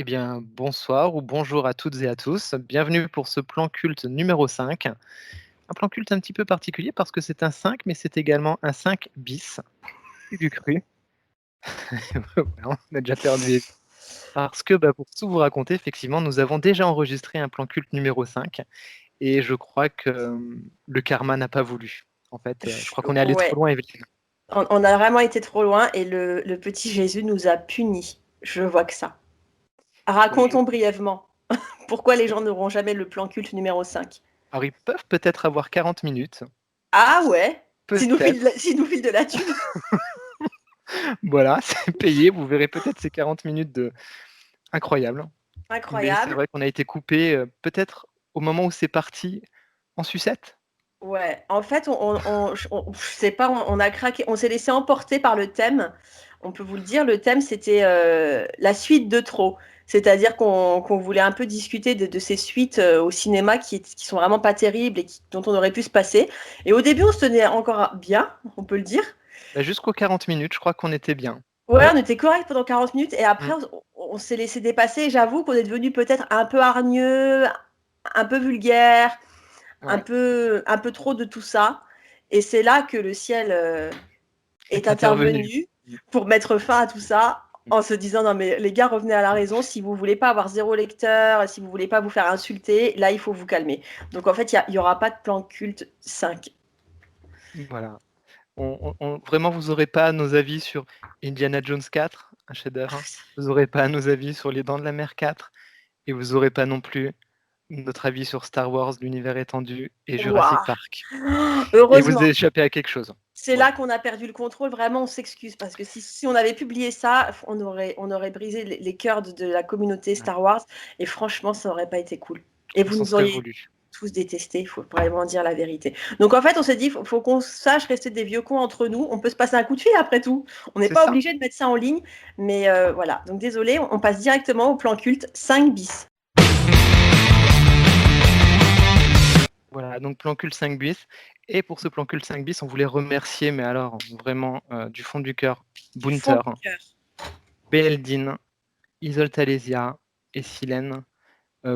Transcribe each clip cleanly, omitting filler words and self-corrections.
Eh bien, bonsoir ou bonjour à toutes et à tous. Bienvenue pour ce plan culte numéro 5. Un plan culte un petit peu particulier parce que c'est un 5, mais c'est également un 5 bis. Qui du cru. Voilà, on a déjà perdu. Parce que pour tout vous raconter, effectivement, nous avons déjà enregistré un plan culte numéro 5 et je crois que le karma n'a pas voulu. En fait, je crois qu'on est allé trop Ouais, loin, Evelyne. on a vraiment été trop loin et le petit Jésus nous a punis. Je vois que ça. Je- Racontons brièvement pourquoi les gens n'auront jamais le plan culte numéro 5. Alors, ils peuvent peut-être avoir 40 minutes. Ah ouais? Peut-être. S'ils nous filent de la thune. Voilà, c'est payé. Vous verrez peut-être ces 40 minutes de incroyable. Mais c'est Incroyable. vrai qu'on a été coupé peut-être au moment où c'est parti en sucette? Ouais, en fait, je sais pas, on a craqué, on s'est laissé emporter par le thème. On peut vous le dire, le thème, c'était, la suite de trop. C'est-à-dire qu'on voulait un peu discuter de ces suites, au cinéma qui sont vraiment pas terribles et dont on aurait pu se passer. Et au début, on se tenait encore bien, on peut le dire. Bah, jusqu'aux 40 minutes, je crois qu'on était bien. Ouais, on était correct pendant 40 minutes et après Mmh, on s'est laissé dépasser. J'avoue qu'on est devenu peut-être un peu hargneux, un peu vulgaire, ouais, un peu trop de tout ça. Et c'est là que le ciel est est intervenu. intervenu Mmh, pour mettre fin à tout ça mmh. en se disant non mais les gars, revenez à la raison. Si vous voulez pas avoir zéro lecteur, si vous voulez pas vous faire insulter, là il faut vous calmer. Donc en fait, il y aura pas de plan culte 5. Voilà. On vraiment vous aurez pas nos avis sur Indiana Jones 4, un chef-d'œuvre. Vous aurez pas nos avis sur Les Dents de la Mer 4 et vous aurez pas non plus notre avis sur Star Wars: L'univers étendu et Jurassic Waouh. Park. Et vous Heureusement. échappez à quelque chose. C'est Voilà, là qu'on a perdu le contrôle. Vraiment, on s'excuse parce que si on avait publié ça, on aurait brisé les cœurs de la communauté ouais, Star Wars et franchement, ça aurait pas été cool. Et on vous s'en nous serait auriez voulu. tous détestés, il faut vraiment dire la vérité. Donc en fait, on s'est dit, faut qu'on sache rester des vieux cons entre nous. On peut se passer un coup de fil après tout. On n'est C'est pas ça. obligé de mettre ça en ligne, mais voilà. Donc désolé, on passe directement au plan culte 5 bis. Voilà, donc plan cul 5 bis et pour ce plan cul 5 bis, on voulait remercier, mais alors vraiment, du fond du cœur, Du fond Bunter, du cœur. Beldin, Isol Talésia et Silène,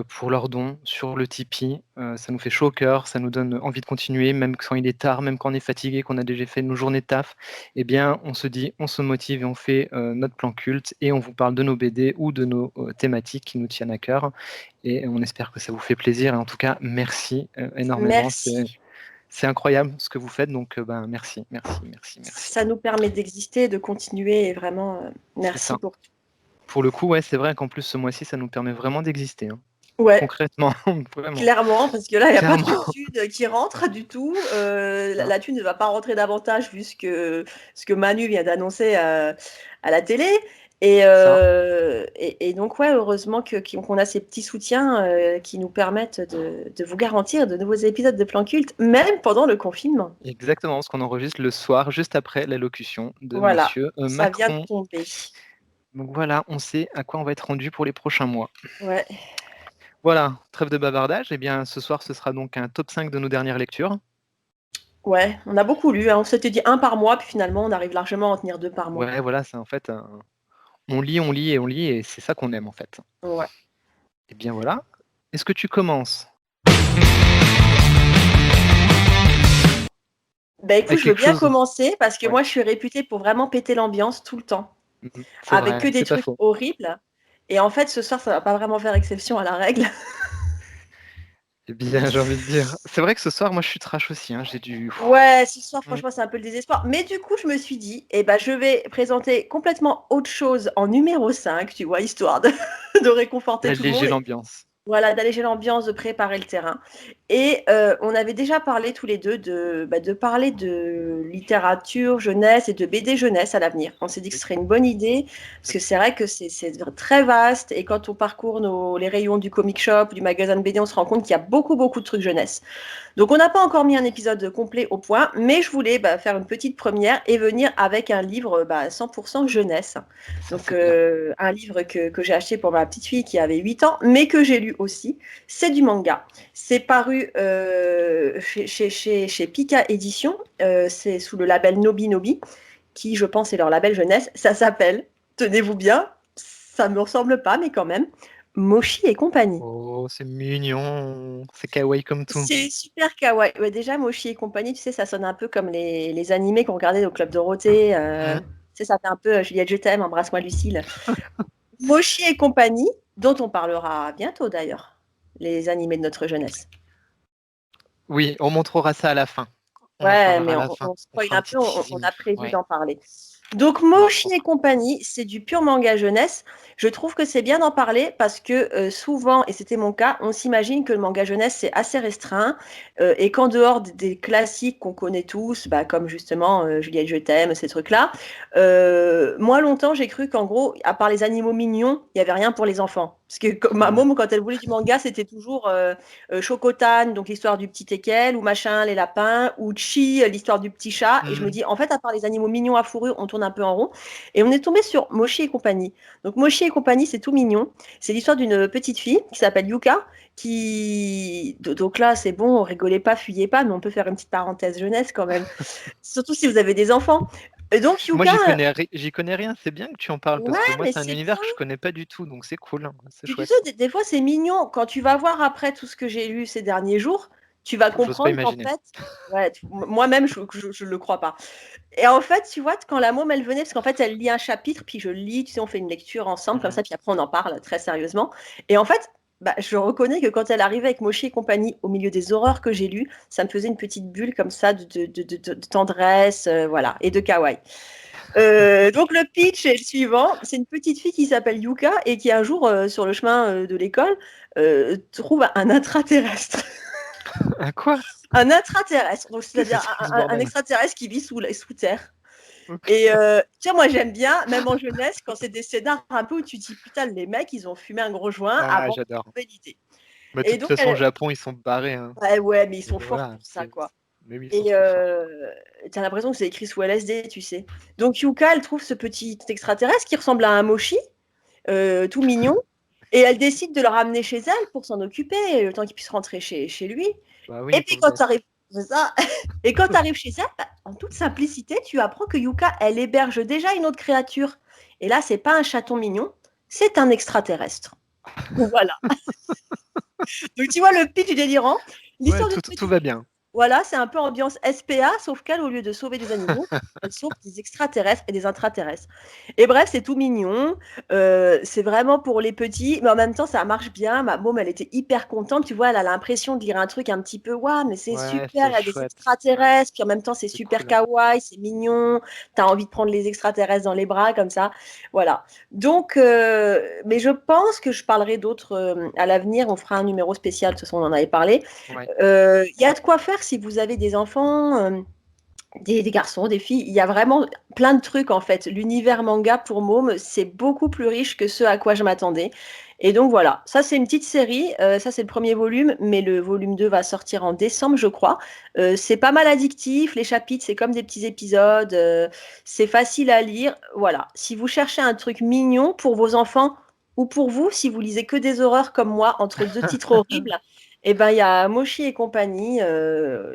pour leurs dons sur le Tipeee. Ça nous fait chaud au cœur, ça nous donne envie de continuer, même quand il est tard, même quand on est fatigué, qu'on a déjà fait nos journées de taf. Eh bien, on se dit, on se motive et on fait, notre plan culte et on vous parle de nos BD ou de nos, thématiques qui nous tiennent à cœur et on espère que ça vous fait plaisir et en tout cas merci, énormément. Merci. C'est incroyable ce que vous faites, donc merci, merci, merci, merci. Ça nous permet d'exister, de continuer et vraiment, C'est merci ça. pour tout. Pour le coup, ouais, c'est vrai qu'en plus ce mois-ci, ça nous permet vraiment d'exister, hein. Ouais. Concrètement, vraiment, Clairement, parce que là, il y a pas clairement. trop de thunes qui rentrent du tout. La Non, la thune ne va pas rentrer davantage vu ce que Manu vient d'annoncer, à la télé c'est ça, et donc ouais, heureusement qu'on a ces petits soutiens, qui nous permettent de vous garantir de nouveaux épisodes de Plan Culte, même pendant le confinement. exactement, ce qu'on enregistre le soir, juste après l'allocution de Voilà, monsieur, ça vient de Macron. tomber. Donc voilà, on sait à quoi on va être rendu pour les prochains mois. Ouais, Voilà, trêve de bavardage, eh bien ce soir, ce sera donc un top 5 de nos dernières lectures. ouais, on a beaucoup lu, hein. On s'était dit un par mois, puis finalement on arrive largement à en tenir 2 par mois. Ouais, voilà, c'est en fait, on lit et on lit et c'est ça qu'on aime, en fait. Ouais. Eh bien voilà. Est-ce que tu commences Bah, écoute, avec je veux quelque bien chose? commencer parce que Ouais, moi, je suis réputée pour vraiment péter l'ambiance tout le temps, c'est avec que vrai, des c'est pas trucs faux. horribles et en fait, ce soir, ça va pas vraiment faire exception à la règle. Eh bien, j'ai envie de dire c'est vrai que ce soir, moi, je suis trash aussi, hein, j'ai du Ouais, ce soir, mmh, franchement, c'est un peu le désespoir. Mais du coup, je me suis dit: «Eh ben, je vais présenter complètement autre chose en numéro 5, tu vois? Histoire de de réconforter tout le d'alléger monde. l'ambiance. Voilà, d'alléger l'ambiance, de préparer le terrain et on avait déjà parlé tous les 2 de parler de littérature jeunesse et de BD jeunesse à l'avenir. On s'est dit que ce Oui, serait une bonne idée, parce tout que à c'est fait. vrai que c'est très vaste et quand on parcourt les rayons du comic shop, du magasin de BD, on se rend compte qu'il y a beaucoup, beaucoup de trucs jeunesse. Donc on n'a pas encore mis un épisode complet au point, mais je voulais, faire une petite première et venir avec un livre, 100 jeunesse. Ça, Donc c'est bien. un livre que j'ai acheté pour ma petite fille qui avait 8 ans, mais que j'ai lu aussi. C'est du manga. C'est paru, chez Pika Éditions, c'est sous le label Nobi Nobi, qui je pense est leur label jeunesse. Ça s'appelle, tenez-vous bien, ça me ressemble pas, mais quand même. Mochi et compagnie. Oh, c'est mignon. C'est kawaii comme tout. C'est super kawaii. Ouais, déjà, Mochi et compagnie, tu sais, ça sonne un peu comme les animés qu'on regardait au Club Dorothée. Mhm. Tu sais, ça fait un peu Juliette, je t'aime, embrasse-moi Lucille. Mochi et compagnie, dont on parlera bientôt d'ailleurs, les animés de notre jeunesse. Oui, on montrera ça à la fin. On en Ouais, parlera mais à on, la fin. on On spoil fera un un petit peu, on teasing. a prévu Ouais. d'en parler. Donc, Non, Mochi trop et cool. compagnie, c'est du pur manga jeunesse. Je trouve que c'est bien d'en parler parce que souvent, et c'était mon cas, on s'imagine que le manga jeunesse, c'est assez restreint et qu'en dehors des classiques qu'on connaît tous, bah, comme justement Juliette, je t'aime, ces trucs-là, moi, longtemps, j'ai cru qu'en gros, à part les animaux mignons, il n'y avait rien pour les enfants. Parce que ma Mhm. môme, quand elle voulait du manga, c'était toujours Chocotan, donc l'histoire du petit teckel, ou machin, les lapins, ou Chi, l'histoire du petit chat. Et je me Mhm. dis, en fait, à part les animaux mignons à fourrure, on tourne un peu en rond. Et on est tombé sur Mochi et compagnie. Donc Mochi et compagnie, c'est tout mignon. C'est l'histoire d'une petite fille qui s'appelle Yuka, qui... Donc là, c'est bon, rigolez pas, fuyez pas, mais on peut faire une petite parenthèse jeunesse quand même. Surtout si vous avez des enfants. Et donc Moi, Yuka, j'y connais rien. C'est bien que tu en parles parce ouais, que moi, mais c'est un c'est univers bien. que je connais pas du tout, donc c'est cool, hein. C'est Puis tu sais, chouette. des fois, c'est mignon. Quand tu vas voir après tout ce que j'ai lu ces derniers jours, tu vas J'ose pas comprendre qu'en imaginer. fait, ouais, moi-même, je le crois pas. Et en fait, tu vois, quand la môme, elle venait, parce qu'en fait, elle lit un chapitre, puis je lis, tu sais, on fait une lecture ensemble, comme Mhm. ça, puis après, on en parle très sérieusement. Et en fait, bah, je reconnais que quand elle arrivait avec Mochi et compagnie, au milieu des horreurs que j'ai lues, ça me faisait une petite bulle comme ça de tendresse, voilà, et de kawaii. Donc le pitch est le suivant, c'est une petite fille qui s'appelle Yuka et qui un jour sur le chemin de l'école trouve un intraterrestre. Un quoi? Un intraterrestre, donc Qu'est-ce que c'est-à-dire c'est que ce un bordel? extraterrestre qui vit sous terre. Ok. Et tu sais, moi j'aime bien, même en jeunesse, quand c'est des scénars un peu où tu te dis putain, les mecs ils ont fumé un gros joint Ah, avant de j'adore. trouver l'idée. Bah, de Et toute donc façon, au Japon, ils sont barrés, hein. ouais, ouais, mais ils sont forts Voilà, pour ça quoi. mais oui, ils sont Et trop forts. t'as l'impression que c'est écrit sous LSD, tu sais. Donc Yuka, elle trouve ce petit extraterrestre qui ressemble à un mochi, tout mignon. Et elle décide de le ramener chez elle pour s'en occuper, le temps qu'il puisse rentrer chez lui. Bah oui, Et puis pauvre quand tu gosse. arrives, c'est ça. Et quand tu arrives chez elle, bah, en toute simplicité, tu apprends que Yuka, elle héberge déjà une autre créature. Et là, c'est pas un chaton mignon, c'est un extraterrestre. Voilà. Donc tu vois le pitch délirant. Ouais, L'histoire d'une tout petite va fille. bien. Voilà, c'est un peu ambiance SPA, sauf qu'elle, au lieu de sauver des animaux, elle sauve des extraterrestres et des intraterrestres. Et bref, c'est tout mignon. C'est vraiment pour les petits, mais en même temps, ça marche bien. Ma môme, elle était hyper contente. Tu vois, elle a l'impression de lire un truc un petit peu, waouh, mais c'est Ouais, super, c'est il y a des chouette. Ouais, extraterrestres. Puis en même temps, c'est c'est super cool. kawaii, c'est mignon. T'as envie de prendre les extraterrestres dans les bras, comme ça. Voilà. Donc, mais je pense que je parlerai d'autres à l'avenir. On fera un numéro spécial, de toute façon, on en avait parlé. Ouais. Il y a de quoi faire si vous avez des enfants, des garçons, des filles. Il y a vraiment plein de trucs en fait. L'univers manga pour môme, c'est beaucoup plus riche que ce à quoi je m'attendais. Et donc voilà, ça c'est une petite série, ça c'est le premier volume, mais le volume 2 va sortir en décembre, je crois. C'est pas mal addictif, les chapitres c'est comme des petits épisodes, c'est facile à lire. Voilà, si vous cherchez un truc mignon pour vos enfants ou pour vous, si vous lisez que des horreurs comme moi entre deux titres horribles, eh ben, il y a Mochi et compagnie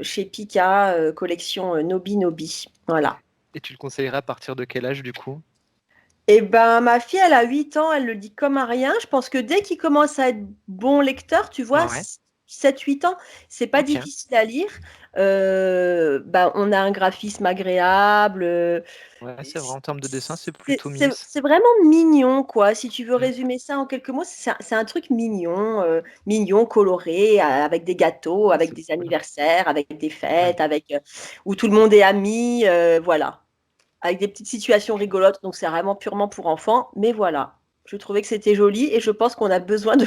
chez Pika, collection Nobi Nobi. Voilà. Et tu le conseillerais à partir de quel âge, du coup? Eh ben, ma fille, elle a 8 ans, elle le dit comme un rien. Je pense que dès qu'il commence à être bon lecteur, tu vois, Ouais. 7-8 ans, c'est pas Ok. difficile à lire. Bah, on a un graphisme agréable. Ouais, c'est vrai, en termes de dessin, c'est C'est plutôt c'est- mimes. c'est vraiment mignon, quoi. Si tu veux Mm. résumer ça en quelques mots, c'est un truc mignon, mignon, coloré, avec des gâteaux, avec C'est des cool. anniversaires, avec des Ouais. fêtes, avec où tout le monde est ami, voilà, avec des petites situations rigolotes. Donc c'est vraiment purement pour enfants, mais voilà. Je trouvais que c'était joli et je pense qu'on a besoin de,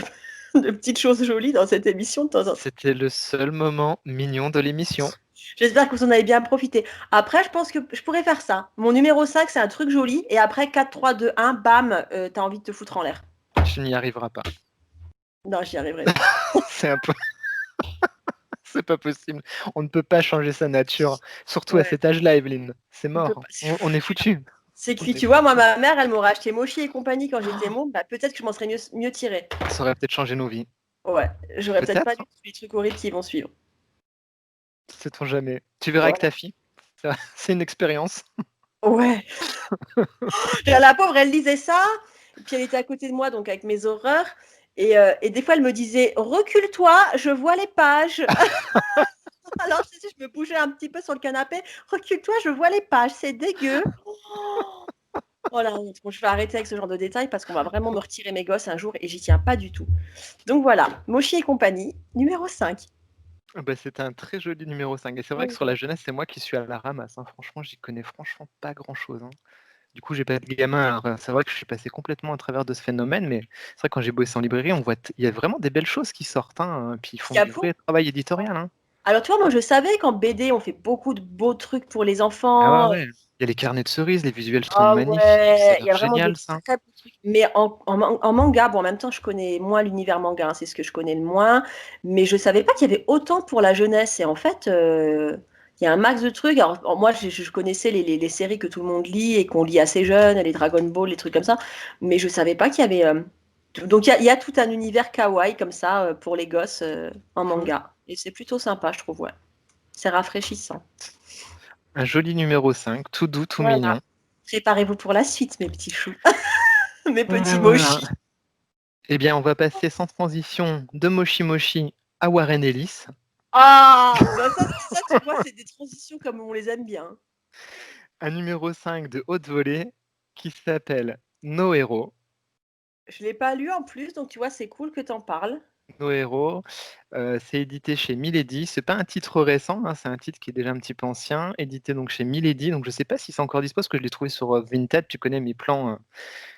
de petites choses jolies dans cette émission de temps en temps. C'était le seul moment mignon de l'émission. J'espère que vous en avez bien profité. Après, je pense que je pourrais faire ça. Mon numéro 5, c'est un truc joli. Et après, 4, 3, 2, 1, bam, t'as envie de te foutre en l'air. Tu n'y arriveras pas. Non, j'y arriverai pas. C'est un peu... C'est pas possible. On ne peut pas changer sa nature. Surtout à Ouais, cet âge-là, Evelyne. C'est on peut mort. pas. On est foutu. C'est On cuit. est Tu vois, moi, foutu. ma mère, elle m'aurait acheté Mochi et compagnie quand j'étais môme. Bah, peut-être que je m'en serais mieux tirée. Ça aurait peut-être changé nos vies. Ouais, j'aurais peut-être pas Peut-être. lu tous les trucs horribles qui vont suivre. Sait-on jamais. Tu verras avec Voilà. ta fille. C'est une expérience. Ouais. La pauvre, elle lisait ça. Et puis elle était à côté de moi, donc avec mes horreurs. Et des fois, elle me disait recule-toi, je vois les pages. Alors, tu sais, je me bougeais un petit peu sur le canapé. Recule-toi, je vois les pages, c'est dégueu. Oh là, bon, je vais arrêter avec ce genre de détails parce qu'on va vraiment me retirer mes gosses un jour et j'y tiens pas du tout. Donc voilà, Mochi et compagnie, numéro 5. Ah bah, c'était un très joli numéro 5 et c'est vrai que sur Oui. la jeunesse, c'est moi qui suis à la ramasse, hein. Franchement, j'y connais franchement pas grand-chose, hein. Du coup, j'ai pas de gamin, alors, c'est vrai que je suis passé complètement à travers de ce phénomène, mais c'est vrai que quand j'ai bossé en librairie, on voit il y a vraiment des belles choses qui sortent, hein, puis ils font du Japon. vrai travail éditorial, hein. Alors, tu vois, moi, je savais qu'en BD, on fait beaucoup de beaux trucs pour les Ah enfants. ouais, ouais. Il y a les carnets de cerises, les visuels sont Ah magnifiques, ça a ouais, il l'air y a vraiment de génial ça. très beaux trucs. Mais en manga, bon, en même temps, je connais moins l'univers manga, hein, c'est ce que je connais le moins. Mais je savais pas qu'il y avait autant pour la jeunesse. Et en fait, il y a un max de trucs. Alors, moi, je connaissais les séries que tout le monde lit et qu'on lit assez jeune, les Dragon Ball, les trucs comme ça. Mais je savais pas qu'il y avait. Donc, il y a tout un univers kawaii comme ça pour les gosses en Cool. manga. Et c'est plutôt sympa, je trouve, ouais. C'est rafraîchissant. Un joli numéro 5, tout doux, tout Voilà. mignon. Préparez-vous pour la suite, mes petits choux. Mes Voilà, petits voilà. mochis. Eh bien, on va passer sans transition de Moshi Moshi à Warren Ellis. Ah! Bah, ça, tu vois, c'est des transitions comme on les aime bien. Un numéro 5 de haute volée qui s'appelle Nos héros. Je l'ai pas lu en plus, donc tu vois, c'est cool que tu en parles. Nos héros, c'est édité chez Milady. C'est pas un titre récent, hein, c'est un titre qui est déjà un petit peu ancien, édité donc chez Milady. Donc je sais pas si c'est encore dispo parce que je l'ai trouvé sur Vinted. Tu connais mes plans,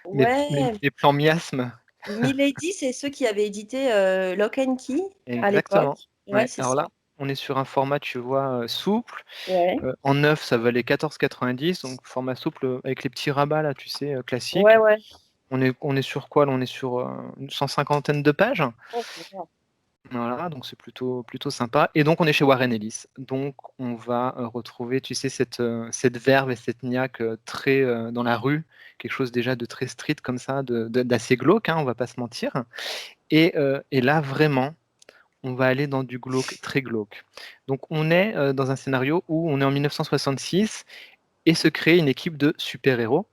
Ouais, mes plans miasmes. Milady, c'est ceux qui avaient édité Lock and Key à l'époque. Exactement. Ouais, Ouais, c'est alors ça. là, on est sur un format, tu vois, souple. Ouais. En neuf, ça valait 14,90, donc format souple avec les petits rabats là, tu sais, Ouais, classiques. ouais. On est sur quoi là? On est sur une 150aine de pages. Oh, ça va. Voilà, donc c'est plutôt sympa. Et donc on est chez Warren Ellis. Donc on va retrouver, tu sais, cette verve et cette niaque très dans la rue, quelque chose déjà de très street comme ça, d'assez glauque, hein, on va pas se mentir. Et là vraiment, on va aller dans du glauque, très glauque. Donc on est dans un scénario où on est en 1966 et se crée une équipe de super-héros,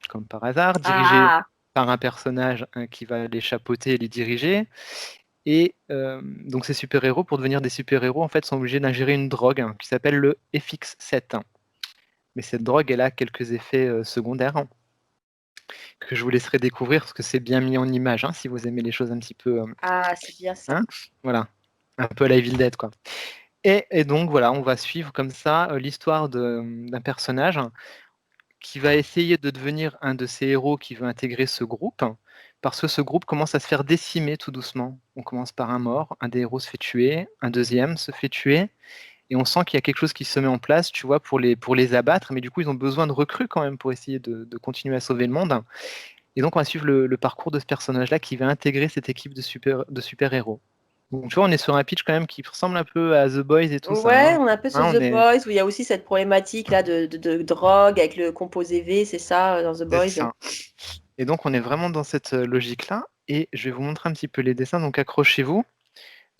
comme par hasard, dirigée Ah! par un personnage qui va les chapeauter et les diriger. Et donc ces super-héros, pour devenir des super-héros, en fait, sont obligés d'ingérer une drogue qui s'appelle le FX7. Mais cette drogue, elle a quelques effets secondaires que je vous laisserai découvrir parce que c'est bien mis en image, si vous aimez les choses un petit peu, Ah, c'est bien ça. hein, voilà, un peu à la Evil Dead, quoi. Et donc voilà, on va suivre comme ça l'histoire d'un personnage qui va essayer de devenir un de ces héros qui veut intégrer ce groupe, parce que ce groupe commence à se faire décimer tout doucement. On commence par un mort, un des héros se fait tuer, un deuxième se fait tuer, et on sent qu'il y a quelque chose qui se met en place, tu vois, pour les abattre, mais du coup, ils ont besoin de recrues quand même pour essayer de continuer à sauver le monde. Et donc, on va suivre le parcours de ce personnage-là qui va intégrer cette équipe de super-héros. Donc, tu vois, on est sur un pitch quand même qui ressemble un peu à The Boys et tout ça, Ouais, hein. on est un peu sur Hein, The on est... Boys où il y a aussi cette problématique là de drogue avec le composé V, c'est ça, dans The C'est Boys. ça. Et donc, on est vraiment dans cette logique-là. Et je vais vous montrer un petit peu les dessins. Donc, accrochez-vous.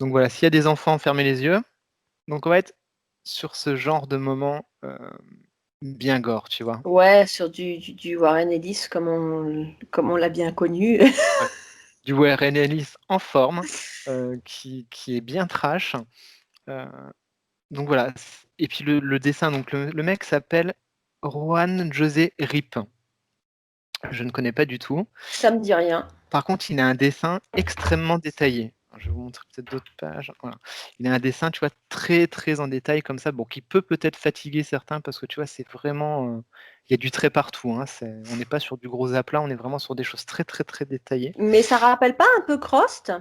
Donc, voilà, s'il y a des enfants, fermez les yeux. Donc, on va être sur ce genre de moment bien gore, tu vois. Ouais, sur du Warren Ellis comme on l'a bien connu. Ouais. Du Warren Ellis en forme, qui est bien trash. Euh, donc, voilà. Et puis, le dessin, donc, le mec s'appelle Juan José Rip. Je ne connais pas du tout. Ça me dit rien. Par contre, il a un dessin extrêmement détaillé. Alors, je vais vous montrer peut-être d'autres pages. Voilà. Il a un dessin, tu vois, très très en détail comme ça, bon, qui peut peut-être fatiguer certains parce que tu vois, c'est vraiment, il y a du trait partout, hein. On n'est pas sur du gros aplat, on est vraiment sur des choses très très très détaillées. Mais ça rappelle pas un peu Crost?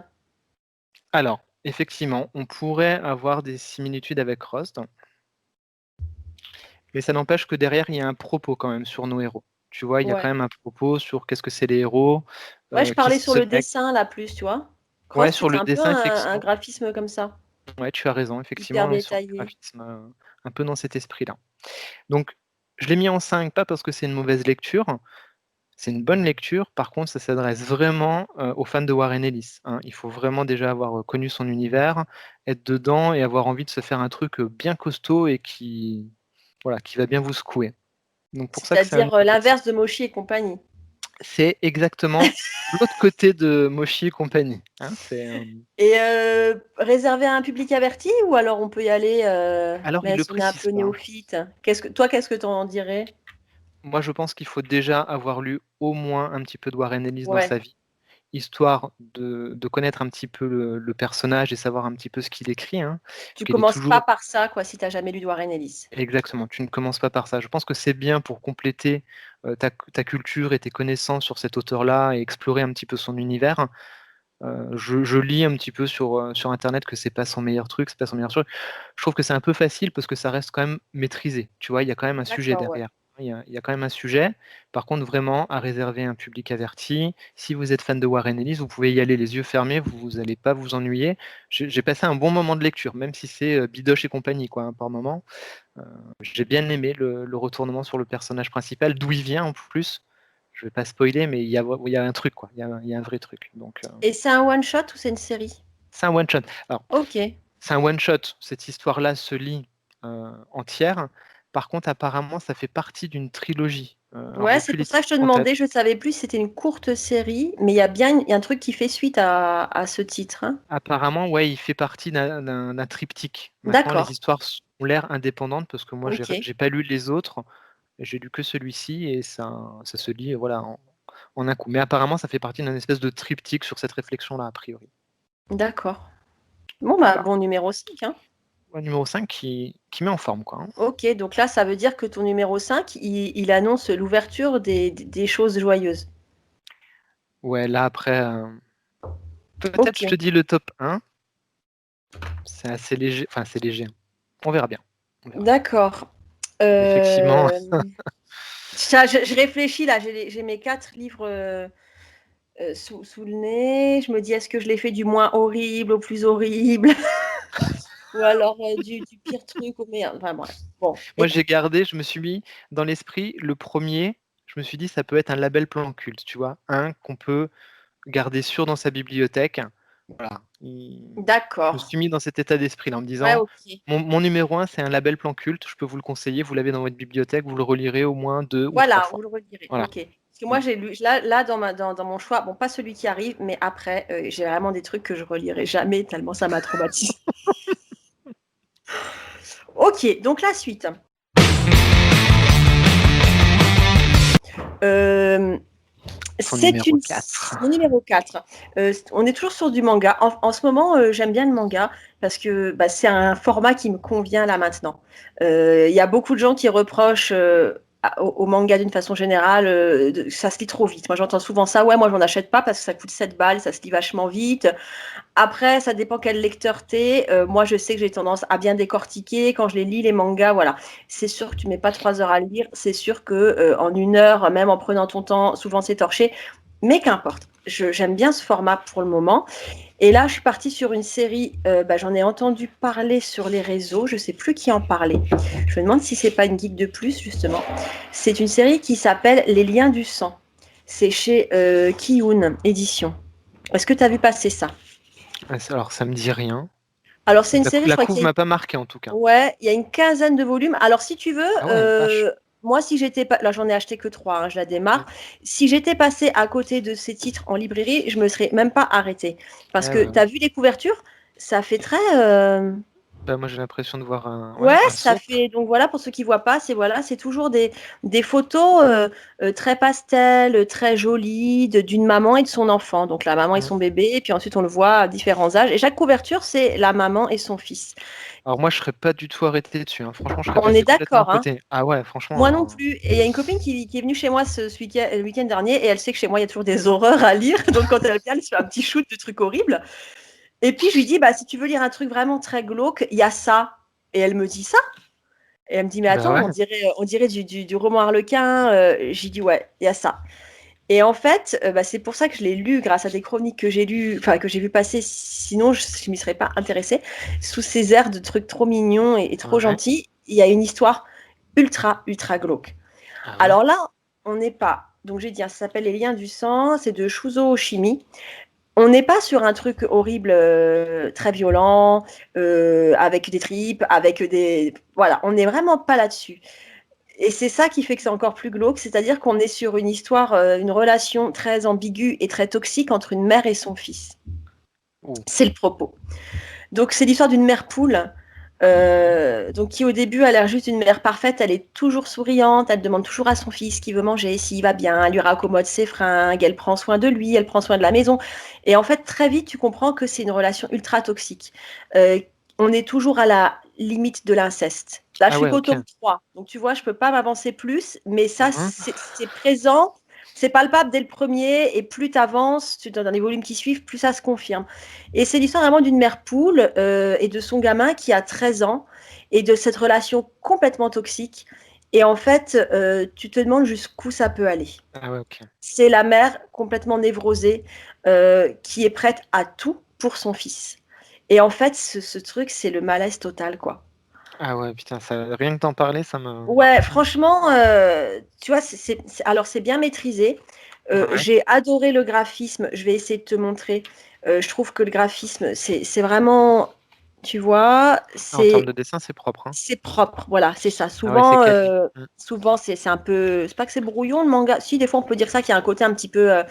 Alors, effectivement, on pourrait avoir des similitudes avec Rust, mais ça n'empêche que derrière, il y a un propos quand même sur nos héros. Tu vois, il y a Ouais. quand même un propos sur qu'est-ce que c'est les héros, Ouais, je qui parlais c'est sur ce le mec. dessin là plus, tu vois. Ouais, Crost, sur c'était le un peu dessin, un effectivement. graphisme comme ça, Ouais, tu as raison, effectivement, hyper on est sur du détaillé. graphisme, un peu dans cet esprit-là. Donc, je l'ai mis en 5, pas parce que c'est une mauvaise lecture, c'est une bonne lecture. Par contre, ça s'adresse vraiment aux fans de Warren Ellis, hein. Il faut vraiment déjà avoir connu son univers, être dedans et avoir envie de se faire un truc bien costaud et voilà, qui va bien vous secouer. Donc pour ça que c'est un C'est-à-dire numéro 5. l'inverse de Moshi et compagnie. C'est exactement l'autre côté de Moshi et compagnie. Hein, Et réservé à un public averti ou alors on peut y aller, Alors, il même le si on est un précise peu pas. néophyte? Qu'est-ce que tu en dirais? Moi, je pense qu'il faut déjà avoir lu au moins un petit peu de Warren Ellis dans Ouais, sa vie, histoire de connaître un petit peu le personnage et savoir un petit peu ce qu'il écrit, hein. Parce tu qu'il est commences pas toujours par ça, quoi, si tu as jamais lu de Warren Ellis. exactement, tu ne commences pas par ça. Je pense que c'est bien pour compléter, ta culture et tes connaissances sur cet auteur-là et explorer un petit peu son univers. Je lis un petit peu sur internet que c'est pas son meilleur truc, c'est pas son meilleur truc. Je trouve que c'est un peu facile parce que ça reste quand même maîtrisé, tu vois? Il y a quand même un sujet D'accord, ouais. derrière. Il y a quand même un sujet. Par contre, vraiment à réserver à un public averti. Si vous êtes fan de Warren Ellis, vous pouvez y aller les yeux fermés, vous allez pas vous ennuyer. J'ai passé un bon moment de lecture, même si c'est, bidoche et compagnie quoi, hein, par moment. Heu, j'ai bien aimé le retournement sur le personnage principal, d'où il vient en plus. Je vais pas spoiler, mais il y a un truc quoi, il y a un vrai truc donc Et c'est un one shot ou c'est une série? c'est un one shot. Alors, OK. c'est un one shot, cette histoire-là se lit, entière. Par contre, apparemment, ça fait partie d'une trilogie. Alors Ouais, j'ai c'est plus pour les ça que je te titres en tête. demandais, je savais plus si c'était une courte série, mais il y a un truc qui fait suite à ce titre, hein? Apparemment, ouais, il fait partie d'un triptyque. Maintenant, les D'accord, histoires ont l'air indépendantes parce que moi, OK. j'ai pas lu les autres, j'ai lu que celui-ci et ça se lit, voilà, en un coup. Mais apparemment, ça fait partie d'un espèce de triptyque sur cette réflexion-là, a priori. D'accord. Bon, bah, Voilà. bon numéro 5, hein. Ouais, numéro 5 qui met en forme, quoi, hein. OK, donc là, ça veut dire que ton numéro 5, il annonce l'ouverture des choses joyeuses. Ouais, là, après, peut-être je te OK, dis le top 1. C'est assez léger, enfin, c'est léger, hein. On verra bien, on verra bien. d'accord. Mais effectivement, Ça, je réfléchis là, j'ai mes 4 livres, sous le nez. Je me dis: «Est-ce que je les fais du moins horrible au plus horrible?» Ou alors, du pire truc au meilleur, enfin bref. Bon, moi, écoute, j'ai gardé, je me suis mis dans l'esprit le premier. Je me suis dit: «Ça peut être un label plan culte», tu vois? Un qu'on peut garder sûr dans sa bibliothèque. Voilà, je me d'accord. suis mis dans cet état d'esprit-là en me Ouais, disant: OK. «Mon numéro 1, c'est un label plan culte, je peux vous le conseiller, vous l'avez dans votre bibliothèque, vous le relirez au moins 2 ou 3 Voilà, fois». vous le redirez, Voilà. OK. Parce que Mmh. moi j'ai lu là dans mon choix, bon pas celui qui arrive, mais après, j'ai vraiment des trucs que je relirai jamais tellement ça m'a traumatisée. OK, donc la suite. Hem, Ton c'est numéro une 4. mon numéro 4. On est toujours sur du manga. En ce moment, j'aime bien le manga parce que, bah, c'est un format qui me convient là maintenant. Il y a beaucoup de gens qui reprochent, au manga d'une façon générale, ça se lit trop vite. Moi j'entends souvent ça: «Ouais, moi j'en achète pas parce que ça coûte 7 balles, ça se lit vachement vite». Après, ça dépend quel lecteur tu es. Moi, je sais que j'ai tendance à bien décortiquer quand je les lis, les mangas, voilà. C'est sûr que tu mets pas 3 heures à le lire. C'est sûr que, en 1 heure, même en prenant ton temps, souvent c'est torché. Mais qu'importe, j'aime bien ce format pour le moment. Et là, je suis partie sur une série, bah, j'en ai entendu parler sur les réseaux, je sais plus qui en parlait. Je me demande si c'est pas une geek de plus, justement. C'est une série qui s'appelle Les liens du sang. C'est chez, Kiyun Éditions. Est-ce que tu as vu passer ça? Ah, alors ça me dit rien. Alors c'est une La série, je la crois qu'il couve y a m'a pas marqué en tout cas. ouais, il y a une quinzaine de volumes. Alors si tu veux, Ah ouais, vache. moi si j'étais pas là j'en ai acheté que 3, hein, je la Mmh. démarre. Si j'étais passée à côté de ces titres en librairie, je me serais même pas arrêtée. Parce Ouais, que bah, tu oui. as vu les couvertures? Ça fait très, Bah, moi j'ai l'impression de voir un ouais, ouais, un ça soap. fait donc voilà, pour ceux qui voient pas, c'est voilà, c'est toujours des photos, très pastel, très jolies d'une maman et de son enfant. Donc la maman et Mmh. son bébé et puis ensuite on le voit à différents âges et chaque couverture, c'est la maman et son fils. Alors moi je serais pas du tout arrêté dessus, hein. Franchement, je serais On est passé complètement à d'accord, hein? côté. Ah ouais, Moi non franchement, plus. Et il y a une copine qui est venue chez moi ce week-end, le week-end dernier, et elle sait que chez moi, il y a toujours des horreurs à lire. Donc quand elle vient, elle se fait un petit shoot de trucs horribles. Et puis je lui dis, bah, si tu veux lire un truc vraiment très glauque, il y a ça. Et elle me dit ça. Et elle me dit, mais bah attends, ouais. on dirait du roman Harlequin. J'ai dit, ouais, il y a ça. Et en fait, bah, c'est pour ça que je l'ai lu grâce à des chroniques que j'ai lues, enfin que j'ai vu passer. Sinon, je ne m'y serais pas intéressée. Sous ces airs de trucs trop mignons et trop Ouais. gentils, il y a une histoire ultra, ultra glauque. Ah ouais? Alors là, on n'est pas, donc j'ai dit, hein, ça s'appelle Les liens du sang, c'est de Shuzo Oshimi. On n'est pas sur un truc horrible, très violent, avec des tripes, avec des... Voilà, on n'est vraiment pas là-dessus. Et c'est ça qui fait que c'est encore plus glauque, c'est-à-dire qu'on est sur une histoire, une relation très ambiguë et très toxique entre une mère et son fils. Oh. C'est le propos. Donc c'est l'histoire d'une mère poule, donc qui au début a l'air juste une mère parfaite, elle est toujours souriante, elle demande toujours à son fils qui veut manger, s'il va bien, elle lui raccommode ses fringues, elle prend soin de lui, elle prend soin de la maison. Et en fait, très vite, tu comprends que c'est une relation ultra toxique. On est toujours à la limite de l'inceste. Là, je Ah suis ouais, qu'au ok. tome 3, donc tu vois, je peux pas m'avancer plus, mais ça, Mhm. c'est présent, c'est palpable dès le premier, et plus tu avances, dans les volumes qui suivent, plus ça se confirme. Et c'est l'histoire vraiment d'une mère poule et de son gamin qui a 13 ans et de cette relation complètement toxique. Et en fait, tu te demandes jusqu'où ça peut aller. Ah ouais, ok. C'est la mère complètement névrosée qui est prête à tout pour son fils. Et en fait, ce truc, c'est le malaise total, quoi. Ah ouais, putain, ça, rien que d'en parler, ça me. Ouais, franchement, tu vois, alors c'est bien maîtrisé. Ouais. J'ai adoré le graphisme. Je vais essayer de te montrer. Je trouve que le graphisme, c'est vraiment, tu vois, En termes de dessin, c'est propre, hein. c'est propre. Voilà, c'est ça. Ah ouais, c'est Souvent, quali. souvent c'est un peu, c'est pas que c'est brouillon le manga. Si, des fois, on peut dire ça, qu'il y a un côté un petit peu.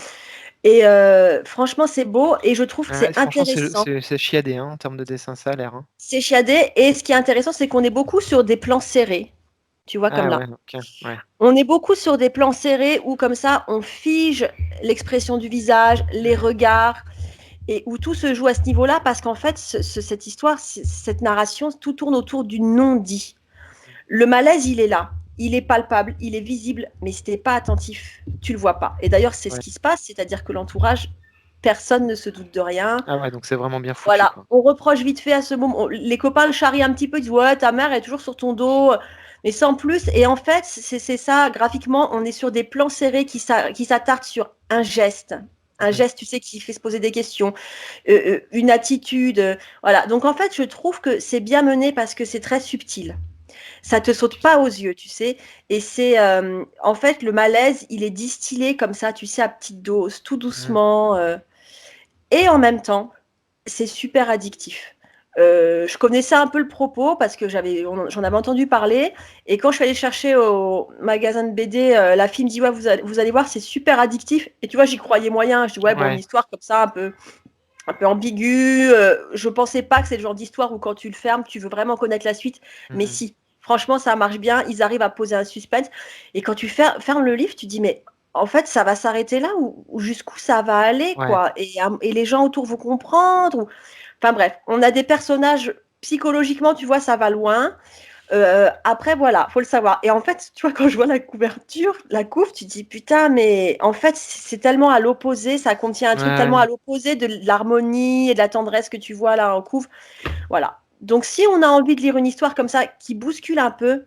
Franchement, c'est beau et je trouve que Ouais, c'est franchement, intéressant. c'est chiadé, hein, en termes de dessin, ça a l'air, hein. C'est chiadé et ce qui est intéressant, c'est qu'on est beaucoup sur des plans serrés. Tu vois, comme Ah ouais, là. ok. Ouais. On est beaucoup sur des plans serrés où comme ça on fige l'expression du visage, les regards et où tout se joue à ce niveau-là parce qu'en fait cette histoire, cette narration, tout tourne autour du non-dit. Le malaise, il est là, il est palpable, il est visible, mais si t'es pas attentif, tu le vois pas. Et d'ailleurs, c'est ce Ouais. qui se passe, c'est-à-dire que l'entourage, personne ne se doute de rien. Ah ouais, donc c'est vraiment bien foutu, Voilà, quoi. on reproche vite fait à ce moment. Les copains le charrient un petit peu, ils disent ouais, ta mère est toujours sur ton dos, mais sans plus. Et en fait, c'est ça, graphiquement, on est sur des plans serrés qui s'attardent sur un geste. Un Mhm. geste, tu sais, qui fait se poser des questions, une attitude. Voilà. Donc en fait, je trouve que c'est bien mené parce que c'est très subtil. Ça te saute pas aux yeux, tu sais. Et c'est en fait le malaise, il est distillé comme ça, tu sais, à petite dose, tout Mhm. doucement. Et en même temps, c'est super addictif. Je connaissais un peu le propos parce que j'en avais entendu parler. Et quand je suis allée chercher au magasin de BD, la fille me dit ouais, vous allez voir, c'est super addictif. Et tu vois, j'y croyais moyen. Je dis ouais, bon, une Ouais. histoire comme ça, un peu ambiguë. Je pensais pas que c'est le genre d'histoire où quand tu le fermes, tu veux vraiment connaître la suite. Mais Mhm. si, franchement, ça marche bien. Ils arrivent à poser un suspense. Et quand tu fermes le livre, tu dis mais en fait, ça va s'arrêter là ou jusqu'où ça va aller, Ouais. quoi. Et les gens autour vont comprendre. Enfin bref, on a des personnages psychologiquement, tu vois, ça va loin. Après, voilà, faut le savoir. Et en fait, tu vois, quand je vois la couverture, la couve, tu te dis putain, mais en fait, c'est tellement à l'opposé, ça contient un truc tellement Ouais. à l'opposé de l'harmonie et de la tendresse que tu vois là en couve. Voilà. Donc, si on a envie de lire une histoire comme ça qui bouscule un peu,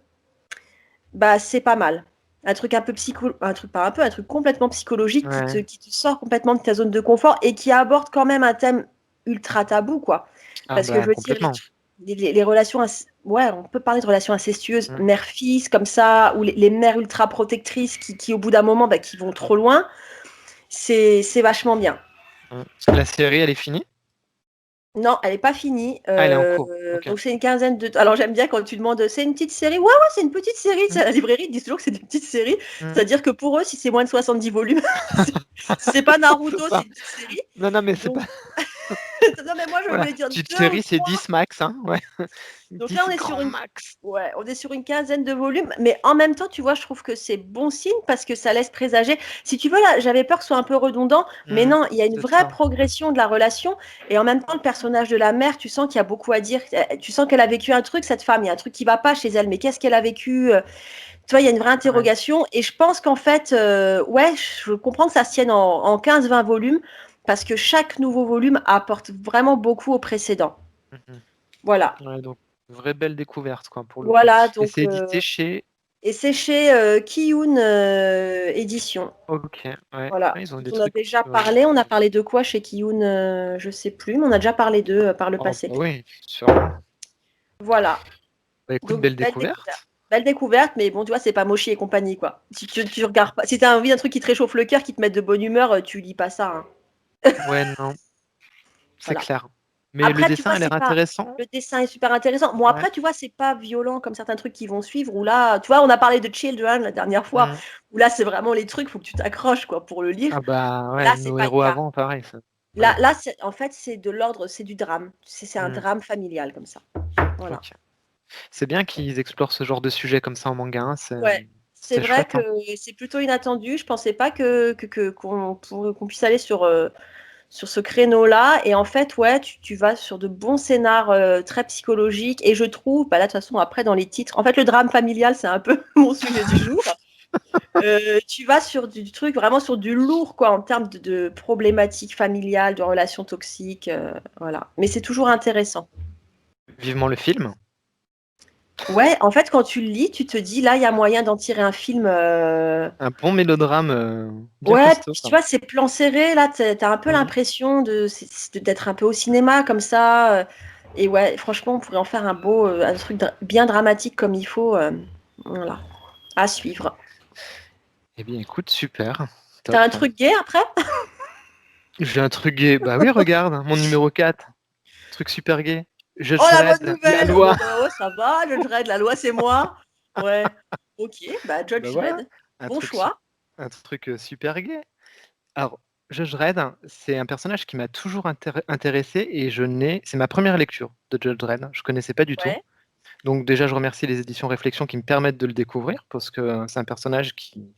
bah, c'est pas mal. Un truc un peu un truc pas un peu, un truc complètement psychologique Ouais. qui te sort complètement de ta zone de confort et qui aborde quand même un thème ultra tabou, quoi. Ah Parce que bah je veux dire, complètement. les relations, ouais, on peut parler de relations incestueuses, Mm. mère-fils, comme ça, ou les mères ultra protectrices qui au bout d'un moment, bah, qui vont trop loin. C'est vachement bien. Mm. La série, elle est finie? Non, elle n'est pas finie. Ah, elle est en cours. Ok. Donc, c'est une quinzaine de. Alors, j'aime bien quand tu demandes, c'est une petite série. Ouais, ouais, c'est une petite série. Mm. C'est à la librairie, ils disent toujours que c'est des petites séries. Mm. C'est-à-dire que pour eux, si c'est moins de 70 volumes, c'est pas C'est Naruto, ça. c'est une petite série. Non, non, mais c'est Donc, pas. non, mais moi, je Voilà. voulais dire Petite 2 ou série, c'est 10 max, hein. Ouais. Donc là, 10 grand max. ouais, on est sur une quinzaine de volumes, mais en même temps, tu vois, je trouve que c'est bon signe parce que ça laisse présager. Si tu veux, là, j'avais peur que ce soit un peu redondant, mais Mm. non, il y a une C'est vraie ça. progression de la relation et en même temps, le personnage de la mère, tu sens qu'il y a beaucoup à dire. Tu sens qu'elle a vécu un truc, cette femme, il y a un truc qui va pas chez elle, mais qu'est-ce qu'elle a vécu? Tu vois, il y a une vraie Ouais. interrogation et je pense qu'en fait, ouais, je comprends que ça se tienne en 15-20 volumes parce que chaque nouveau volume apporte vraiment beaucoup au précédent. Mhm. Voilà. Ouais, donc, vraie belle découverte, quoi, pour le coup. Voilà, Et donc c'est édité chez. et c'est chez Kiyun Édition. Ok, ouais. Voilà. Ah, ils ont des On a trucs. déjà parlé. On a parlé de quoi chez Kiyun je sais plus, mais on a déjà parlé d'eux par le Oh, passé. bah oui, sûrement. Voilà. Bah écoute, Donc belle belle découverte. découverte. Belle découverte, mais bon, tu vois, c'est pas Mochi et compagnie, quoi. Si tu regardes pas, si t'as envie d'un truc qui te réchauffe le cœur, qui te mette de bonne humeur, tu lis pas ça, hein. Ouais, non, c'est Voilà. clair. Mais le Après, tu dessin vois, a l'air c'est pas. intéressant. Le dessin est super intéressant. Bon, Ouais. après, tu vois, c'est pas violent comme certains trucs qui vont suivre. Où là, tu vois, on a parlé de Children la dernière fois. Mm. Où là, c'est vraiment les trucs, faut que tu t'accroches quoi pour le lire. Ah bah Là, ouais, c'est nos pas le héros cas. avant, pareil. Ça. Là, Ouais. là, en fait, c'est de l'ordre, c'est du drame. C'est un Mm. drame familial comme ça. Voilà. Ok. C'est bien qu'ils explorent ce genre de sujet comme ça en manga. Hein. Ouais. C'est C'est vrai chouette. que Hein. c'est plutôt inattendu. Je pensais pas qu'on puisse aller sur ce créneau-là. Et en fait, ouais, tu vas sur de bons scénars très psychologiques. Et je trouve, bah là, de toute façon, après, dans les titres, en fait, le drame familial, c'est un peu mon sujet du jour. Tu vas sur du truc, vraiment sur du lourd, quoi, en termes de problématiques familiales, de relations toxiques. Voilà. Mais c'est toujours intéressant. Vivement le film. Ouais, en fait, quand tu le lis, tu te dis, là, il y a moyen d'en tirer un film. Un bon mélodrame bien Ouais, costaud. puis tu Quoi. vois, ces plans serrés, là, t'as un peu Mhm. l'impression d'être un peu au cinéma, comme ça. Et ouais, franchement, on pourrait en faire un truc bien dramatique comme il faut. Voilà, à suivre. Eh bien, écoute, super. T'as un Top. truc gay après? J'ai un truc gay. Bah oui, regarde, mon numéro 4. Truc super gay. Oh, Judge la bonne Dredd, la nouvelle! Bon, loi. bah ouais, ça va, Judge Dredd, la loi, c'est moi. Ouais, ok, bah Bah Judge voilà, Dredd, un bon truc, choix. un truc super gay. Alors, Judge Dredd, c'est un personnage qui m'a toujours intéressé et c'est ma première lecture de Judge Dredd. Je connaissais pas du tout. Ouais. Donc déjà, je remercie les éditions Réflexion qui me permettent de le découvrir parce que c'est un personnage qui,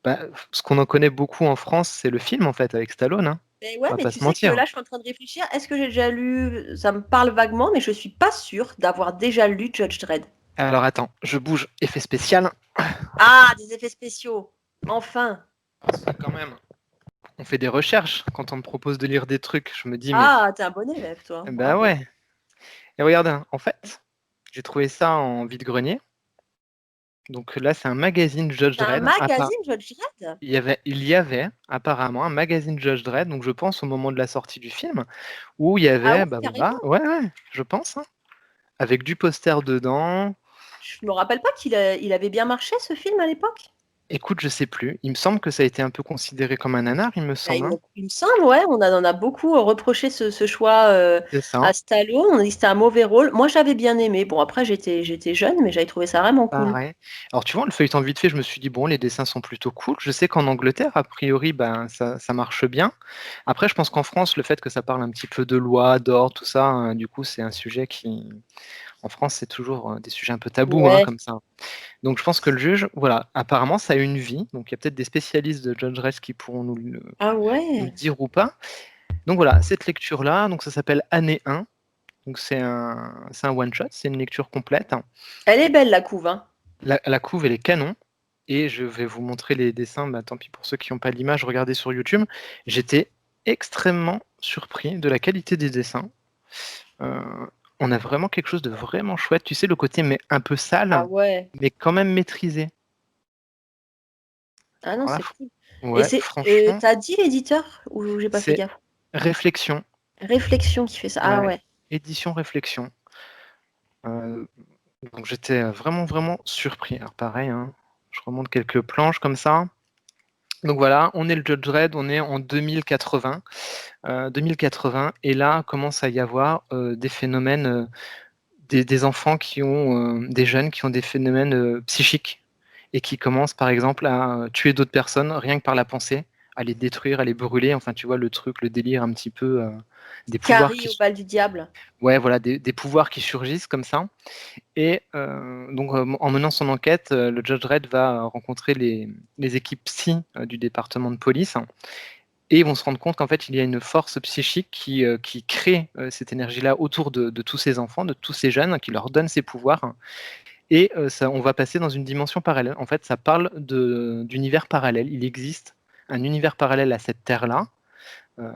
bah, ce qu'on en connaît beaucoup en France, c'est le film en fait avec Stallone. Hein. Mais ouais, On va mais pas tu se sais que mentir. là, je suis en train de réfléchir. Est-ce que j'ai déjà lu? Ça me parle vaguement, mais je suis pas sûre d'avoir déjà lu Judge Dredd. Alors attends, je bouge. Effet spécial. Ah, des effets spéciaux. Enfin. Parce que quand même, on fait des recherches quand on me propose de lire des trucs. Je me dis mais, Ah, t'es un bon élève, toi. bah Bravo. ouais. Et regarde, hein, en fait, j'ai trouvé ça en vide-grenier. Donc là, c'est un magazine Judge T'as un Dredd. magazine Judge Dredd? Il y avait apparemment un magazine Judge Dredd, donc je pense au moment de la sortie du film, où il y Ah avait, ouais, bah voilà, carrément. ouais, ouais, je pense, hein, avec du poster dedans. Je me rappelle pas il avait bien marché, ce film, à l'époque. Écoute, je sais plus. Il me semble que ça a été un peu considéré comme un nanar, il me Bah, semble. Hein. il me semble, ouais, on a beaucoup reproché ce choix C'est ça. à Stallone. On a dit que c'était un mauvais rôle. Moi, j'avais bien aimé. Bon, après, j'étais jeune, mais j'avais trouvé ça vraiment cool. Pareil. Alors tu vois, le feuilleton vite fait, je me suis dit, bon, les dessins sont plutôt cool. Je sais qu'en Angleterre, a priori, ben, ça marche bien. Après, je pense qu'en France, le fait que ça parle un petit peu de loi, d'ordre, tout ça, du coup, c'est un sujet qui, en France, c'est toujours des sujets un peu tabous, hein, Ouais. comme ça. Donc je pense que le juge, voilà, apparemment, ça a une vie. Donc il y a peut-être des spécialistes de Judge Dredd qui pourront Ah nous le ouais. dire ou pas. Donc voilà, cette lecture-là, donc ça s'appelle Année 1. Donc c'est un one-shot, c'est une lecture complète. Elle est belle, la couve, hein. La couve, elle est canon. Et je vais vous montrer les dessins. Bah, tant pis pour ceux qui n'ont pas l'image, regardez sur YouTube. J'étais extrêmement surpris de la qualité des dessins. Euh, on a vraiment quelque chose de vraiment chouette. Tu sais, le côté mais un peu Ah sale, ouais. mais quand même maîtrisé. Ah non, Alors là, c'est cool. Et ouais, franchement, t'as dit l'éditeur ou j'ai pas fait c'est gaffe? réflexion. Réflexion qui fait ça. Ah Ouais, ouais. édition réflexion. Euh, donc j'étais vraiment, vraiment surpris. Alors pareil, hein, je remonte quelques planches comme ça. Donc voilà, on est le Judge Dredd, on est en 2080. 2080, et là commence à y avoir des phénomènes, des enfants qui ont, des jeunes qui ont des phénomènes psychiques et qui commencent par exemple à tuer d'autres personnes rien que par la pensée, à les détruire, à les brûler, enfin tu vois le truc, le délire un petit peu, des pouvoirs Carrie au qui, bal du diable. ouais voilà, des pouvoirs qui surgissent comme ça. Et donc en menant son enquête, le Judge Dredd va rencontrer les équipes psy du département de police. Et ils vont se rendre compte qu'en fait, il y a une force psychique qui crée cette énergie-là autour de tous ces enfants, de tous ces jeunes, qui leur donne ces pouvoirs. Et ça, on va passer dans une dimension parallèle. En fait, ça parle d'univers parallèle. Il existe un univers parallèle à cette Terre-là, euh,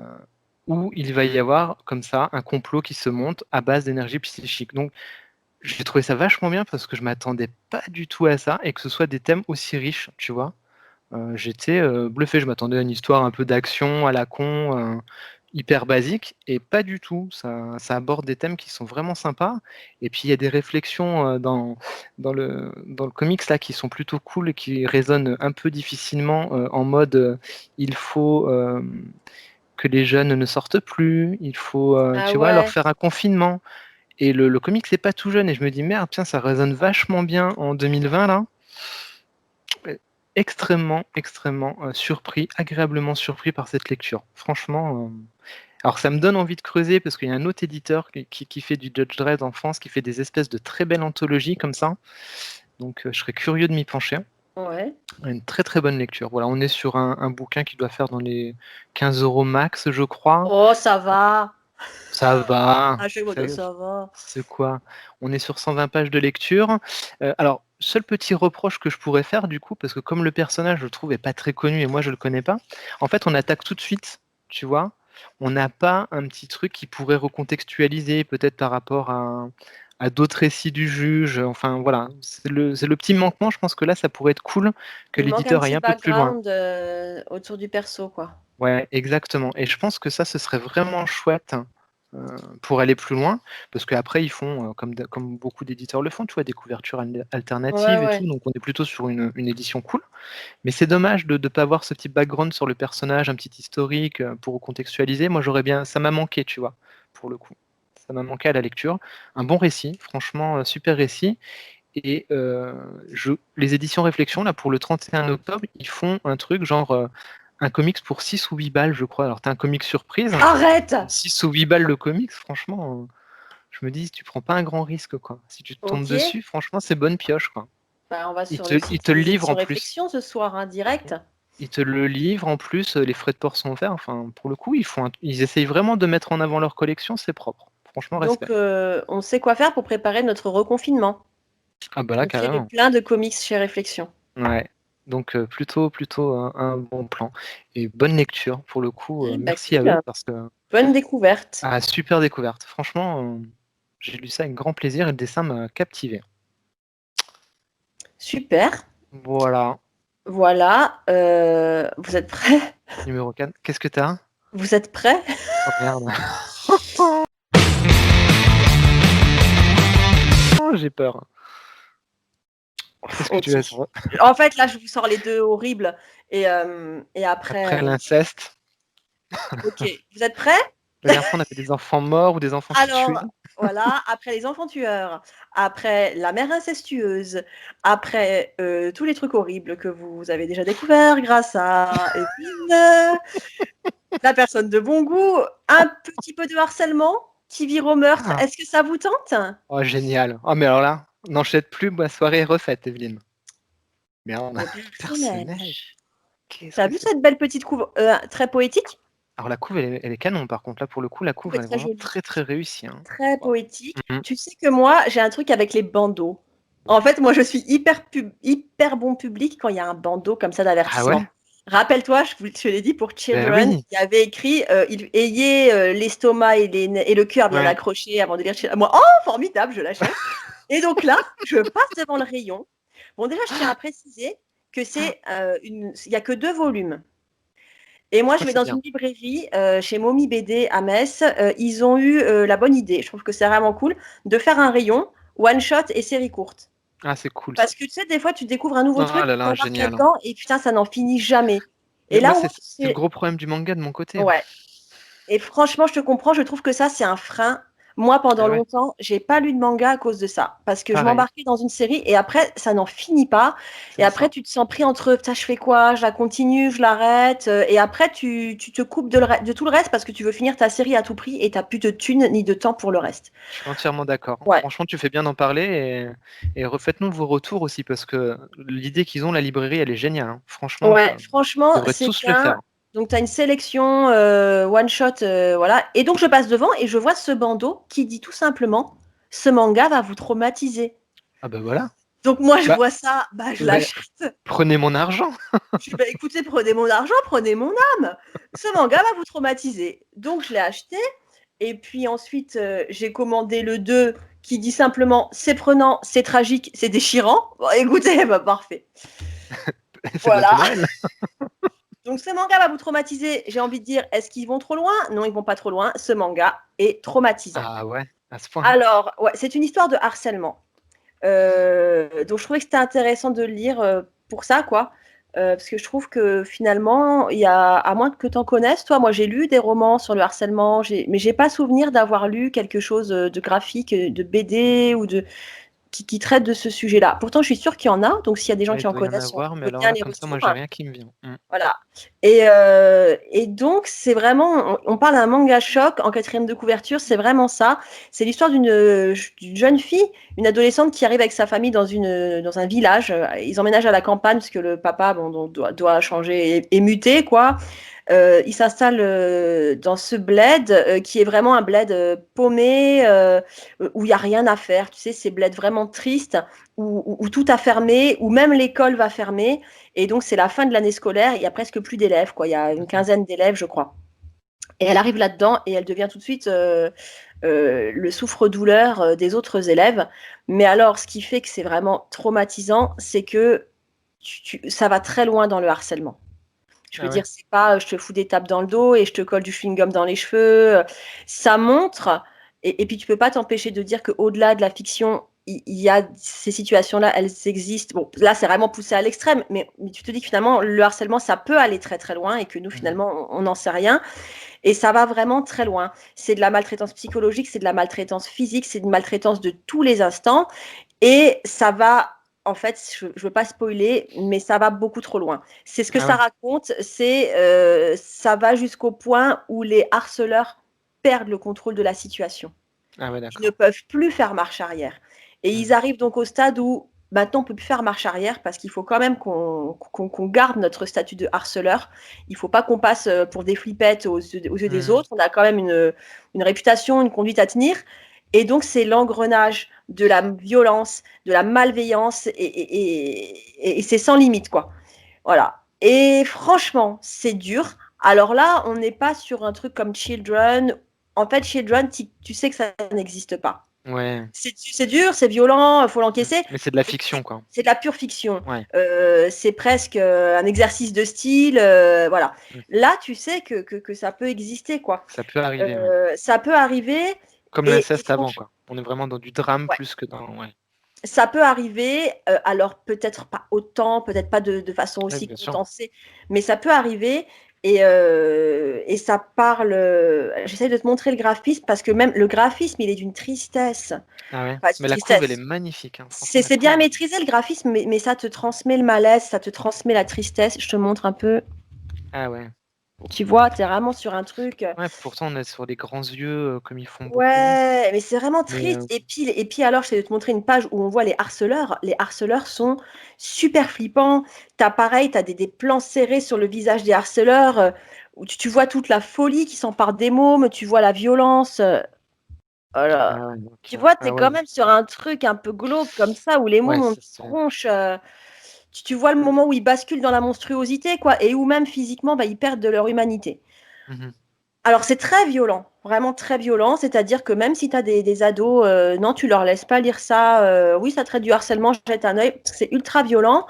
où il va y avoir comme ça un complot qui se monte à base d'énergie psychique. Donc, j'ai trouvé ça vachement bien parce que je m'attendais pas du tout à ça et que ce soit des thèmes aussi riches, tu vois. J'étais bluffé, je m'attendais à une histoire un peu d'action à la con, hyper basique, et pas du tout. Ça aborde des thèmes qui sont vraiment sympas. Et puis il y a des réflexions dans le comics là qui sont plutôt cool et qui résonnent un peu difficilement en mode il faut que les jeunes ne sortent plus, il faut, Ah tu vois, leur ouais. faire un confinement et le comics c'est pas tout jeune et je me dis: «Merde, tiens, ça résonne vachement bien en 2020 là». Extrêmement, extrêmement, surpris, agréablement surpris par cette lecture. Franchement, alors ça me donne envie de creuser parce qu'il y a un autre éditeur qui fait du Judge Dredd en France, qui fait des espèces de très belles anthologies comme ça, donc je serais curieux de m'y pencher. Ouais. Une très, très bonne lecture. Voilà, on est sur un bouquin qui doit faire dans les 15 € max, je crois. Oh, ça va. Ça va, À chaque fois, c'est ça va. c'est quoi? On est sur 120 pages de lecture. Alors, seul petit reproche que je pourrais faire du coup, parce que comme le personnage, je le trouve, est pas très connu et moi je le connais pas, en fait, on attaque tout de suite, tu vois? On n'a pas un petit truc qui pourrait recontextualiser peut-être par rapport à d'autres récits du juge, enfin voilà. C'est le petit manquement, je pense que là, ça pourrait être cool que Il manque un l'éditeur aille petit un peu plus loin. background autour du perso, quoi. Ouais, exactement et je pense que ça, ce serait vraiment chouette, pour aller plus loin. Parce qu'après ils font, comme beaucoup d'éditeurs le font, tu vois? Des couvertures Ouais, alternatives et tout, ouais. donc on est plutôt sur une édition cool. Mais c'est dommage de pas avoir ce petit background sur le personnage, un petit historique, pour contextualiser. Moi, j'aurais bien ça m'a manqué, tu vois? Pour le coup. Ça m'a manqué à la lecture. Un bon récit, franchement, super récit et je les éditions Réflexion, là, pour le 31 octobre, ils font un truc genre, un comics pour 6 ou 8 balles, je crois. Alors tu as un comics surprise, Arrête! 6 ou 8 balles le comics, franchement, je me dis: «Tu prends pas un grand risque, quoi». Si tu te tombes OK. dessus, franchement, c'est bonne pioche, quoi. Bah, on va Ils sur te le ils site te le des livrent éditions en plus. Réflexion ce soir, hein, direct. Ils te le livrent en plus, les frais de port sont offerts. Enfin, pour le coup, ils essayent vraiment de mettre en avant leur collection, c'est propre. Franchement, Donc, respect. on sait quoi faire pour préparer notre reconfinement. Ah bah là, On fait le carrément. plein de comics chez Réflexion. Ouais. Donc plutôt un bon plan et bonne lecture pour le coup, Eh bah, merci à eux cool. parce que Bonne découverte. super découverte. Franchement, j'ai lu ça avec grand plaisir et le dessin m'a captivé. Super. Voilà, Voilà, vous êtes prêts? numéro 4. Qu'est-ce que tu as? Vous êtes prêts? Oh merde. Oh, j'ai peur. Qu'est-ce que OK. tu as sur En fait, là, je vous sors les 2 horribles et après, après l'inceste? OK. Vous êtes prêts? La dernière fois, on avait des enfants morts ou des enfants qui tuaient. Alors, voilà, après les enfants tueurs, après la mère incestueuse, après, tous les trucs horribles que vous avez déjà découverts grâce à Evelyne, la personne de bon goût, un petit peu de harcèlement qui vire au meurtre. Ah! Est-ce que ça vous tente? Oh génial. Oh mais alors là, n'enchaîne plus, ma soirée est refaite, Evelyne. Merde. Les Personnage. personnages. Qu'est-ce Tu as que vu c'est? cette belle petite couve, très poétique? Alors la couve, elle est canon par contre. Là, pour le coup, la La couve couve, est elle est très vraiment jolie, très, très réussie, hein. très Waouh. poétique. Mmh mh. Tu sais que moi, j'ai un truc avec les bandeaux. En fait, moi, je suis hyper bon public quand il y a un bandeau comme ça Ah d'avertissement. ouais? Rappelle-toi, je te l'ai dit pour Ben Children, oui. il y avait écrit, il ayez, l'estomac et le cœur bien Ouais. accrochés avant de lire Chil moi: «Oh formidable!» je lâchais et donc là, je passe devant le rayon. Bon déjà, je tiens à préciser que il y a que 2 volumes. Et moi, je Pourquoi vais c'est dans bien? une librairie, chez Momy BD à Metz, ils ont eu, la bonne idée, je trouve que c'est vraiment cool, de faire un rayon one shot et séries courtes. Ah, c'est cool ça. Parce que tu sais, des fois, tu découvres un nouveau Oh truc, là tu là, t'embarques génial. là-dedans et putain, ça n'en finit jamais. Mais Et moi, là, au c'est moins, c'est le c'est gros problème du manga de mon côté. ouais. Et franchement, je te comprends, je trouve que ça, c'est un frein. Moi, pendant Ah ouais, longtemps, j'ai pas lu de manga à cause de ça. Parce que je pareil, m'embarquais dans une série et après, ça n'en finit pas. Et c'est après, ça. tu te sens pris entre: «Putain, je fais quoi? Je la continue, je l'arrête?» Et après, tu te coupes de tout le reste parce que tu veux finir ta série à tout prix et tu as plus de thunes ni de temps pour le reste. Je suis entièrement d'accord. Ouais, Franchement, tu fais bien d'en parler et refaites-nous vos retours aussi parce que l'idée qu'ils ont, la librairie, elle est géniale, hein. Franchement, ouais, ils franchement, devraient c'est tous le bien. faire. Donc tu as une sélection, one shot, voilà et donc je passe devant et je vois ce bandeau qui dit tout simplement: «Ce manga va vous traumatiser». Ah bah voilà. Donc moi, je Bah vois ça, bah, je bah, l'achète. prenez mon argent. Je dis: «Bah, écoutez, prenez mon argent, prenez mon âme. Ce manga va vous traumatiser». Donc je l'ai acheté et puis ensuite, j'ai commandé le 2 qui dit simplement: «C'est prenant, c'est tragique, c'est déchirant». Bon écoutez, bah, parfait. C'est bientôt Voilà. Noël. Donc ce manga va vous traumatiser. J'ai envie de dire: «Est-ce qu'ils vont trop loin?» Non, ils vont pas trop loin. Ce manga est traumatisant. Ah ouais, à ce point? Alors, ouais, c'est une histoire de harcèlement. Donc je trouvais que c'était intéressant de le lire, pour ça, quoi. Parce que je trouve que finalement, il y a, à moins que tu en connaisses, toi, moi j'ai lu des romans sur le harcèlement, mais j'ai pas souvenir d'avoir lu quelque chose de graphique, de BD ou qui traite de ce sujet-là. Pourtant, je suis sûre qu'il y en a, donc s'il y a des gens Ouais, qui il en doit y en connaissent, avoir, on mais veut alors bien là, les comme ça, moi, retours. j'ai rien qui me vient. Voilà. Et donc, c'est vraiment, on parle d'un manga choc en 4e de couverture, c'est vraiment ça. C'est l'histoire d'une jeune fille, une adolescente qui arrive avec sa famille dans un village. Ils emménagent à la campagne parce que le papa doit changer et muter, quoi. Il s'installe dans ce bled qui est vraiment un bled paumé, où il n'y a rien à faire. Tu sais, ces bleds vraiment tristes, où tout a fermé, où même l'école va fermer. Et donc, c'est la fin de l'année scolaire. Il n'y a presque plus d'élèves, quoi. Il y a une quinzaine d'élèves, je crois. Et elle arrive là-dedans et elle devient tout de suite le souffre-douleur des autres élèves. Mais alors, ce qui fait que c'est vraiment traumatisant, c'est que ça va très loin dans le harcèlement. Je veux Ah ouais. dire, c'est pas je te fous des tapes dans le dos et je te colle du chewing-gum dans les cheveux. Ça montre, et puis tu peux pas t'empêcher de dire qu'au-delà de la fiction, il y a ces situations-là, elles existent. Bon, là, c'est vraiment poussé à l'extrême, mais tu te dis que finalement, le harcèlement, ça peut aller très très loin et que nous, finalement, on n'en sait rien. Et ça va vraiment très loin. C'est de la maltraitance psychologique, c'est de la maltraitance physique, c'est une maltraitance de tous les instants. Et ça va, en fait, je ne veux pas spoiler, mais ça va beaucoup trop loin. C'est ce que Ah ça ouais. raconte, ça va jusqu'au point où les harceleurs perdent le contrôle de la situation. Ah ouais, Ils ne d'accord. peuvent plus faire marche arrière. Et ils Mhm. arrivent donc au stade où maintenant on ne peut plus faire marche arrière parce qu'il faut quand même qu'on garde notre statut de harceleur. Il ne faut pas qu'on passe pour des flippettes aux yeux des Mhm. autres. On a quand même une réputation, une conduite à tenir. Et donc, c'est l'engrenage de la violence, de la malveillance, et c'est sans limite, quoi. Voilà. Et franchement, c'est dur. Alors là, on n'est pas sur un truc comme Children. En fait, Children, tu sais que ça n'existe pas. Ouais. C'est dur, c'est violent, il faut l'encaisser. Mais c'est de la fiction, quoi. C'est de la pure fiction. Ouais. C'est presque un exercice de style. Voilà. Mm. Là, tu sais que ça peut exister, quoi. Ça peut arriver, ouais. Ça peut arriver. Comme Et l'inceste avant, franchement, quoi. On est vraiment dans du drame ouais. plus que dans. Ouais. Ça peut arriver, alors peut-être pas autant, peut-être pas de façon Ouais, aussi bien sûr. condensée, mais ça peut arriver. Et ça parle. J'essaie de te montrer le graphisme parce que même le graphisme, il est d'une tristesse. Ah ouais. Enfin, Mais d'une la couve, elle est tristesse. magnifique, hein. Franchement, la C'est bien couve. maîtrisé le graphisme, mais ça te transmet le malaise, ça te transmet la tristesse. Je te montre un peu. Ah ouais. Tu vois, tu es vraiment sur un truc. Ouais, pourtant, on est sur des grands yeux, comme ils font beaucoup. Ouais, mais c'est vraiment Mais triste. Et puis alors, je vais te montrer une page où on voit les harceleurs. Les harceleurs sont super flippants. T'as pareil, t'as des plans serrés sur le visage des harceleurs où tu vois toute la folie qui s'empare des mômes, tu vois la violence. Voilà. ah ouais, ok. Tu vois, Ah t'es ouais. quand même sur un truc un peu glauque comme ça où les Ouais, mômes ont une c'est. tronche. Tu vois le moment où ils basculent dans la monstruosité, quoi, et où même physiquement, bah, ils perdent de leur humanité. Mhm. Alors, c'est très violent, vraiment très violent. C'est-à-dire que même si tu as des ados, non, tu leur laisses pas lire ça. Oui, ça traite du harcèlement, jette un œil, parce que c'est ultra violent.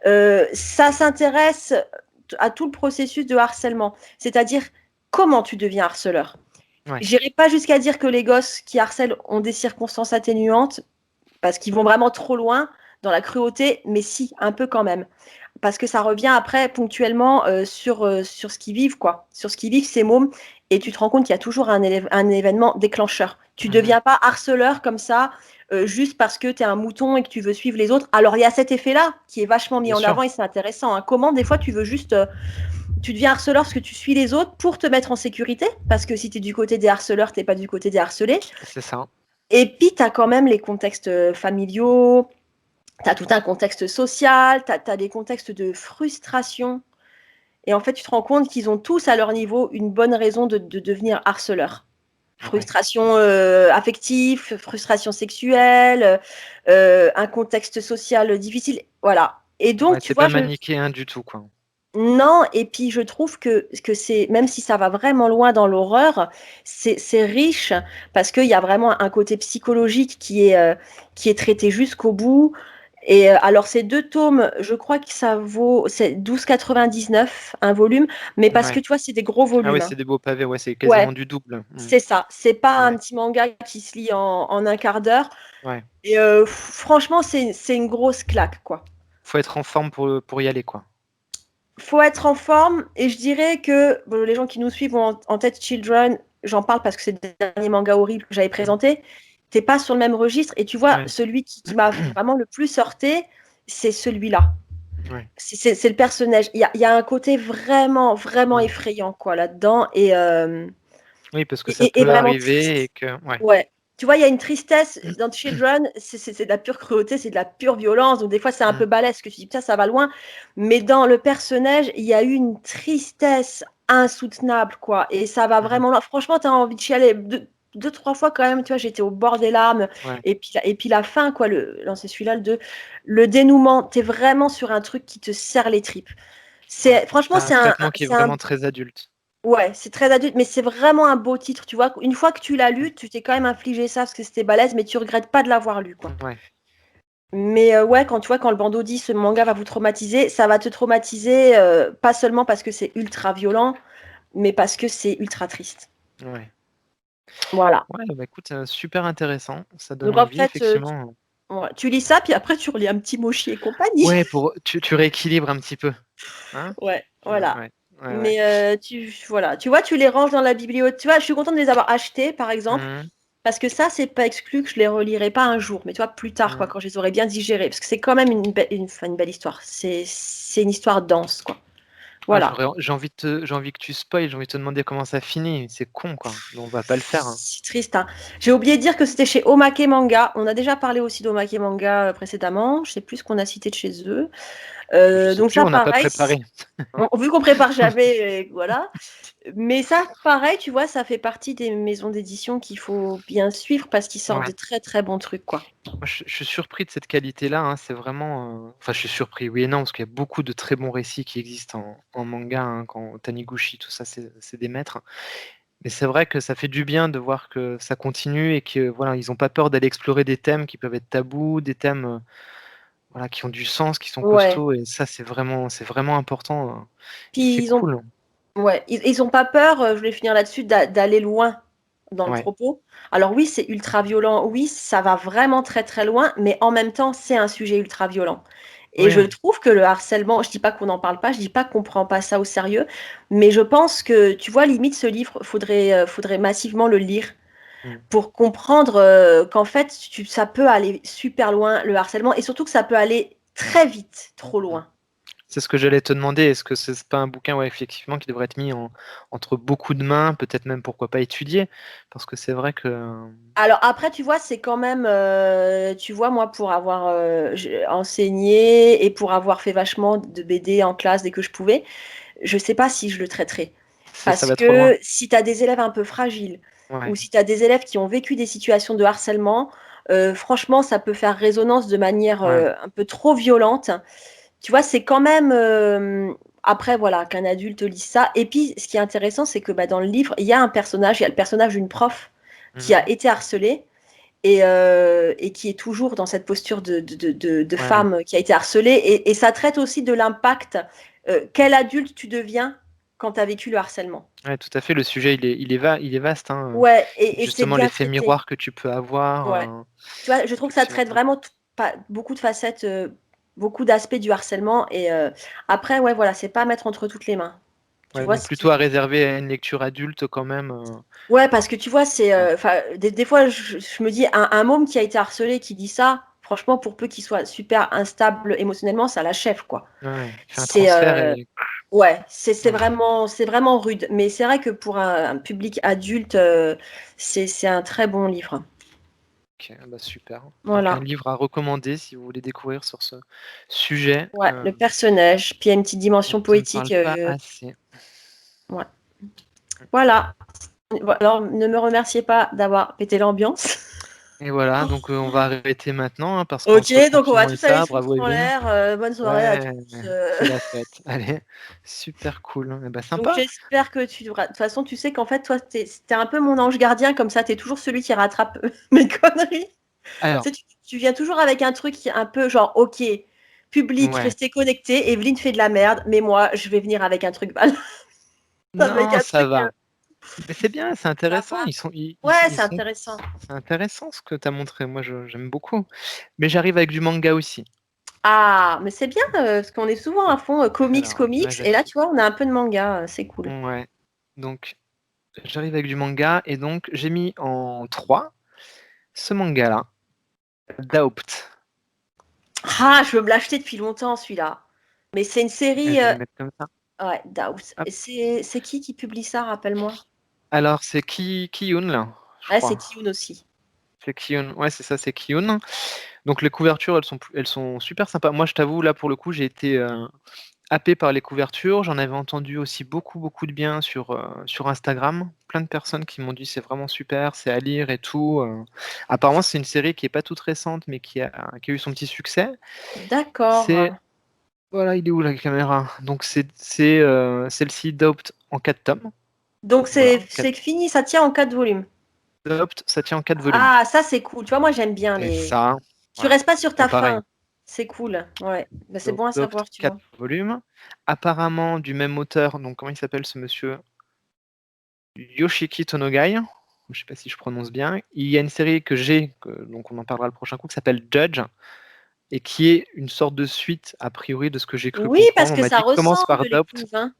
Ça s'intéresse à tout le processus de harcèlement. C'est-à-dire comment tu deviens harceleur. Ouais. J'irai pas jusqu'à dire que les gosses qui harcèlent ont des circonstances atténuantes, parce qu'ils vont vraiment trop loin dans la cruauté, mais si, un peu quand même. Parce que ça revient après ponctuellement sur ce qu'ils vivent, quoi. Sur ce qu'ils vivent, ces mômes. Et tu te rends compte qu'il y a toujours un événement déclencheur. Tu ne Mhm. deviens pas harceleur comme ça, juste parce que tu es un mouton et que tu veux suivre les autres. Alors, il y a cet effet-là qui est vachement mis Bien en sûr. avant et c'est intéressant, hein. Comment, des fois, tu veux juste. Tu deviens harceleur parce que tu suis les autres pour te mettre en sécurité. Parce que si tu es du côté des harceleurs, tu n'es pas du côté des harcelés. C'est ça. Et puis, tu as quand même les contextes familiaux, tu as tout un contexte social, tu as des contextes de frustration. Et en fait, tu te rends compte qu'ils ont tous à leur niveau une bonne raison de devenir harceleurs. Ah ouais. Frustration affective, frustration sexuelle, un contexte social difficile. Voilà. Et donc, Ouais, tu c'est vois, pas manichéen du tout, quoi. non, et puis je trouve que c'est, même si ça va vraiment loin dans l'horreur, c'est riche parce qu'il y a vraiment un côté psychologique qui est traité jusqu'au bout. Et alors, ces 2 tomes, je crois que ça vaut c'est 12,99 un volume, mais parce que Ouais. tu vois, c'est des gros Ah ouais, volumes, hein. c'est des beaux pavés, ouais, c'est Ouais, quasiment du double. Mhm. c'est ça. C'est pas un Ouais. petit manga qui se lit en un quart d'heure. Ouais. Et franchement, c'est une grosse claque, quoi. Faut être en forme pour y aller, quoi. faut être en forme et je dirais que les gens qui nous suivent ont en tête Children, j'en parle parce que c'est le dernier manga horrible que j'avais présenté. T'es pas sur le même registre et tu vois, Ouais. celui qui m'a vraiment le plus sorti, c'est celui-là. Ouais. C'est le personnage. Il y a un côté vraiment, vraiment Mm. effrayant quoi là-dedans Oui, parce que ça et peut vraiment arriver et triste. que ouais. Ouais. Tu vois, il y a une tristesse dans Children, c'est de la pure cruauté, c'est de la pure violence. Donc des fois, c'est un Mm. peu balèze que tu dis, putain, ça va loin. Mais dans le personnage, il y a eu une tristesse insoutenable, quoi. Et ça va Mhm. vraiment loin. Franchement, tu as envie de chialer deux, trois fois quand même. Tu vois, j'étais au bord des larmes. Ouais. Et puis la fin, quoi. Non, c'est celui-là, le 2. Le dénouement, tu es vraiment sur un truc qui te serre les tripes. Ouais. Franchement, Un traitement qui est vraiment très adulte. ouais, c'est très adulte, mais c'est vraiment un beau titre, tu vois. Une fois que tu l'as lu, tu t'es quand même infligé ça parce que c'était balèze, mais tu regrettes pas de l'avoir lu, quoi. Ouais. Mais ouais, quand tu vois, quand le bandeau dit ce manga va vous traumatiser, ça va te traumatiser, pas seulement parce que c'est ultra violent, mais parce que c'est ultra triste. Ouais. Voilà. Ouais, bah écoute, super intéressant. Ça donne Donc en envie, fait, effectivement. ouais, tu lis ça, puis après tu relis un petit Mochi et compagnie. Ouais, tu rééquilibres un petit peu. Hein? Ouais, Ouais, voilà. ouais, ouais, ouais. Mais voilà, tu vois, tu les ranges dans la bibliothèque. Tu vois, je suis contente de les avoir achetés, par exemple. Mhm. Parce que ça, c'est pas exclu que je les relirai pas un jour, mais tu vois, plus tard, quoi, Mhm. quand je les aurai bien digérés. Parce que c'est quand même enfin, une belle histoire. C'est une histoire dense, quoi. Ah, Voilà. j'ai envie que tu spoil, j'ai envie de te demander comment ça finit. C'est con, quoi. Mais on va pas le faire, hein. C'est triste, hein. J'ai oublié de dire que c'était chez Omake Manga. On a déjà parlé aussi d'Omake Manga précédemment. Je sais plus ce qu'on a cité de chez eux. Je sais Donc plus, ça, on n'a pas pareil, préparé. vu qu'on prépare jamais, voilà. Mais ça, pareil, tu vois, ça fait partie des maisons d'édition qu'il faut bien suivre parce qu'ils sortent Ouais. de très très bons trucs, quoi. Moi, je suis surpris de cette qualité-là, hein. C'est vraiment, enfin, je suis surpris, oui et non, parce qu'il y a beaucoup de très bons récits qui existent en manga, hein, quand Taniguchi, tout ça, c'est des maîtres. Mais c'est vrai que ça fait du bien de voir que ça continue et que, voilà, ils ont pas peur d'aller explorer des thèmes qui peuvent être tabous, des thèmes, voilà, qui ont du sens, qui sont Ouais. costauds et ça, c'est vraiment important, et Puis c'est ils ont cool. Ouais, ils ont pas peur, je voulais finir là-dessus, d'aller loin dans le Ouais. propos. Alors oui, c'est ultra violent, oui, ça va vraiment très très loin, mais en même temps, c'est un sujet ultra violent. Et je Ouais. trouve que le harcèlement, je dis pas qu'on n'en parle pas, je dis pas qu'on prend pas ça au sérieux, mais je pense que, tu vois, limite ce livre, faudrait massivement le lire Mmh. pour comprendre qu'en fait, ça peut aller super loin, le harcèlement, et surtout que ça peut aller très vite, trop Mmh. loin. C'est ce que j'allais te demander. Est-ce que c'est pas un bouquin, ouais, effectivement, qui devrait être mis entre beaucoup de mains, peut-être même pourquoi pas étudier? Parce que c'est vrai que Alors après, tu vois, c'est quand même, tu vois, moi, pour avoir enseigné et pour avoir fait vachement de BD en classe dès que je pouvais, je sais pas si je le traiterais. ça Parce va trop loin. que si tu as des élèves un peu fragiles ou Ouais, si tu as des élèves qui ont vécu des situations de harcèlement, franchement, ça peut faire résonance de manière ouais, un peu trop violente. Tu vois, c'est quand même... après, voilà, qu'un adulte lise ça. Et puis, ce qui est intéressant, c'est que bah, dans le livre, il y a un personnage, il y a le personnage d'une prof qui mmh, a été harcelée et qui est toujours dans cette posture de ouais, femme qui a été harcelée. Et ça traite aussi de l'impact. Quel adulte tu deviens quand tu as vécu le harcèlement? ouais, tout à fait. Le sujet, il est vaste, hein, Ouais, et c'est justement bien l'effet traité. miroir que tu peux avoir, Ouais. Tu vois, je trouve que ça traite effectivement. vraiment beaucoup de facettes, beaucoup d'aspects du harcèlement. Et après, ouais, voilà, c'est pas à mettre entre toutes les mains. Tu Ouais, vois, donc plutôt à réserver à une lecture adulte quand même, ouais, parce que tu vois, c'est, ouais, enfin, des fois, je me dis, un môme qui a été harcelé, qui dit ça, franchement, pour peu qu'il soit super instable émotionnellement, ça l'achève, quoi. ouais, il fait un C'est, transfert et ouais, ouais, c'est vraiment rude. Mais c'est vrai que pour un public adulte, c'est un très bon livre. OK, ah bah, super. Donc un Voilà. livre à recommander si vous voulez découvrir sur ce sujet, Ouais, le personnage, puis il y a une petite dont dimension on ne parle poétique. pas assez. Ouais. Voilà. Alors, ne me remerciez pas d'avoir pété l'ambiance. Et voilà, donc on va arrêter maintenant, hein, parce Ok, qu'entre le donc on va confinement et tous aller ça, se foutre bravo en Evelyne. l'air. Bonne soirée à Ouais, tous. c'est la fête. Allez, super cool. Et bah, Donc sympa. j'espère que tu devras. De toute façon, tu sais qu'en fait, toi, t'es un peu mon ange gardien, comme ça, t'es toujours celui qui rattrape mes conneries. Tu Alors, sais, tu viens toujours avec un truc un peu genre, ok, public, ouais. restez connectés, Evelyne fait de la merde, mais moi, je vais venir avec un truc mal. Avec Non, un ça truc. va. Mais c'est bien, c'est Ça intéressant. va. Ils Ouais, ils c'est sont intéressant. c'est intéressant ce que tu as montré. Moi, j'aime beaucoup. Mais j'arrive avec du manga aussi. Ah, mais c'est bien, parce qu'on est souvent à fond, comics, Alors, comics image et là, tu affichée. vois, on a un peu de manga, c'est cool. Ouais. Donc, j'arrive avec du manga et donc j'ai mis en 3 ce manga-là, Doubt. Ah, je veux me l'acheter depuis longtemps celui-là. Mais c'est une Je série, vais le mettre comme ça. ouais, Doubt. Hop. Et c'est qui publie ça, rappelle-moi? Alors, c'est Kiyun, là, je Ah, c'est crois. Kiyun aussi. C'est Kiyun. Ouais, c'est ça, c'est Kiyun. Donc, les couvertures, elles sont super sympas. Moi, je t'avoue, là, pour le coup, j'ai été happé par les couvertures. J'en avais entendu aussi beaucoup, beaucoup de bien sur Instagram. Plein de personnes qui m'ont dit c'est vraiment super, c'est à lire et tout. Apparemment, c'est une série qui est pas toute récente, mais qui a eu son petit succès. C'est D'accord. Voilà, il est où la caméra? Donc c'est celle-ci Doubt en 4 tomes. Donc Voilà, 4 c'est fini, ça tient en 4 volumes. Doubt, ça tient en 4 volumes. Ah, ça, c'est cool. Tu vois, moi, j'aime bien Et les ça, tu voilà, restes pas sur bah, ta pareil. faim. C'est cool, ouais. Bah, c'est Donc bon à Doubt, savoir, tu 4 vois? volumes. Apparemment du même auteur, donc comment il s'appelle ce monsieur? Yoshiki Tonogai. Je sais pas si je prononce bien. Il y a une série donc on en parlera le prochain coup, qui s'appelle Judge, et qui est une sorte de suite, a priori, de ce que j'ai cru Oui, parce comprendre. On que m'a ça dit commence ressemble par les Doubt. couves, hein.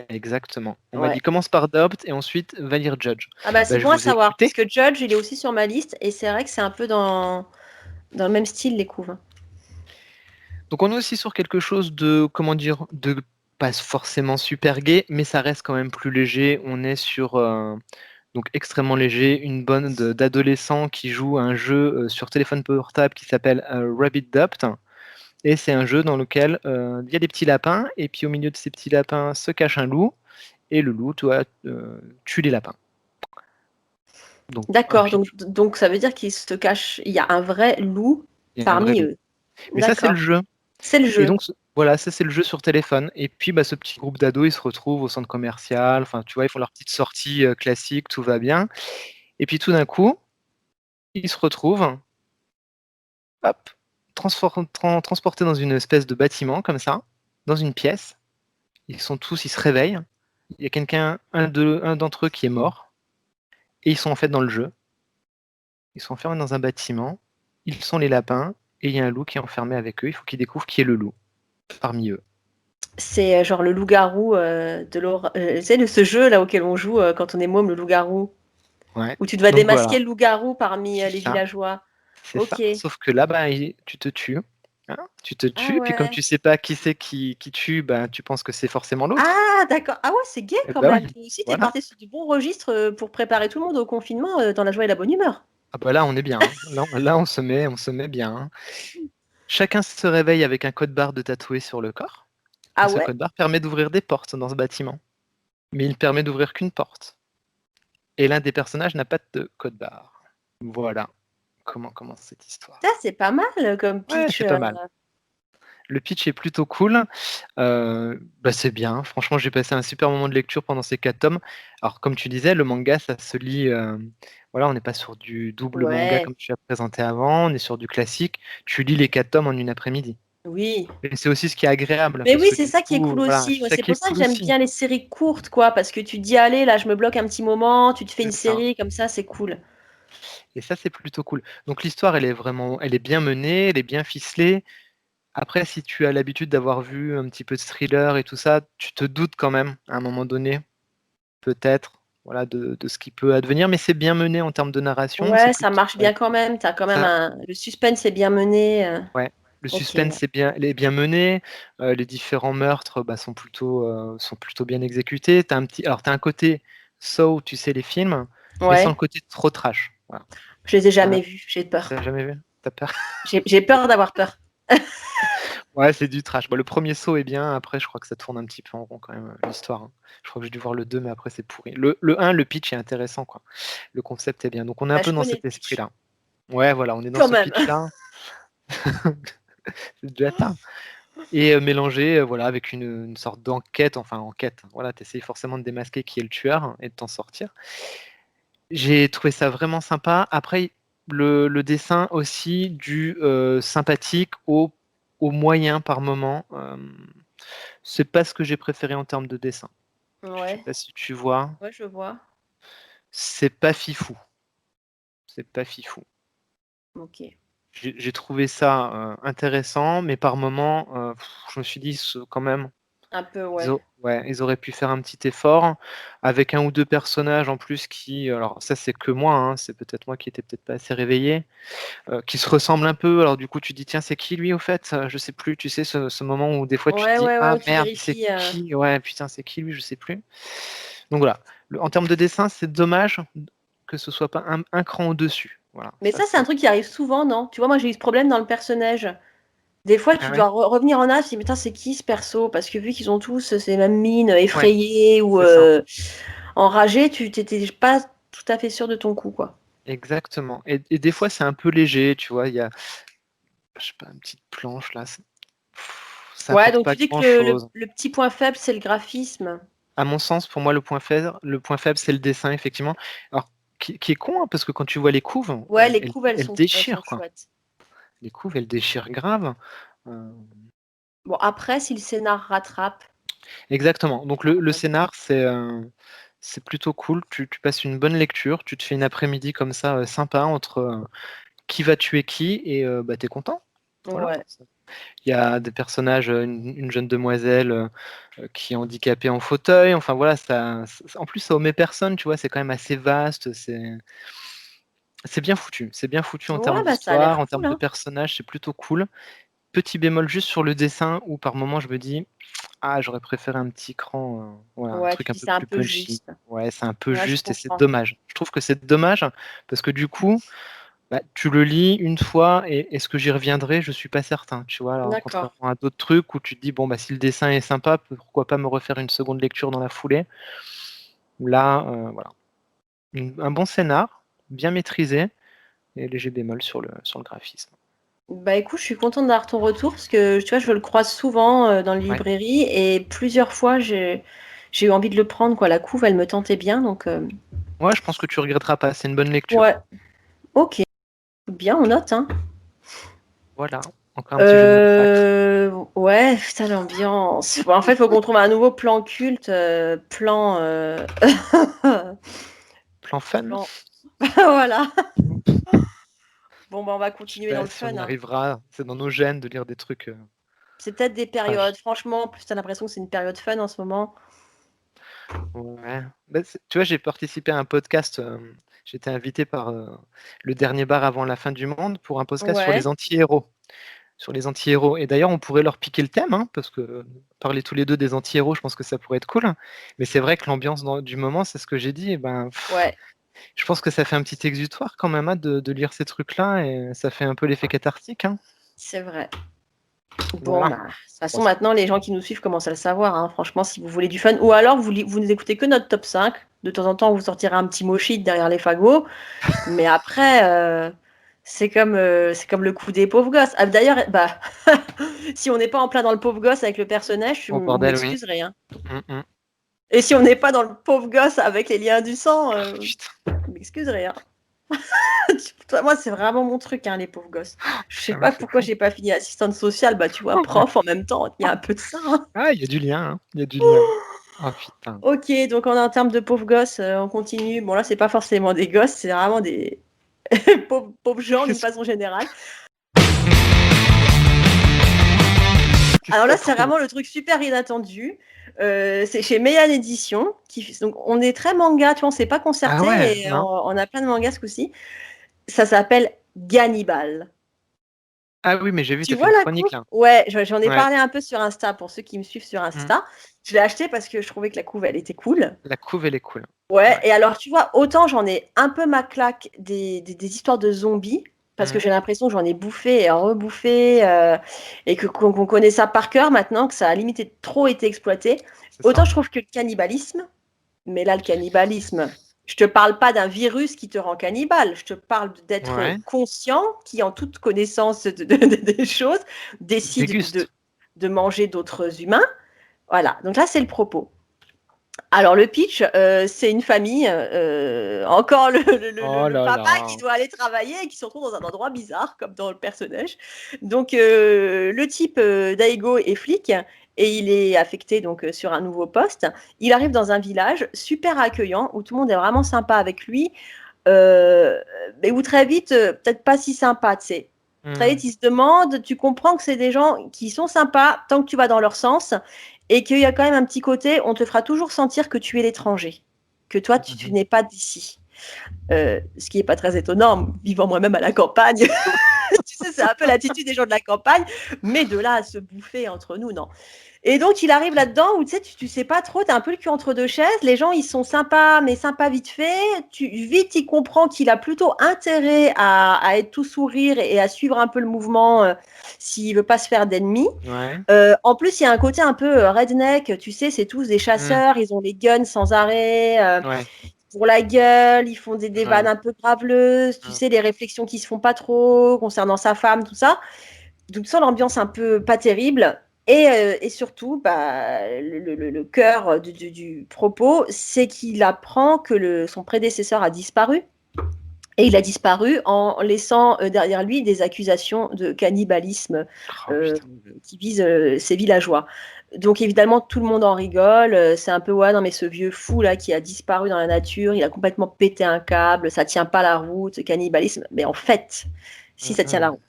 Exactement. On m'a Ouais. dit commence par Doubt et ensuite va lire Judge. Ah bah, c'est Bah, je bon à vous ai savoir écouté. parce que Judge, il est aussi sur ma liste et c'est vrai que c'est un peu dans le même style, les couves. Donc on est aussi sur quelque chose de, comment dire, de pas forcément super gai, mais ça reste quand même plus léger. On est sur donc extrêmement léger, une bande d'adolescents qui jouent à un jeu sur téléphone portable qui s'appelle Rabbit Dupt. Et c'est un jeu dans lequel il y a des petits lapins, et puis au milieu de ces petits lapins se cache un loup, et le loup, toi, tue les lapins. Donc un D'accord, pitch, donc ça veut dire qu'il se cache il y a un vrai loup il y a un vrai parmi loup. eux. Mais ça, c'est le D'accord, jeu. c'est le Et jeu. donc, voilà, ça c'est le jeu sur téléphone. Et puis, bah, ce petit groupe d'ados, ils se retrouvent au centre commercial. Enfin, tu vois, ils font leur petite sortie classique, tout va bien. Et puis, tout d'un coup, ils se retrouvent, hop, transportés dans une espèce de bâtiment comme ça, dans une pièce. Ils se réveillent. Il y a un d'entre eux qui est mort. Et ils sont en fait dans le jeu. Ils sont enfermés dans un bâtiment. Ils sont les lapins. Et il y a un loup qui est enfermé avec eux. Il faut qu'ils découvrent qui est le loup parmi eux. C'est, genre le loup-garou, tu sais, de ce jeu là auquel on joue, quand on est môme, le loup-garou? Ouais. Où tu dois Donc voilà, démasquer le loup-garou parmi, c'est les ça. villageois. C'est ça. OK. Sauf que là, bah, tu te tues. Hein, tu te Ah tues, puis comme ouais. tu sais pas qui c'est qui tue, bah, tu penses que c'est forcément l'autre. Ah d'accord. Ah ouais, c'est gai Et quand bah ouais, même. Toi aussi, tu es voilà. parti sur du bon registre, pour préparer tout le monde au confinement, dans la joie et la bonne humeur. Ah bah là, on est bien. Hein. Là, on se met bien. Hein. Chacun se réveille avec un code barre de tatoué sur le corps. Et Ah ce ouais? code barre permet d'ouvrir des portes dans ce bâtiment. Mais il permet d'ouvrir qu'une porte. Et l'un des personnages n'a pas de code barre. Voilà comment commence cette Ça, histoire. c'est pas mal, comme Ouais, pitch, c'est pas mal. Le pitch est plutôt cool. Bah, c'est bien. Franchement, j'ai passé un super moment de lecture pendant ces 4 tomes. Alors, comme tu disais, le manga, ça se lit, voilà, on n'est pas sur du double manga ouais, comme tu as présenté avant, on est sur du classique. Tu lis les 4 tomes en une après-midi. oui. Et c'est aussi ce qui est agréable Mais parce oui, que c'est du ça qui est coup, cool voilà, aussi. c'est Moi, ça c'est qui pour est ça que cool j'aime aussi. bien les séries courtes, quoi, parce que tu te dis: «Allez, là, je me bloque un petit moment», tu te fais une C'est ça. série comme ça, c'est cool. Et ça, c'est plutôt cool. Donc l'histoire, elle est bien menée, elle est bien ficelée. Après, si tu as l'habitude d'avoir vu un petit peu de thriller et tout ça, tu te doutes quand même, à un moment donné, peut-être, voilà, de ce qui peut advenir, mais c'est bien mené en termes de narration, c'est Ouais, ça plutôt marche bien quand même. Tu as quand même ça, un le suspense est bien mené, ouais. Le OK, suspense ouais. est bien mené, les différents meurtres, bah, sont plutôt bien exécutés. Tu as un côté Saw, tu sais, les films, mais sans le Ouais, côté trop trash. Voilà. je les ai Tu jamais vus, j'ai as peur. jamais vu? Tu as peur? J'ai peur d'avoir peur. Ouais, c'est du trash. Bah, le premier saut est bien, après je crois que ça tourne un petit peu en rond quand même, l'histoire, hein. Je crois que j'ai dû voir le 2, mais après c'est pourri. Le 1, le pitch est intéressant, quoi. Le concept est bien. Donc on est un Bah, peu je dans connais cet le pitch. esprit-là. Ouais, voilà, on est dans Quand ce même. pitch-là. C'est déjà ça. Et mélangé, voilà, avec une sorte d'enquête, enfin enquête, voilà, tu essayes forcément de démasquer qui est le tueur hein, et de t'en sortir. J'ai trouvé ça vraiment sympa. Après, le dessin aussi du, sympathique au moyen par moment, c'est pas ce que j'ai préféré en termes de dessin. Je sais Ouais, pas si tu vois? ouais, je vois. C'est pas fifou, c'est pas fifou. OK. j'ai trouvé ça intéressant, mais par moments, je me suis dit, quand même, Un peu, ouais. Ils auraient pu faire un petit effort avec un ou deux personnages en plus qui, alors ça c'est que moi, hein, c'est peut-être moi qui étais peut-être pas assez réveillé, qui se ressemblent un peu. Alors du coup, tu dis tiens, c'est qui lui au fait? Je sais plus. Tu sais ce moment où des fois tu te Ouais, dis ouais, ouais, ah où tu merde, c'est vérifies. qui? Ouais, putain, c'est qui lui? Je sais plus. Donc voilà. En termes de dessin, c'est dommage que ce soit pas un cran au-dessus. Voilà. Mais ça, c'est un truc qui arrive souvent, non? Tu vois, moi, j'ai eu ce problème dans le personnage. Des fois, Ah tu ouais? dois revenir en âge, tu dis, putain, c'est qui ce perso? Parce que vu qu'ils ont tous ces mêmes mines Ouais, effrayées ou c'est ça. enragées, tu t'étais pas tout à fait sûr de ton coup, quoi. Exactement. Et des fois, c'est un peu léger, tu vois. Il y a, je sais pas, une petite planche là. Ça Ouais, apporte donc pas tu dis que grand-chose. le petit point faible, c'est le graphisme. À mon sens, pour moi, le point faible, c'est le dessin, effectivement. Alors, qui est con, hein, parce que quand tu vois les couves, Ouais, les couves, elles elles sont déchirent, quoi. chouettes. Les couves, elles déchirent grave. Euh, Bon, après, si le scénar rattrape, Exactement. Donc, ça va le pas bien. scénar, c'est plutôt cool. Tu passes une bonne lecture, tu te fais une après-midi comme ça, sympa, entre qui va tuer qui, et bah, t'es content. Voilà. Ouais. Il y a des personnages, une jeune demoiselle qui est handicapée en fauteuil. Enfin voilà, en plus ça omet personne, tu vois, c'est quand même assez vaste. C'est bien foutu. C'est bien foutu en termes Ouais, bah ça a l'air d'histoire, en cool, termes de hein. personnages, c'est plutôt cool. Petit bémol juste sur le dessin où par moment je me dis ah j'aurais préféré un petit cran, voilà, un Ouais, truc tu un dis peu c'est un plus peu punchy. juste. Ouais, c'est un peu Ouais, je juste et c'est comprends. dommage. Je trouve que c'est dommage parce que du coup, bah, tu le lis une fois et est-ce que j'y reviendrai? Je suis pas certain, tu vois? Alors D'accord. contrairement à d'autres trucs où tu te dis: «Bon, bah, si le dessin est sympa, pourquoi pas me refaire une seconde lecture dans la foulée?» Là, voilà. Un bon scénar, bien maîtrisé et léger bémol sur le graphisme. Bah écoute, je suis contente d'avoir ton retour parce que tu vois, je le croise souvent dans les Ouais. librairies et plusieurs fois j'ai eu envie de le prendre, quoi. La couve, elle me tentait bien, donc Ouais, je pense que tu regretteras pas, c'est une bonne lecture. ouais, ok, bien, on note, hein. Voilà, encore un petit jeu de mots fac. Ouais, putain, l'ambiance. Bon, en fait, il faut qu'on trouve un nouveau plan culte, Plan fun? plan... Voilà. Bon, bah on va Je sais continuer dans pas le si on fun, y hein. arrivera, c'est dans nos gènes de lire des trucs, C'est peut-être des périodes. trash. Franchement, en plus, t'as l'impression que c'est une période fun en ce moment. Ouais. Bah, tu vois, j'ai participé à un podcast, j'étais invité par, Le Dernier Bar avant la fin du monde pour un podcast sur Ouais. les anti-héros. Sur les anti-héros et d'ailleurs, on pourrait leur piquer le thème, hein, parce que parler tous les 2 des anti-héros, je pense que ça pourrait être cool. Mais c'est vrai que l'ambiance du moment, c'est ce que j'ai dit et ben, Ouais, je pense que ça fait un petit exutoire quand même, hein, de lire ces trucs-là et ça fait un peu l'effet cathartique, hein. c'est vrai. Bon, Voilà. bah, de toute façon, Bon, c'est maintenant, les gens qui nous suivent commencent à le savoir, hein. Franchement, si vous voulez du fun, ou alors vous nous écoutez que notre top 5. De temps en temps, on vous sortira un petit mochit derrière les fagots. Mais après, c'est comme le coup des pauvres gosses. Ah, d'ailleurs, bah, si on n'est pas en plein dans le pauvre gosse avec le personnage, oh vous bordel, oui. m'excuserez, hein. Mmh mh. Et si on n'est pas dans le pauvre gosse avec les liens du sang, Putain, vous m'excuserez, hein. Moi, c'est vraiment mon truc, hein, les pauvres gosses. Je sais putain, pas c'est pourquoi fou. j'ai pas fini assistante sociale, bah tu vois, prof en même temps, il y a un peu de ça, hein. Ah, il y a du lien, hein, il y a du lien. Oh putain. Ok, donc en termes de pauvres gosses, on continue. Bon là, c'est pas forcément des gosses, c'est vraiment des pauvres gens d'une Qu'est-ce façon générale. qu'est-ce Alors qu'il y là, a c'est trop? vraiment le truc super inattendu. C'est chez Meian Édition. Donc on est très manga, tu vois, on s'est pas Ah concerté ouais, et non? on a plein de mangas ce coup-ci. Ça s'appelle Gannibal. Ah oui, mais j'ai vu, Tu tu as fait vois une la chronique couve? là. Ouais, j'en ai Ouais. parlé un peu sur Insta pour ceux qui me suivent sur Mmh. Insta. Je l'ai acheté parce que je trouvais que la couve, elle était cool. La couve, elle est cool. Ouais, Ouais. et alors tu vois, autant j'en ai un peu ma claque des histoires de zombies, parce que Mmh. j'ai l'impression que j'en ai bouffé et rebouffé, et qu'on connaît ça par cœur maintenant, que ça a limité trop été exploité. C'est Autant ça. je trouve que le cannibalisme, mais là le cannibalisme, je te parle pas d'un virus qui te rend cannibale, je te parle d'être Ouais. conscient qui, en toute connaissance des choses, décide Déguste. de manger d'autres humains. Voilà, donc là c'est le propos. Alors le pitch, c'est une famille, encore Oh le là papa qui là. doit aller travailler et qui se retrouve dans un endroit bizarre comme dans le personnage. Donc le type, Daigo est flic et il est affecté donc, sur un nouveau poste. Il arrive dans un village super accueillant où tout le monde est vraiment sympa avec lui, heu, mais où très vite, peut-être pas si sympa, tu sais? Très vite, ils se demandent, tu comprends que c'est des gens qui sont sympas tant que tu vas dans leur sens et qu'il y a quand même un petit côté, on te fera toujours sentir que tu es l'étranger, que toi, tu n'es pas d'ici. Ce qui n'est pas très étonnant, vivant moi-même à la campagne. Tu sais, c'est un peu l'attitude des gens de la campagne, mais de là à se bouffer entre nous, non. Et donc, il arrive là-dedans où tu sais pas trop, tu as un peu le cul entre deux chaises. Les gens, ils sont sympas, mais sympas vite fait. Vite, il comprend qu'il a plutôt intérêt à être tout sourire et à suivre un peu le mouvement s'il veut pas se faire d'ennemis. Ouais. En plus, il y a un côté un peu redneck. Tu sais, c'est tous des chasseurs, ils ont les guns sans arrêt. Ouais. Pour la gueule, ils font des Ouais. vannes un peu graveleuses, tu sais, les réflexions qui se font pas trop concernant sa femme, tout ça. Donc, ça, l'ambiance un peu pas terrible. Et surtout, le cœur du propos, c'est qu'il apprend que son prédécesseur a disparu. Et il a disparu en laissant derrière lui des accusations de cannibalisme qui visent ces villageois. Donc évidemment, tout le monde en rigole. C'est un peu, ouais, non mais ce vieux fou là qui a disparu dans la nature, il a complètement pété un câble, ça tient pas la route, cannibalisme. Mais en fait, si ça tient la route.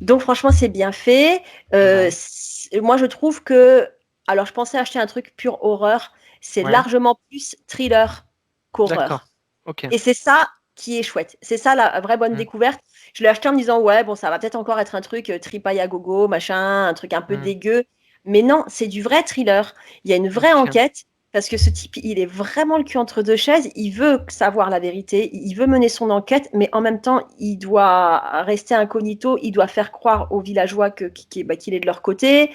Donc franchement, c'est bien fait. Moi, je trouve que, alors je pensais acheter un truc pur horreur, c'est largement plus thriller qu'horreur. D'accord. Ok. Et c'est ça qui est chouette. C'est ça la vraie bonne découverte. Je l'ai acheté en me disant, ouais, bon, ça va peut-être encore être un truc tripaille à gogo, machin, un truc un peu dégueu. Mais non, c'est du vrai thriller. Il y a une vraie enquête parce que ce type, il est vraiment le cul entre deux chaises. Il veut savoir la vérité, il veut mener son enquête, mais en même temps, il doit rester incognito. Il doit faire croire aux villageois qu'il est de leur côté.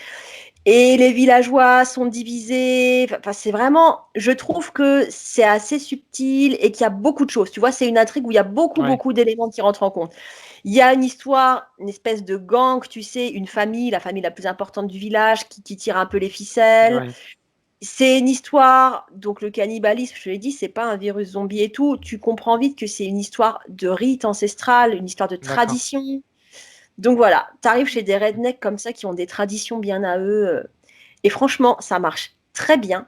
Et les villageois sont divisés. Enfin, c'est vraiment, je trouve que c'est assez subtil et qu'il y a beaucoup de choses. Tu vois, c'est une intrigue où il y a beaucoup d'éléments qui rentrent en compte. Il y a une histoire, une espèce de gang, tu sais, une famille, la famille la plus importante du village qui tire un peu les ficelles. C'est une histoire, donc le cannibalisme, je l'ai dit, c'est pas un virus zombie et tout. Tu comprends vite que c'est une histoire de rite ancestral, une histoire de tradition. Donc voilà, tu arrives chez des rednecks comme ça qui ont des traditions bien à eux. Et franchement, ça marche très bien.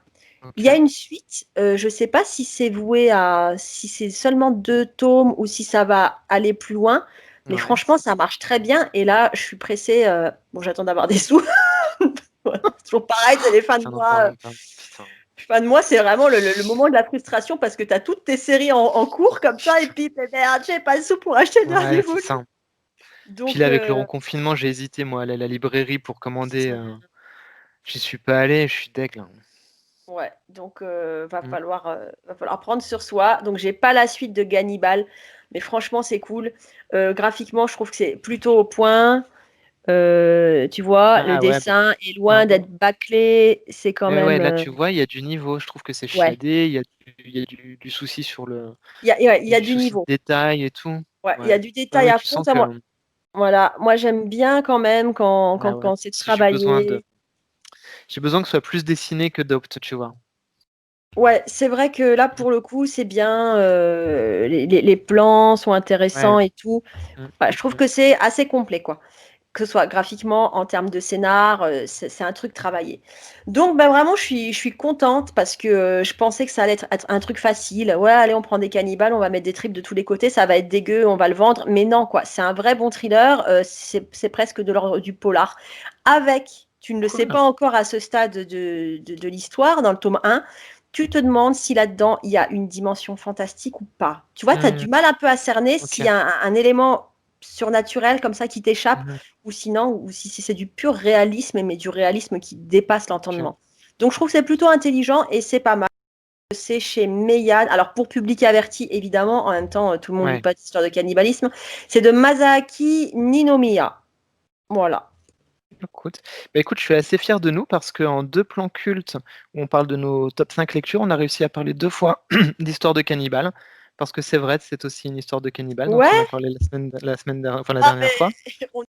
Il y a une suite. Je ne sais pas si c'est voué à. Si c'est seulement 2 tomes ou si ça va aller plus loin. Mais franchement, ça marche très bien. Et là, je suis pressée. Bon, j'attends d'avoir des sous. C'est toujours pareil, c'est les fins de mois. Fin de mois, c'est vraiment le moment de la frustration parce que tu as toutes tes séries en cours comme ça. Et puis, merde, j'ai pas le sou pour acheter le dernier volume. Donc, puis là, avec le reconfinement, j'ai hésité, moi, à aller à la librairie pour commander. J'y suis pas allé, je suis deg. Là. Ouais, donc va falloir prendre sur soi. Donc, j'ai pas la suite de Gannibal, mais franchement, c'est cool. Graphiquement, je trouve que c'est plutôt au point. Tu vois, le dessin est loin d'être bâclé. C'est quand même. Ouais, là, tu vois, il y a du niveau. Je trouve que c'est shadé. Il y a du souci sur le. Il y a du niveau. De détail et tout. Ouais, il y a du détail à fond. Ça, voilà, moi j'aime bien quand même quand c'est travaillé. J'ai besoin que ce soit plus dessiné que Dopt, tu vois. Ouais, c'est vrai que là, pour le coup, c'est bien. Les plans sont intéressants et tout. Ouais, je trouve que c'est assez complet, quoi. Que ce soit graphiquement, en termes de scénar, c'est un truc travaillé. Donc, vraiment, je suis contente parce que je pensais que ça allait être un truc facile. Ouais, allez, on prend des cannibales, on va mettre des tripes de tous les côtés, ça va être dégueu, on va le vendre. Mais non, quoi, c'est un vrai bon thriller. C'est presque de l'ordre du polar. Avec, tu ne le sais pas encore à ce stade de l'histoire, dans le tome 1, tu te demandes si là-dedans, il y a une dimension fantastique ou pas. Tu vois, tu as du mal un peu à cerner s'il y a un élément surnaturel comme ça qui t'échappe ou sinon ou si c'est du pur réalisme mais du réalisme qui dépasse l'entendement. Donc je trouve que c'est plutôt intelligent et c'est pas mal. C'est chez Meian, alors pour public averti évidemment, en même temps tout le monde ne lit pas d'histoire de cannibalisme, c'est de Masaaki Ninomiya. Voilà. Écoute, je suis assez fier de nous parce qu'en 2 plans cultes où on parle de nos top 5 lectures, on a réussi à parler 2 fois d'histoire de cannibale. Parce que c'est vrai, c'est aussi une histoire de cannibale dont on a parlé la dernière fois. On a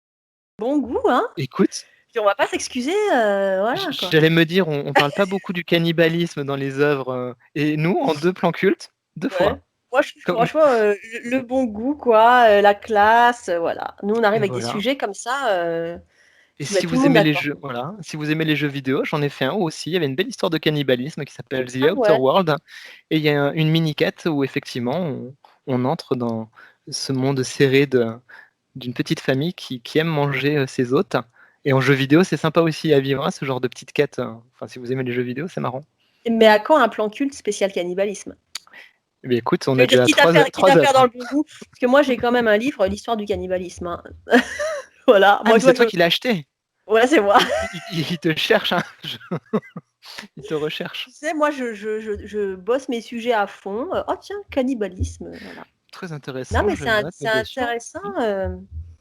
bon goût, hein. Écoute. Puis on va pas s'excuser, voilà. J'allais me dire, on parle pas beaucoup du cannibalisme dans les œuvres. Et nous, en 2 plans cultes, 2 fois. Moi, je trouve franchement le bon goût, quoi, la classe, voilà. Nous, on arrive avec des sujets comme ça. Et si vous aimez les jeux, voilà, si vous aimez les jeux vidéo, j'en ai fait un aussi. Il y avait une belle histoire de cannibalisme qui s'appelle The Outer World. Et il y a une mini-quête où effectivement on entre dans ce monde serré d'une petite famille qui aime manger ses hôtes. Et en jeu vidéo, c'est sympa aussi à vivre, hein, ce genre de petites quêtes. Enfin, si vous aimez les jeux vidéo, c'est marrant. Mais à quand un plan culte spécial cannibalisme? Eh bien, écoute, on Je veux est dire, déjà à quitte à 3 faire dans œuvres. le bon goût, parce que moi j'ai quand même un livre, l'histoire du cannibalisme. Hein. Voilà, Ah, moi mais tu vois, c'est toi qui l'as acheté. ouais, c'est moi. Il te cherche, hein. Il te recherche. Tu sais, moi je bosse mes sujets à fond. Oh tiens, cannibalisme, voilà. Très Non, intéressant, mais je note, c'est mais bien sûr. intéressant.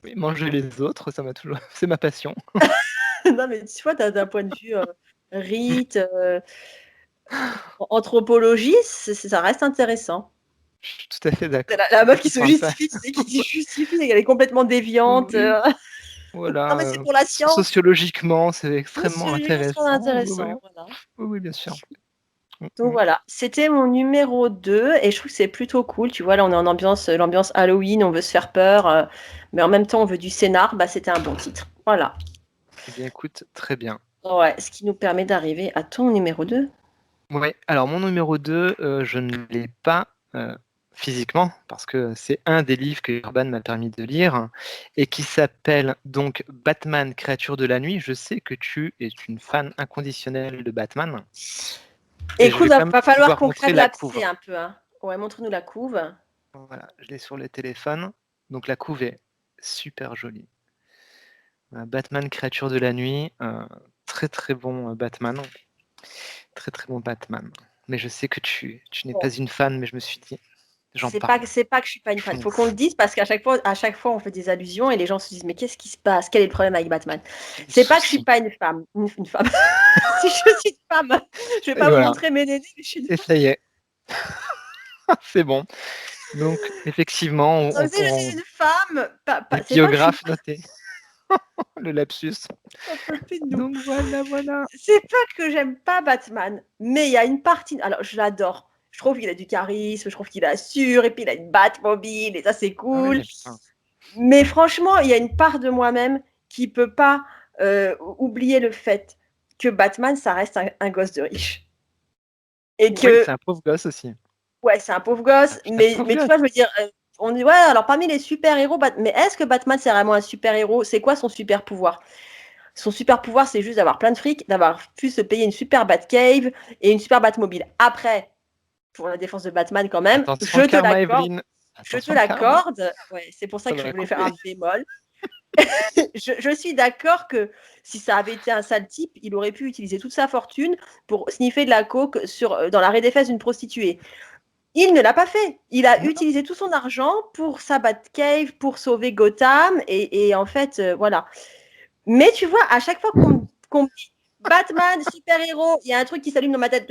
Oui, manger les autres, ça m'a toujours c'est ma passion. Non, mais tu vois, d'un point de vue rite, anthropologie, ça reste intéressant. Je suis tout à fait C'est d'accord. la meuf qui Écoute, se enfin, ça justifie, tu sais, qui se justifie, elle est complètement déviante. oui, Non, voilà, mais c'est pour la science. sociologiquement, c'est extrêmement Sociologiquement intéressant. Oui, oui. intéressant, voilà. Oui, oui, bien sûr. Donc voilà, c'était mon numéro 2 et je trouve que c'est plutôt cool. Tu vois, là, on est en l'ambiance Halloween, on veut se faire peur, mais en même temps, on veut du scénar. Bah, c'était un bon titre. Voilà. Eh bien, écoute, très bien. Ouais, ce qui nous permet d'arriver à ton numéro 2. Ouais, alors mon numéro 2, je ne l'ai pas, physiquement parce que c'est un des livres que Urban m'a permis de lire et qui s'appelle donc Batman, créature de la nuit. Je sais que tu es une fan inconditionnelle de Batman et je Écoute, vais quand même va falloir pouvoir qu'on montrer crève la l'abcès couve. un peu, hein. Ouais, montre-nous la couve. Voilà, je l'ai sur le téléphone. Donc la couve est super jolie. Batman, créature de la nuit, très, très bon, Batman. Très, très bon Batman. Mais je sais que tu n'es Bon, pas une fan, mais je me suis dit: «J'en c'est parle, pas que je suis pas une je fan. m'en Faut qu'on le fous». dise parce qu'à chaque fois, on fait des allusions et les gens se disent mais qu'est-ce qui se passe? Quel est le problème avec Batman? Quel C'est pas que je suis souci! pas une femme, une femme. Si je suis une femme, je vais Et pas vous voilà, montrer mes nénés, mais je suis une et ça y est, c'est bon. Donc effectivement, femme. Si je suis une femme, les c'est pas que je suis biographes notés, le lapsus. un peu plus de nous. Donc voilà, voilà. C'est pas que j'aime pas Batman, mais il y a une partie. Alors, je l'adore. Je trouve qu'il a du charisme, je trouve qu'il assure, et puis il a une Batmobile, et ça, c'est Ah cool. oui, enfin, Mais franchement, il y a une part de moi-même qui peut pas oublier le fait que Batman, ça reste un gosse de riche. Et oui, c'est que, un pauvre gosse aussi. ouais, c'est un pauvre Un gosse, putain de pauvre mais tu gosse. vois, je veux dire, on dit, ouais, alors parmi les super-héros, mais est-ce que Batman, c'est vraiment un super-héros? C'est quoi son super-pouvoir? Son super pouvoir, c'est juste d'avoir plein de fric, d'avoir pu se payer une super Batcave et une super Batmobile. Après, pour la défense de Batman quand même, Attention le karma, Evelyne. je te Attention le karma, l'accorde, ouais, c'est pour ça ça que je va voulais faire un couper. bémol. Je suis d'accord que si ça avait été un sale type, il aurait pu utiliser toute sa fortune pour sniffer de la coke dans l'arrêt des fesses d'une prostituée. Il ne l'a pas fait. Il a Non, non. utilisé tout son argent pour sa Batcave, pour sauver Gotham, et en fait, voilà. Mais tu vois, à chaque fois qu'on me dit Batman, super-héros, il y a un truc qui s'allume dans ma tête.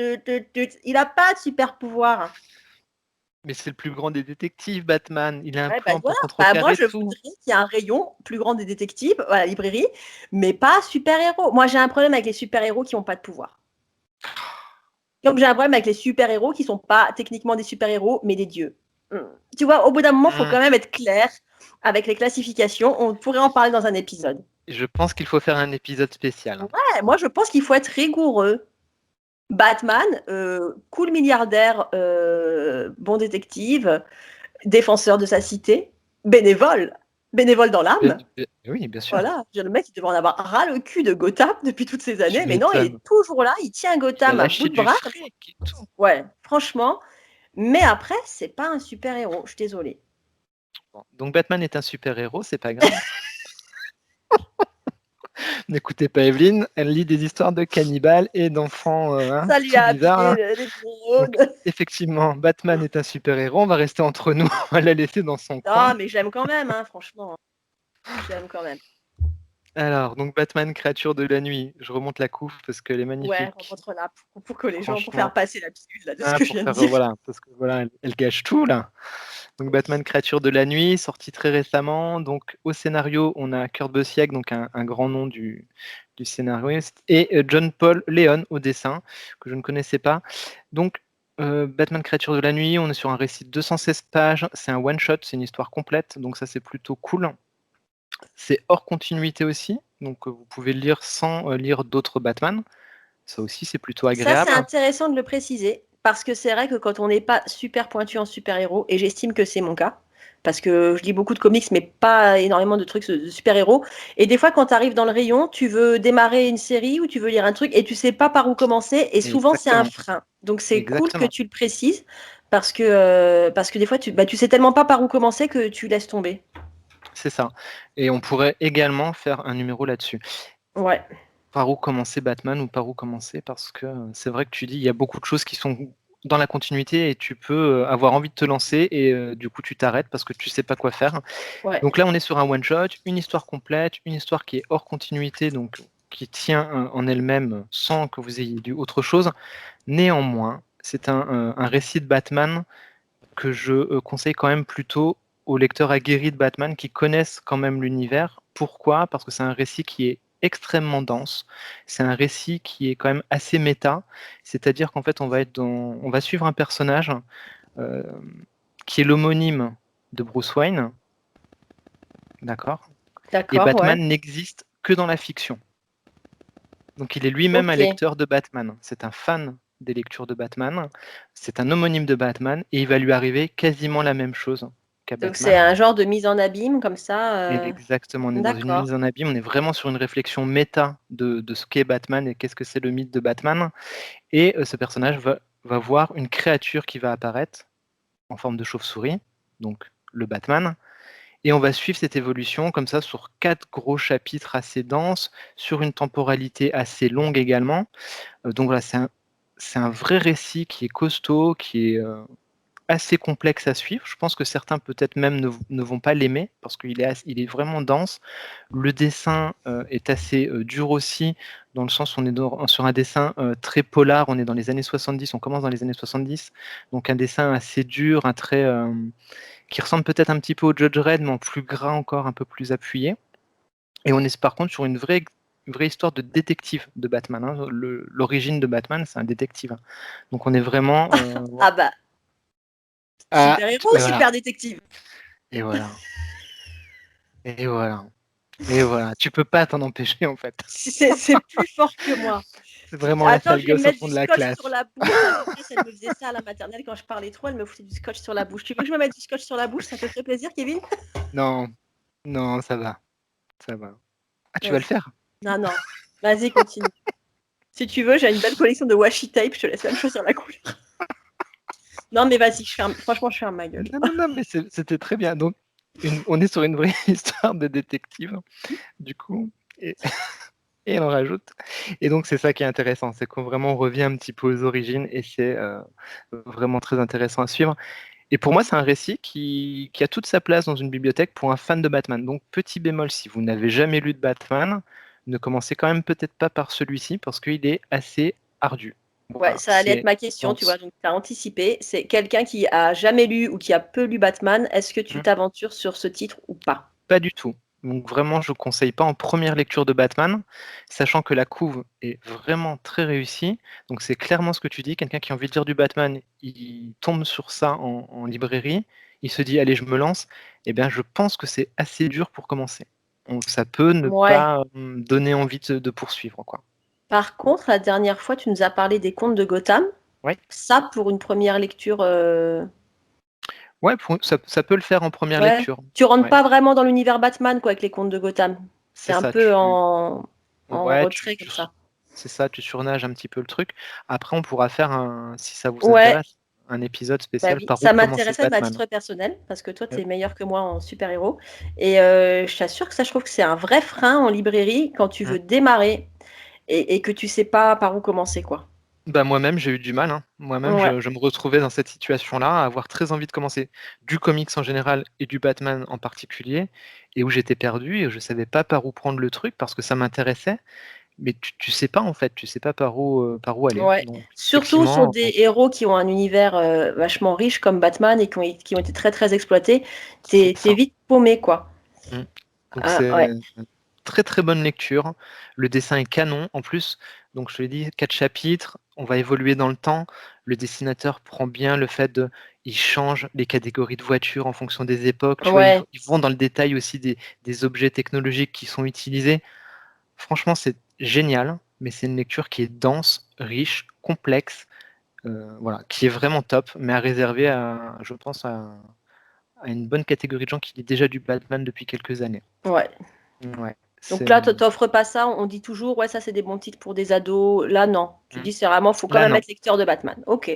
Il n'a pas de super-pouvoir. Mais c'est le plus grand des détectives, Batman. Il a un Ouais, bah plan voilà. pour Bah, moi, contrecarrer je tout. voudrais qu'il y ait un rayon plus grand des détectives à la librairie, mais pas super-héros. Moi, j'ai un problème avec les super-héros qui n'ont pas de pouvoir. Comme j'ai un problème avec les super-héros qui ne sont pas techniquement des super-héros, mais des dieux. Tu vois, au bout d'un moment, il faut Mmh. quand même être clair avec les classifications. On pourrait en parler dans un épisode. Je pense qu'il faut faire un épisode spécial. Ouais, moi, je pense qu'il faut être rigoureux. Batman, cool milliardaire, bon détective, défenseur de sa cité, bénévole dans l'âme. Oui, bien sûr. Voilà, le mec, il devrait en avoir ras le cul de Gotham depuis toutes ces Tu années, mais non, il m'étonnes. est toujours là, il tient Il a Gotham à bout lâché de du bras comme ça. fric et tout. Ouais, franchement. Mais après, c'est pas un super-héros, je suis désolée. Bon, donc Batman est un super-héros, c'est pas grave. N'écoutez pas Evelyne, elle lit des histoires de cannibales et d'enfants, Ça lui tout a bizarres, hein. abîmé les Donc neurones. effectivement, Batman est un super-héros, on va rester entre nous, on va la laisser dans son coin. Non, mais j'aime quand même, hein, franchement. J'aime quand même. Alors, donc Batman, créature de la nuit, je remonte la couve parce qu'elle est Ouais, magnifique, remontre-la pour que les gens, pour faire franchement. passer la pilule là, de ce Hein, que je pour viens de faire, dire. voilà, parce que voilà, elle gâche tout là. Donc Batman, créature de la nuit, sorti très récemment. Donc au scénario, on a Kurt Busiek, donc un grand nom du scénariste, et John Paul Leon au dessin, que je ne connaissais pas. Donc Batman, créature de la nuit, on est sur un récit de 216 pages, c'est un one-shot, c'est une histoire complète, donc ça c'est plutôt cool. C'est hors continuité aussi, donc vous pouvez le lire sans lire d'autres Batman. Ça aussi, c'est plutôt Ça, c'est agréable. intéressant de le préciser, parce que c'est vrai que quand on n'est pas super pointu en super-héros, et j'estime que c'est mon cas, parce que je lis beaucoup de comics, mais pas énormément de trucs de super-héros. Et des fois, quand tu arrives dans le rayon, tu veux démarrer une série ou tu veux lire un truc et tu sais pas par où commencer. Et souvent, c'est un Exactement, frein. Donc, c'est cool que exactement. tu le précises parce que des fois, tu sais tellement pas par où commencer que tu laisses tomber. C'est ça. Et on pourrait également faire un numéro là-dessus. Ouais, Par où commencer Batman ou par où commencer? Parce que, c'est vrai que tu dis, il y a beaucoup de choses qui sont dans la continuité et tu peux, avoir envie de te lancer et du coup tu t'arrêtes parce que tu sais pas quoi faire. ouais. Donc là, on est sur un one shot, une histoire complète, une histoire qui est hors continuité, donc qui tient, en elle-même, sans que vous ayez lu autre chose. Néanmoins, c'est un récit de Batman que je, conseille quand même plutôt aux lecteurs aguerris de Batman qui connaissent quand même l'univers. Pourquoi? Parce que c'est un récit qui est extrêmement dense. C'est un récit qui est quand même assez méta. C'est-à-dire qu'en fait, on va suivre un personnage, heu, qui est l'homonyme de Bruce Wayne, d'accord? Et D'accord, ouais. Batman n'existe que dans la fiction. Donc il est lui-même un Ok. lecteur de Batman. C'est un fan des lectures de Batman. C'est un homonyme de Batman et il va lui arriver quasiment la même chose qu'à Donc, c'est Batman. un genre de mise en abîme comme ça. Exactement, on est dans une D'accord. mise en abîme, on est vraiment sur une réflexion méta de ce qu'est Batman et qu'est-ce que c'est le mythe de Batman. Et ce personnage va voir une créature qui va apparaître en forme de chauve-souris, donc le Batman. Et on va suivre cette évolution comme ça sur 4 gros chapitres assez denses, sur une temporalité assez longue également. Donc voilà, c'est un vrai récit qui est costaud, qui est, assez complexe à suivre. Je pense que certains peut-être même ne vont pas l'aimer parce il est vraiment dense. Le dessin, est assez, dur aussi dans le sens où on est sur un dessin, très polar. On est dans les années 70, on commence dans les années 70, donc un dessin assez dur, un trait, qui ressemble peut-être un petit peu au Judge Dredd mais en plus gras encore, un peu plus appuyé et on est par contre sur une vraie histoire de détective de Batman, hein. L'origine de Batman, c'est un détective, hein. Donc on est vraiment, Ah bah, ah, super-héros ou voilà. super-détective? Et voilà, et voilà, et voilà. Tu peux pas t'en empêcher, en fait. C'est plus fort que moi. C'est vraiment la Attends, sale je vais me gosse au mettre fond du de la scotch sur classe. la bouche. Ma maîtresse, elle me faisait ça à la maternelle quand je parlais trop, elle me foutait du scotch sur la bouche. Tu veux que je me mette du scotch sur la bouche? Ça te ferait plaisir, Kevin? Non, non, ça va, ça va. Ah, tu vas le Vas-y. faire? Non, non. Vas-y, continue. Si tu veux, j'ai une belle collection de washi tape, je te laisse même choisir la couleur. Non, mais vas-y, franchement, je ferme ma gueule. Non, non, non, mais c'était très bien. Donc on est sur une vraie histoire de détective, du coup et et on rajoute et donc c'est ça qui est intéressant, c'est qu'on vraiment revient un petit peu aux origines et c'est, vraiment très intéressant à suivre. Et pour moi, c'est un récit qui a toute sa place dans une bibliothèque pour un fan de Batman. Donc, petit bémol, si vous n'avez jamais lu de Batman, ne commencez quand même peut-être pas par celui-ci parce qu'il est assez ardu. Ouais, Voilà, ça allait être c'est ma question, tu vois, dense. donc tu as anticipé. C'est quelqu'un qui a jamais lu ou qui a peu lu Batman, est-ce que tu Mmh, t'aventures sur ce titre ou pas? pas du tout. Donc vraiment, je ne conseille pas en première lecture de Batman, sachant que la couve est vraiment très réussie. Donc c'est clairement ce que tu dis, quelqu'un qui a envie de lire du Batman, il tombe sur ça en librairie, il se dit: «Allez, je me lance». Eh bien, je pense que c'est assez dur pour commencer. Donc ça peut ne Ouais. pas, donner envie de poursuivre, quoi. Par contre, la dernière fois, tu nous as parlé des contes de Gotham. Ouais, Ça, pour une première lecture, ouais, ça peut le faire en première ouais, lecture. tu rentres Ouais, pas vraiment dans l'univers Batman, quoi, avec les contes de Gotham. Tu c'est es un ça, peu en ouais, retrait comme ça. c'est ça, tu surnages un petit peu le truc. Après, on pourra faire si ça vous Ouais, intéresse, un épisode bah spécial oui, par où ça commencer m'intéressait même à Batman. titre personnel, parce que toi, tu Heu, es meilleur que moi en super-héros et je t'assure que ça, je trouve que c'est un vrai frein en librairie quand tu mmh. veux démarrer et que tu sais pas par où commencer, quoi. Bah, moi-même, j'ai eu du mal, hein. Moi-même, Ouais. je me retrouvais dans cette situation-là, à avoir très envie de commencer du comics en général et du Batman en particulier et où j'étais perdu et je savais pas par où prendre le truc parce que ça m'intéressait, mais tu sais pas, en fait, tu sais pas par où aller. Ouais, Donc surtout sur effectivement, des héros qui ont un univers, vachement riche comme Batman et qui ont été très, très exploités. Tu c'est es ça. vite paumé, quoi. Mmh. Donc Ah c'est ouais, très, très bonne lecture. Le dessin est canon en plus. Donc je te l'ai dit, 4 chapitres, on va évoluer dans le temps. Le dessinateur prend bien le fait il change les catégories de voitures en fonction des époques. Tu vois, ouais. ils vont dans le détail aussi des objets technologiques qui sont utilisés. Franchement, c'est génial, mais c'est une lecture qui est dense, riche, complexe, voilà, qui est vraiment top, mais à réserver je pense à une bonne catégorie de gens qui lit déjà du Batman depuis quelques années. Ouais. Ouais. Donc là, t'offres pas ça, on dit toujours, ouais, ça c'est des bons titres pour des ados. Là, non. Tu dis, c'est vraiment, faut quand Là, même non. être lecteur de Batman. Ok.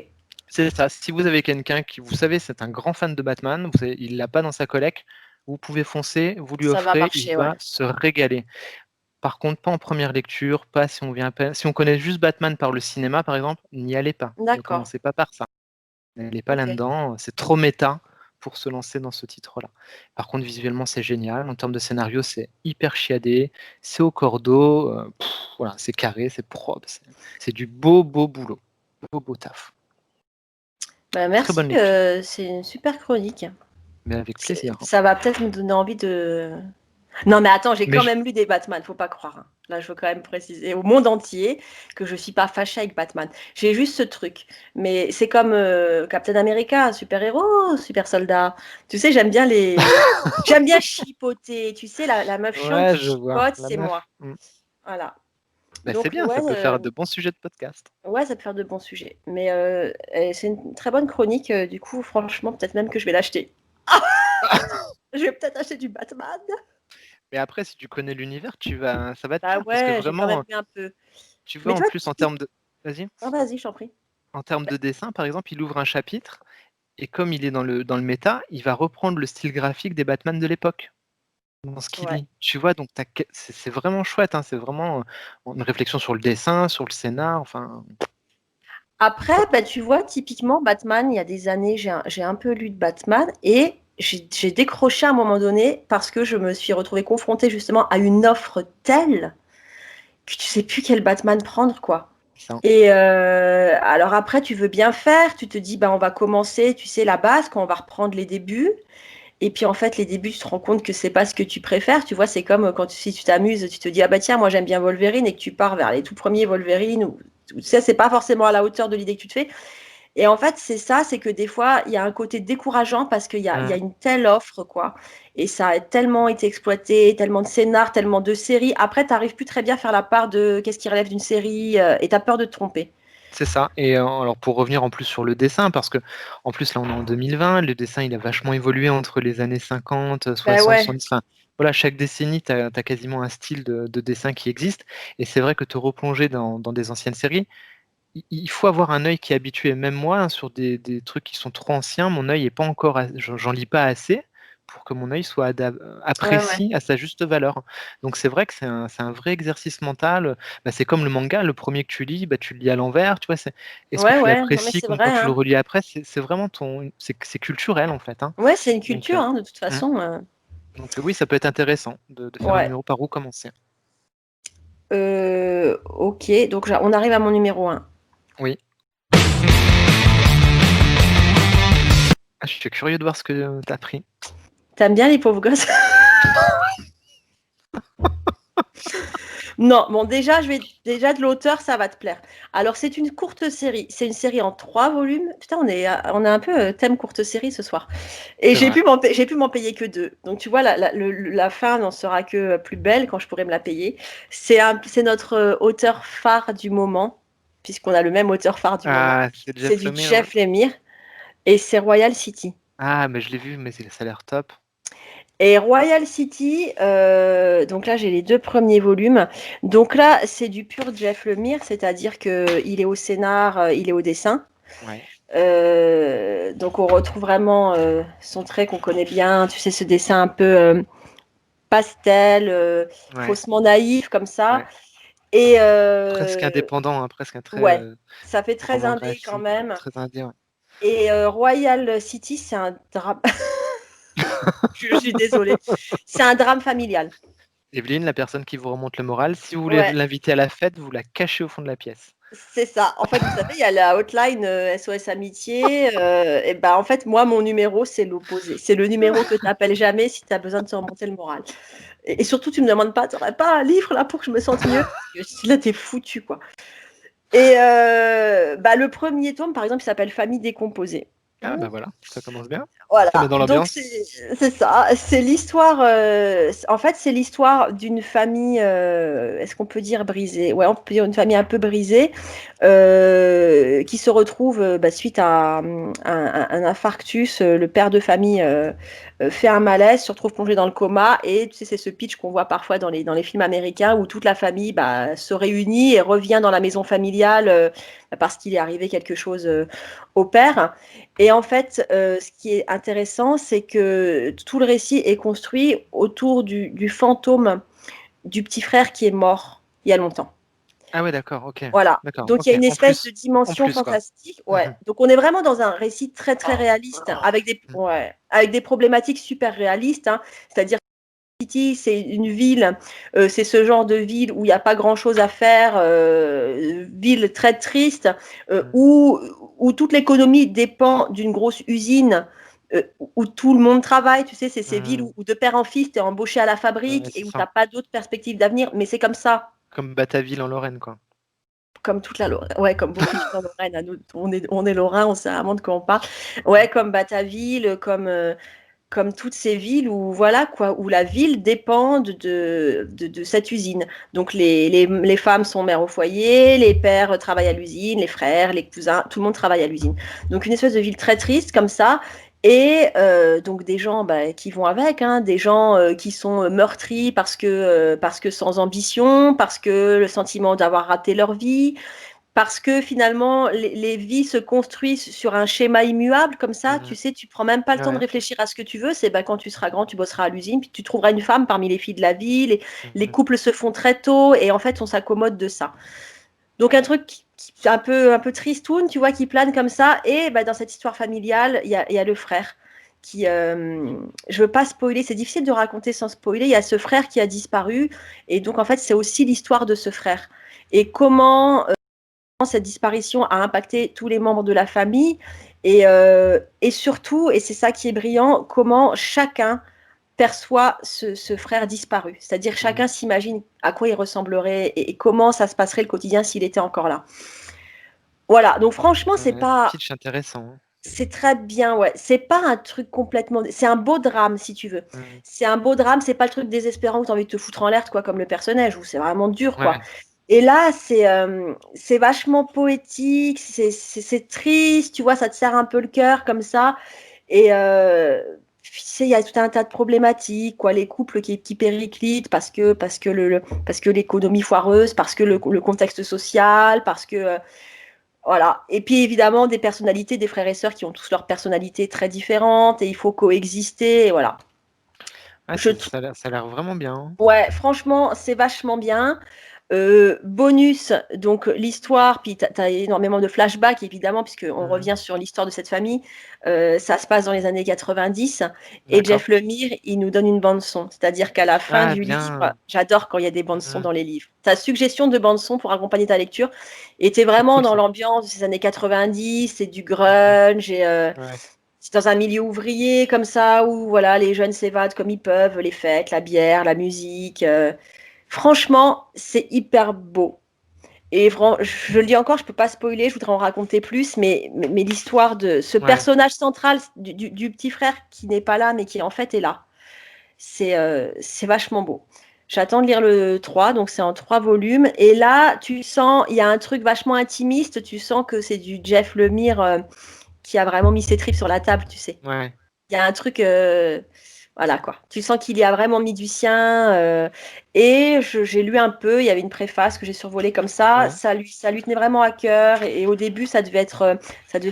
C'est ça. Si vous avez quelqu'un qui, vous savez, c'est un grand fan de Batman, il l'a pas dans sa collecte, vous pouvez foncer, vous lui Ça va offrez, marcher, il va se régaler. Par contre, pas en première lecture, pas si on connaît juste Batman par le cinéma, par exemple, n'y allez pas. Ne D'accord. commencez pas par ça. N'allez pas Ok. là-dedans, c'est trop méta pour se lancer dans ce titre-là. Par contre, visuellement, c'est génial. En termes de scénario, c'est hyper chiadé, c'est au cordeau, voilà, c'est carré, c'est propre, c'est du beau boulot, beau taf. Bah, Très merci, bonne lecture. c'est une super chronique. Mais avec plaisir. Ça va peut-être me donner envie de... Non, mais attends, j'ai Mais quand même lu des Batman, faut pas croire. Hein. Là, je veux quand même préciser au monde entier que je suis pas fâchée avec Batman. J'ai juste ce truc. Mais c'est comme Captain America, super-héros, super-soldat. Tu sais, j'aime bien j'aime bien chipoter. Tu sais, la meuf chiante Ouais, qui je vois. chipote, La c'est meuf. moi. Voilà. Bah, c'est Donc, bien, ça peut faire de bons sujets de podcast. ouais, ça peut faire de bons sujets. Mais c'est une très bonne chronique. Du coup, franchement, peut-être même que je vais l'acheter. Je vais peut-être acheter du Batman. Mais après, si tu connais l'univers, ça va te Bah plaire parce que ouais, j'ai quand même vraiment, vu un peu. tu vois, Mais en toi, plus, en termes de. Vas-y. oh, vas-y, je t'en prie. En termes de dessin, par exemple, il ouvre un chapitre et comme il est dans le méta, il va reprendre le style graphique des Batman de l'époque dans ce qu'il Ouais. lit. Tu vois, donc c'est vraiment chouette, hein, c'est vraiment une réflexion sur le dessin, sur le scénar, enfin. Après, Top. bah, tu vois, typiquement, Batman, il y a des années, j'ai un peu lu de Batman et j'ai décroché à un moment donné parce que je me suis retrouvée confrontée justement à une offre telle que tu sais plus quel Batman prendre, quoi. Ça. Et alors après, tu veux bien faire, tu te dis, bah, on va commencer, tu sais, la base, quand on va reprendre les débuts. Et puis en fait, les débuts, tu te rends compte que c'est pas ce que tu préfères. Tu vois, c'est comme quand si tu t'amuses, tu te dis, ah bah tiens, moi j'aime bien Wolverine et que tu pars vers les tout premiers Wolverine. Ou, ça, c'est pas forcément à la hauteur de l'idée que tu te fais. Et en fait, c'est ça, c'est que des fois, il y a un côté décourageant parce qu'il y a une telle offre, quoi. Et ça a tellement été exploité, tellement de scénars, tellement de séries. Après, tu n'arrives plus très bien à faire la part de qu'est-ce qui relève d'une série et tu as peur de te tromper. C'est ça. Et alors pour revenir en plus sur le dessin, parce que en plus là on est en 2020, le dessin il a vachement évolué entre les années 50, Ben 60, ouais, 70. Enfin, voilà, chaque décennie, tu as quasiment un style de dessin qui existe. Et c'est vrai que te replonger dans des anciennes séries, il faut avoir un œil qui est habitué. Même moi, hein, sur des trucs qui sont trop anciens, mon œil est pas encore, j'en lis pas assez pour que mon œil soit ouais, ouais. apprécie à sa juste valeur. Donc c'est vrai que c'est un vrai exercice mental. Bah, c'est comme le manga, le premier que tu lis, bah, tu le lis à l'envers, tu vois. Est-ce que Ouais, tu ouais, non mais l'apprécies c'est comme vrai, quand tu le hein. relis après? C'est vraiment c'est culturel en fait, hein. Ouais, c'est une Donc, culture, hein, de toute mmh. façon. Donc oui, ça peut être intéressant de faire un Ouais. numéro par où commencer. Ok, donc on arrive à mon numéro 1. Oui. Ah, je suis curieux de voir ce que tu as pris. T'aimes bien les pauvres gosses? Non, bon, déjà, déjà de l'auteur, ça va te plaire. Alors, c'est une courte série. C'est une série en 3 volumes. Putain, on a un peu thème courte série ce soir. Et C'est vrai. j'ai pu m'en payer que 2. Donc, tu vois, la fin n'en sera que plus belle quand je pourrai me la payer. C'est notre auteur phare du moment, puisqu'on a le même auteur phare du moment. Ah, c'est C'est Jeff du Lemire, ouais. Jeff Lemire et c'est Royal City. Ah, mais je l'ai vu, mais ça a l'air top. Et Royal City, donc là j'ai les 2 premiers volumes. Donc là, c'est du pur Jeff Lemire, c'est-à-dire qu'il est au scénar, il est au dessin. Ouais. Donc on retrouve vraiment son trait qu'on connaît bien, tu sais, ce dessin un peu pastel, Ouais. faussement naïf comme ça. Ouais. Et Presque indépendant, hein, presque un trait ouais, ça fait très roman indé quand graphique, même. très indé, ouais. Et Royal City, c'est un drame. Je suis désolée. C'est un drame familial. Evelyne, la personne qui vous remonte le moral, si vous voulez Ouais. l'inviter à la fête, vous la cachez au fond de la pièce. C'est ça. En fait, vous savez, il y a la hotline SOS Amitié. Et ben, en fait, moi, mon numéro, c'est l'opposé. C'est le numéro que tu n'appelles jamais si tu as besoin de te remonter le moral. Et surtout, tu ne me demandes pas, tu n'aurais pas un livre là pour que je me sente mieux? Parce que là, tu es foutu, quoi. Et bah, le premier tome, par exemple, il s'appelle Famille décomposée. Ah bah voilà, ça commence bien. Voilà, Ça met dans donc l'ambiance. c'est ça, c'est l'histoire, en fait, c'est l'histoire d'une famille, est-ce qu'on peut dire brisée? Ouais, on peut dire une famille un peu brisée, qui se retrouve, bah, suite à, un infarctus, le père de famille, fait un malaise, se retrouve plongé dans le coma et tu sais, c'est ce pitch qu'on voit parfois dans les films américains où toute la famille, bah, se réunit et revient dans la maison familiale, parce qu'il est arrivé quelque chose, au père. Et en fait, ce qui est intéressant, c'est que tout le récit est construit autour du fantôme du petit frère qui est mort il y a longtemps. Ah ouais, d'accord, OK. Voilà, D'accord, donc il y OK. a une espèce de En dimension plus, quoi. fantastique, ouais. Mmh. Donc on est vraiment dans un récit très, très réaliste avec des Mmh. ouais, avec des problématiques super réalistes, hein. C'est-à-dire City, c'est une ville, c'est ce genre de ville où il y a pas grand-chose à faire, ville très triste, Mmh. où toute l'économie dépend d'une grosse usine, où tout le monde travaille. Tu sais, c'est ces villes Mmh. où de père en fils, tu es embauché à la Ouais, fabrique et c'est où tu ça. as pas d'autres perspectives d'avenir, mais c'est comme ça, Comme Bataville en Lorraine, quoi. comme toute la Lorraine, ouais, comme beaucoup de villes en Lorraine, à nous on est lorrains, on sait vraiment de quoi on parle. Ouais, comme Bataville, comme toutes ces villes où voilà quoi, où la ville dépend de cette usine. Donc les femmes sont mères au foyer, les pères travaillent à l'usine, les frères, les cousins, tout le monde travaille à l'usine. Donc une espèce de ville très triste comme ça. Et donc des gens bah, qui vont avec, hein, des gens qui sont meurtris parce que sans ambition, parce que le sentiment d'avoir raté leur vie, parce que finalement, les vies se construisent sur un schéma immuable, comme ça, tu Mmh. sais, tu prends même pas le temps de Ouais. réfléchir à ce que tu veux. C'est bah, quand tu seras grand, tu bosseras à l'usine, puis tu trouveras une femme parmi les filles de la ville. Les Mmh. couples se font très tôt et en fait, on s'accommode de ça. Donc un truc qui un peu tristoun, tu vois, qui plane comme ça. Et bah, dans cette histoire familiale, il y a le frère qui, je veux pas spoiler, c'est difficile de raconter sans spoiler. Il y a ce frère qui a disparu et donc en fait, c'est aussi l'histoire de ce frère et comment cette disparition a impacté tous les membres de la famille et surtout, et c'est ça qui est brillant, comment chacun perçoit ce frère disparu. C'est-à-dire Mmh. chacun s'imagine à quoi il ressemblerait et comment ça se passerait le quotidien s'il était encore là. Voilà, donc franchement, Ouais, pitch intéressant, hein. c'est très bien, ouais. C'est pas un truc complètement, c'est un beau drame si tu veux. Mmh. C'est un beau drame, c'est pas le truc désespérant où tu as envie de te foutre en l'air, quoi, comme le personnage, où c'est vraiment dur, quoi. Ouais. Et là, c'est vachement poétique, c'est triste, tu vois, ça te serre un peu le cœur comme ça. Et puis, tu sais, il y a tout un tas de problématiques, quoi, les couples qui périclitent parce que l'économie foireuse, parce que le contexte social, parce que voilà. Et puis évidemment des personnalités, des frères et sœurs qui ont tous leurs personnalités très différentes et il faut coexister. Et voilà. Ah, Je ça a l'air vraiment bien, hein. Ouais, franchement, c'est vachement bien. Bonus, donc l'histoire, puis tu as énormément de flashbacks évidemment, puisqu'on Mmh. revient sur l'histoire de cette famille. Ça se passe dans les années 90 et D'accord. Jeff Lemire, il nous donne une bande son. C'est-à-dire qu'à la fin Ah du livre, bien. j'adore quand il y a des bandes son Mmh. dans les livres. Ta suggestion de bande son pour accompagner ta lecture était C'est vraiment cool dans ça. l'ambiance de ces années 90, c'est du Mmh. grunge et Ouais. c'est dans un milieu ouvrier comme ça où voilà, les jeunes s'évadent comme ils peuvent, les fêtes, la bière, la musique. Franchement, c'est hyper beau. Et je le dis encore, je peux pas spoiler, je voudrais en raconter plus, mais l'histoire de ce Ouais. personnage central du petit frère qui n'est pas là, mais qui en fait est là, c'est vachement beau. J'attends de lire le 3, donc c'est en 3 volumes. Et là, tu sens, il y a un truc vachement intimiste, tu sens que c'est du Jeff Lemire qui a vraiment mis ses tripes sur la table, tu sais. Ouais. Il y a un truc, voilà quoi. Tu sens qu'il y a vraiment mis du sien. Et j'ai lu un peu, il y avait une préface que j'ai survolée comme ça. Ouais. Ça lui tenait vraiment à cœur. Et au début, ça devait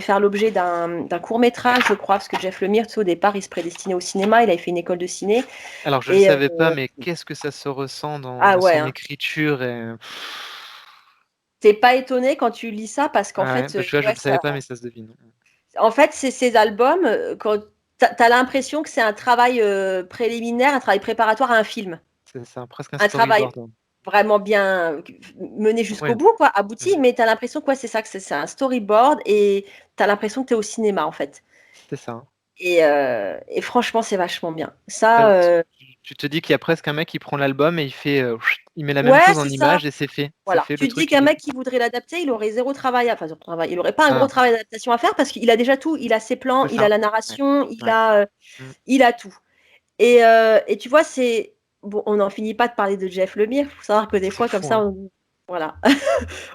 faire l'objet d'un court métrage, je crois, parce que Jeff Lemire, tu sais, au départ, il se prédestinait au cinéma. Il avait fait une école de ciné. Alors je le Et savais pas, mais qu'est-ce que ça se ressent ah dans ouais, son hein. écriture et T'es pas étonné quand tu lis ça parce qu'en ah ouais, fait, bah, tu vois, je ouais, le savais pas, mais ça se devine. en fait, c'est ces albums, quand t'as l'impression que c'est un travail préliminaire, un travail préparatoire à un film. C'est ça, presque un Un travail storyboard, hein. vraiment bien mené jusqu'au Ouais. bout, quoi, abouti, Mmh. mais tu as l'impression que ouais, c'est ça, que c'est un storyboard et tu as l'impression que tu es au cinéma, en fait. C'est ça, hein. Et franchement, c'est vachement bien. Tu Ça, Tu te dis qu'il y a presque un mec qui prend l'album et il met la même Ouais, chose en c'est ça. image et c'est fait. Ça Voilà. fait le Tu te dis truc. qu'un mec qui voudrait l'adapter, il aurait zéro travail, enfin zéro travail. Il aurait pas un gros Ah, travail d'adaptation à faire parce qu'il a déjà tout. Il a ses plans, c'est il a ça. la Ouais. narration, Ouais. Mm. il a tout. Et tu vois, c'est bon, on n'en finit pas de parler de Jeff Lemire. Il faut savoir que des C'est fois, comme fou, ça, hein. voilà,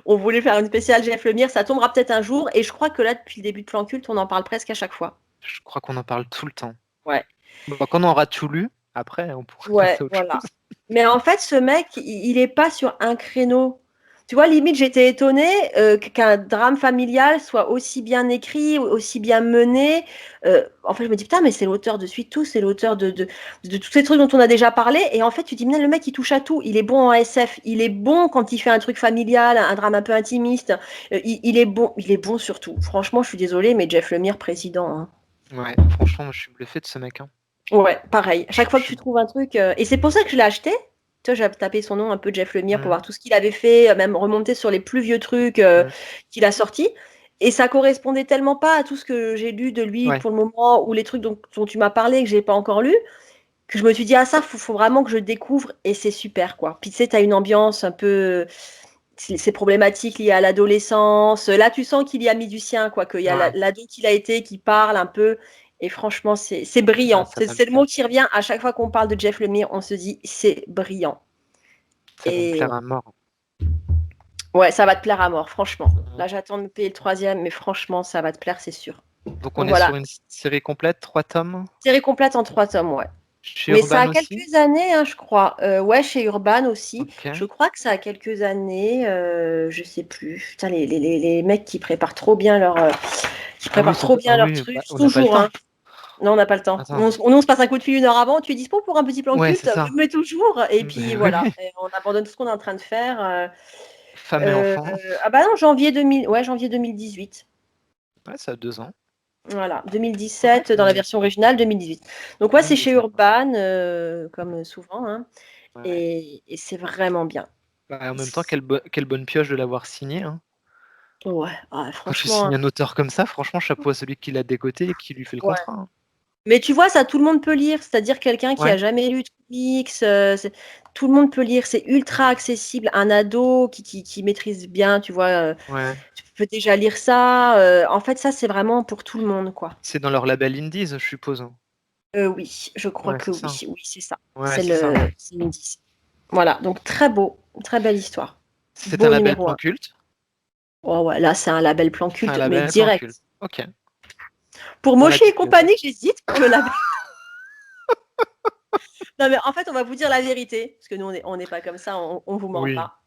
on voulait faire une spéciale Jeff Lemire. Ça tombera peut-être un jour. Et je crois que là, depuis le début de Plan Culte, on en parle presque à chaque fois. Je crois qu'on en parle tout le temps. Ouais. Bon, quand on aura tout lu, après, on pourra Ouais, passer à autre voilà. chose. Mais en fait, ce mec, il est pas sur un créneau. Tu vois, limite, j'étais étonnée qu'un drame familial soit aussi bien écrit, aussi bien mené. En fait, je me dis, putain, mais c'est l'auteur de Suite Tout, c'est l'auteur de tous ces trucs dont on a déjà parlé. Et en fait, tu te dis, mais le mec, il touche à tout. Il est bon en SF. Il est bon quand il fait un truc familial, un drame un peu intimiste. Il est bon surtout. Franchement, je suis désolée, mais Jeff Lemire, président, hein. Ouais, franchement, moi, je suis bluffé de ce mec, hein. Ouais, pareil. À chaque fois que Je- tu trouves un truc. Et c'est pour ça que je l'ai acheté. Tu vois, j'ai tapé son nom un peu, Jeff Lemire, pour Mm, voir tout ce qu'il avait fait, même remonter sur les plus vieux trucs mm. qu'il a sortis. Et ça correspondait tellement pas à tout ce que j'ai lu de lui Ouais, pour le moment, ou les trucs dont tu m'as parlé que j'ai pas encore lu, que je me suis dit, ah, ça, faut vraiment que je découvre, et c'est super, quoi. Puis tu sais, t'as une ambiance un peu. Ces problématiques liées à l'adolescence. Là, tu sens qu'il y a mis du sien, quoi, qu'il y a ouais. l'ado qu'il a été, qui parle un peu. Et franchement, c'est Ah, brillant. ça va me C'est le mot plaire. qui revient à chaque fois qu'on parle de Jeff Lemire. On se dit, c'est brillant. Ça va me Et plaire à mort. ouais, ça va te plaire à mort, franchement. Mm. Là, j'attends de me payer le troisième, mais franchement, ça va te plaire, c'est sûr. Donc, on Donc est sur voilà, une série complète, 3 tomes. série complète en 3 tomes, ouais. Chez Mais ça Urban a aussi. quelques années, hein, je crois. Ouais, chez Urban aussi. Ok. Je crois que ça a quelques années. Je sais plus. Putain, les mecs qui préparent trop bien qui Ah oui, préparent trop ah bien leurs oui, trucs. bah, on n'a pas le Toujours, temps. hein. Non, on n'a pas le temps. Attends. On se passe un coup de fil 1 heure avant. Tu es dispo pour un petit plan Ouais, c'est culte? ça. Mais toujours. Et Bah puis oui, voilà. oui. Et on abandonne tout ce qu'on est en train de faire. Femme et enfant. Ah bah non, janvier 2000. Ouais, janvier 2018. Ouais, ça a 2 ans. Voilà, Ouais, 2017 dans la version originale, 2018. Donc ouais, c'est chez 2019. Ouais. Urban, comme souvent, hein, Ouais. et c'est vraiment bien. Bah, en même temps, quelle bonne pioche de l'avoir signé, hein. Ouais, ah, Quand tu franchement, signes un auteur comme ça, franchement, chapeau à celui qui l'a décoté et qui lui fait le ouais. contrat, hein. Mais tu vois, ça, tout le monde peut lire. C'est-à-dire quelqu'un qui a Ouais, jamais lu de comics, tout le monde peut lire. C'est ultra accessible. Un ado qui maîtrise bien, tu vois, ouais. tu peux déjà lire ça. En fait, ça, c'est vraiment pour tout le monde, quoi. C'est dans leur label Indies, je suppose. Oui, je crois Ouais, que c'est oui. ça. Oui, c'est ça. Ouais, c'est ça. C'est l'indice. Voilà, donc très beau, très belle histoire. C'est un Beau label numéro plan 1. culte. Oh ouais, là, c'est un label plan C'est un culte, mais label plan culte. direct. Ok. Pour Dans la Moshi et discrétion. compagnie, j'hésite pour le label. Non, mais en fait, on va vous dire la vérité, parce que nous, on n'est pas comme ça, on vous ment Oui. pas.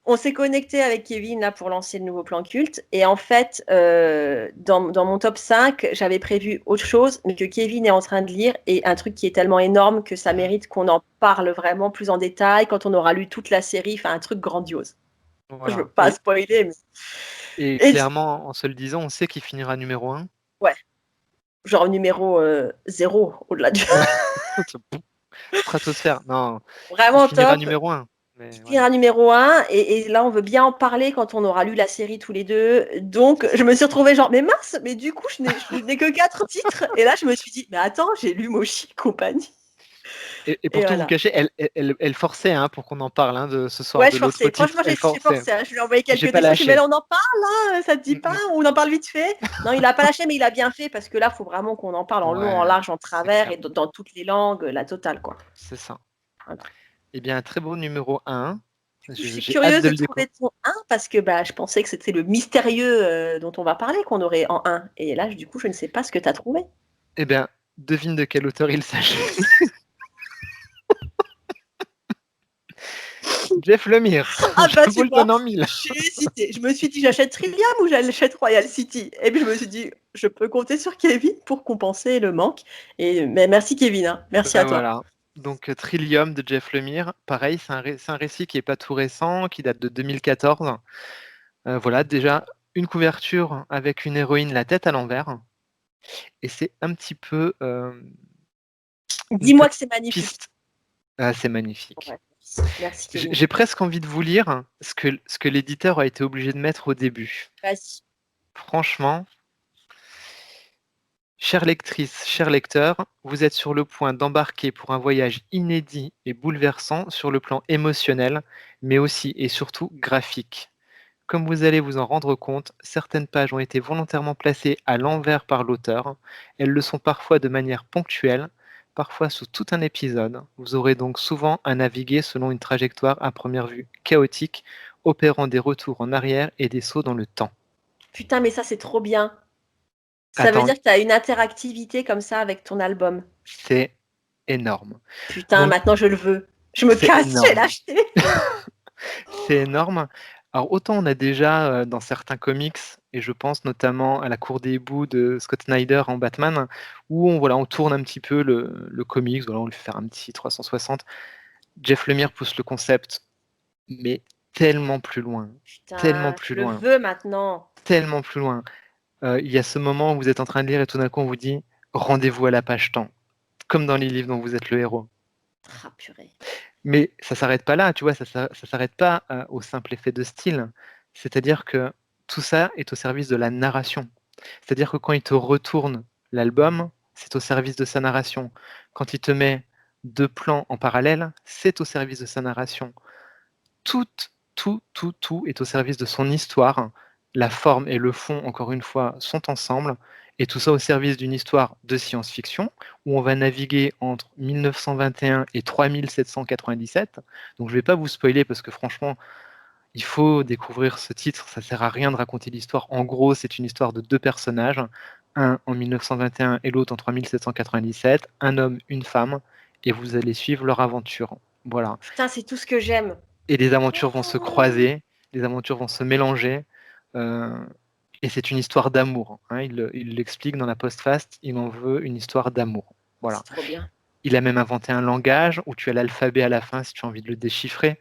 On s'est connecté avec Kevin là pour lancer le nouveau plan culte. Et en fait, dans mon top 5, j'avais prévu autre chose, mais que Kevin est en train de lire, et un truc qui est tellement énorme que ça Mm. mérite qu'on en parle vraiment plus en détail quand on aura lu toute la série, enfin un truc grandiose. Je veux Voilà. pas spoiler, mais... Et Et clairement, en se le disant, on sait qu'il finira numéro 1. ouais, genre numéro 0 au-delà du... Ouais. Stratosphère. Non, il Vraiment finira top. numéro 1. Il Mais ouais. finira numéro 1, et là, on veut bien en parler quand on aura lu la série tous les deux. Donc, C'est je ça. me suis retrouvée genre, mais mince, mais du coup, je n'ai que 4 titres. Et là, je me suis dit, mais attends, j'ai lu Moshi et compagnie. Et pour Et tout vous voilà. cacher, elle forçait, hein, pour qu'on en parle, hein, de ce soir Ouais, de je l'autre forçais. titre. Franchement, Elle j'ai forçait. forcé, hein. Je lui ai envoyé J'ai quelques pas textos. Je lui ai dit, mais lâché. là, on en parle, là, ça te dit Mm, pas? mm. On en parle vite fait? Non, il a pas lâché, mais il a bien fait parce que là, il faut vraiment qu'on en parle en long, en Ouais, large, en c'est travers clair. et dans toutes les langues, la totale, quoi. C'est ça. Voilà. Eh bien, un très beau numéro 1. Je suis J'ai hâte curieuse de de le découvrir. trouver ton 1 parce que bah, je pensais que c'était le mystérieux dont on va parler qu'on aurait en 1. Et là, du coup, je ne sais pas ce que tu as trouvé. Eh bien, devine de quel auteur il s'agit. Jeff Lemire. Ah bah Je vous tu le vois, donne en mille. j'ai hésité. Je me suis dit, j'achète Trillium ou j'achète Royal City. Et puis je me suis dit, je peux compter sur Kevin pour compenser le manque. Mais merci Kevin, hein. Merci Ben à toi. voilà. Donc, Trillium de Jeff Lemire. Pareil, c'est un récit qui n'est pas tout récent, qui date de 2014. Voilà, déjà, une couverture avec une héroïne la tête à l'envers. Et c'est un petit peu une Dis-moi petite que c'est magnifique. piste. Ah, c'est magnifique. Ouais, merci Kevin. J'ai presque envie de vous lire ce que l'éditeur a été obligé de mettre au début. Vas-y. Franchement, Chère lectrice, cher lecteur, vous êtes sur le point d'embarquer pour un voyage inédit et bouleversant sur le plan émotionnel, mais aussi et surtout graphique. Comme vous allez vous en rendre compte, certaines pages ont été volontairement placées à l'envers par l'auteur. Elles le sont parfois de manière ponctuelle, parfois sous tout un épisode. Vous aurez donc souvent à naviguer selon une trajectoire à première vue chaotique, opérant des retours en arrière et des sauts dans le temps. Putain, mais ça, c'est trop bien. Ça veut Attends, dire que tu as une interactivité comme ça avec ton album. c'est énorme. Putain, Donc, maintenant je le veux. Je me c'est casse, je vais énorme. l'acheter. C'est énorme. Alors autant on a déjà, dans certains comics et je pense notamment à La Cour des hiboux de Scott Snyder en Batman, où on tourne un petit peu le comics, voilà, on lui fait faire un petit 360. Jeff Lemire pousse le concept, mais tellement plus loin, tellement Putain, je plus le loin, veux maintenant. tellement plus loin. Il y a ce moment où vous êtes en train de lire et tout d'un coup on vous dit: «Rendez-vous à la page tant», comme dans les livres dont vous êtes le héros. Ah, purée. Mais ça s'arrête pas là, tu vois? Ça s'arrête pas, au simple effet de style. C'est-à-dire que tout ça est au service de la narration. C'est-à-dire que quand il te retourne l'album, c'est au service de sa narration. Quand il te met 2 plans en parallèle, c'est au service de sa narration. Tout, tout est au service de son histoire. La forme et le fond, encore une fois, sont ensemble et tout ça au service d'une histoire de science-fiction où on va naviguer entre 1921 et 3797. Donc je vais pas vous spoiler parce que franchement, il faut découvrir ce titre, ça sert à rien de raconter l'histoire. En gros, c'est une histoire de 2 personnages, un en 1921 et l'autre en 3797, un homme, une femme et vous allez suivre leur aventure. Voilà. Putain, c'est tout ce que j'aime. Et les aventures vont se croiser, les aventures vont se mélanger, heu et c'est une histoire d'amour, hein. Il l'explique dans la postface, il en veut une histoire d'amour. Voilà. C'est trop bien. Il a même inventé un langage où tu as l'alphabet à la fin si tu as envie de le déchiffrer.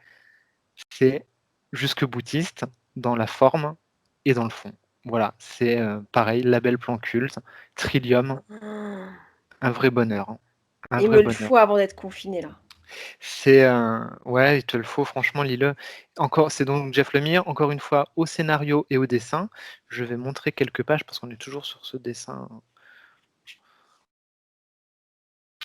C'est jusque-boutiste dans la forme et dans le fond. Voilà, c'est, pareil, label plan culte, Trillium, Ah, un vrai bonheur, hein, un il vrai me le bonheur. faut avant d'être confiné là. C'est un ouais, il te le faut franchement, lis-le. Encore c'est donc Jeff Lemire, encore une fois au scénario et au dessin. Je vais montrer quelques pages parce qu'on est toujours sur ce dessin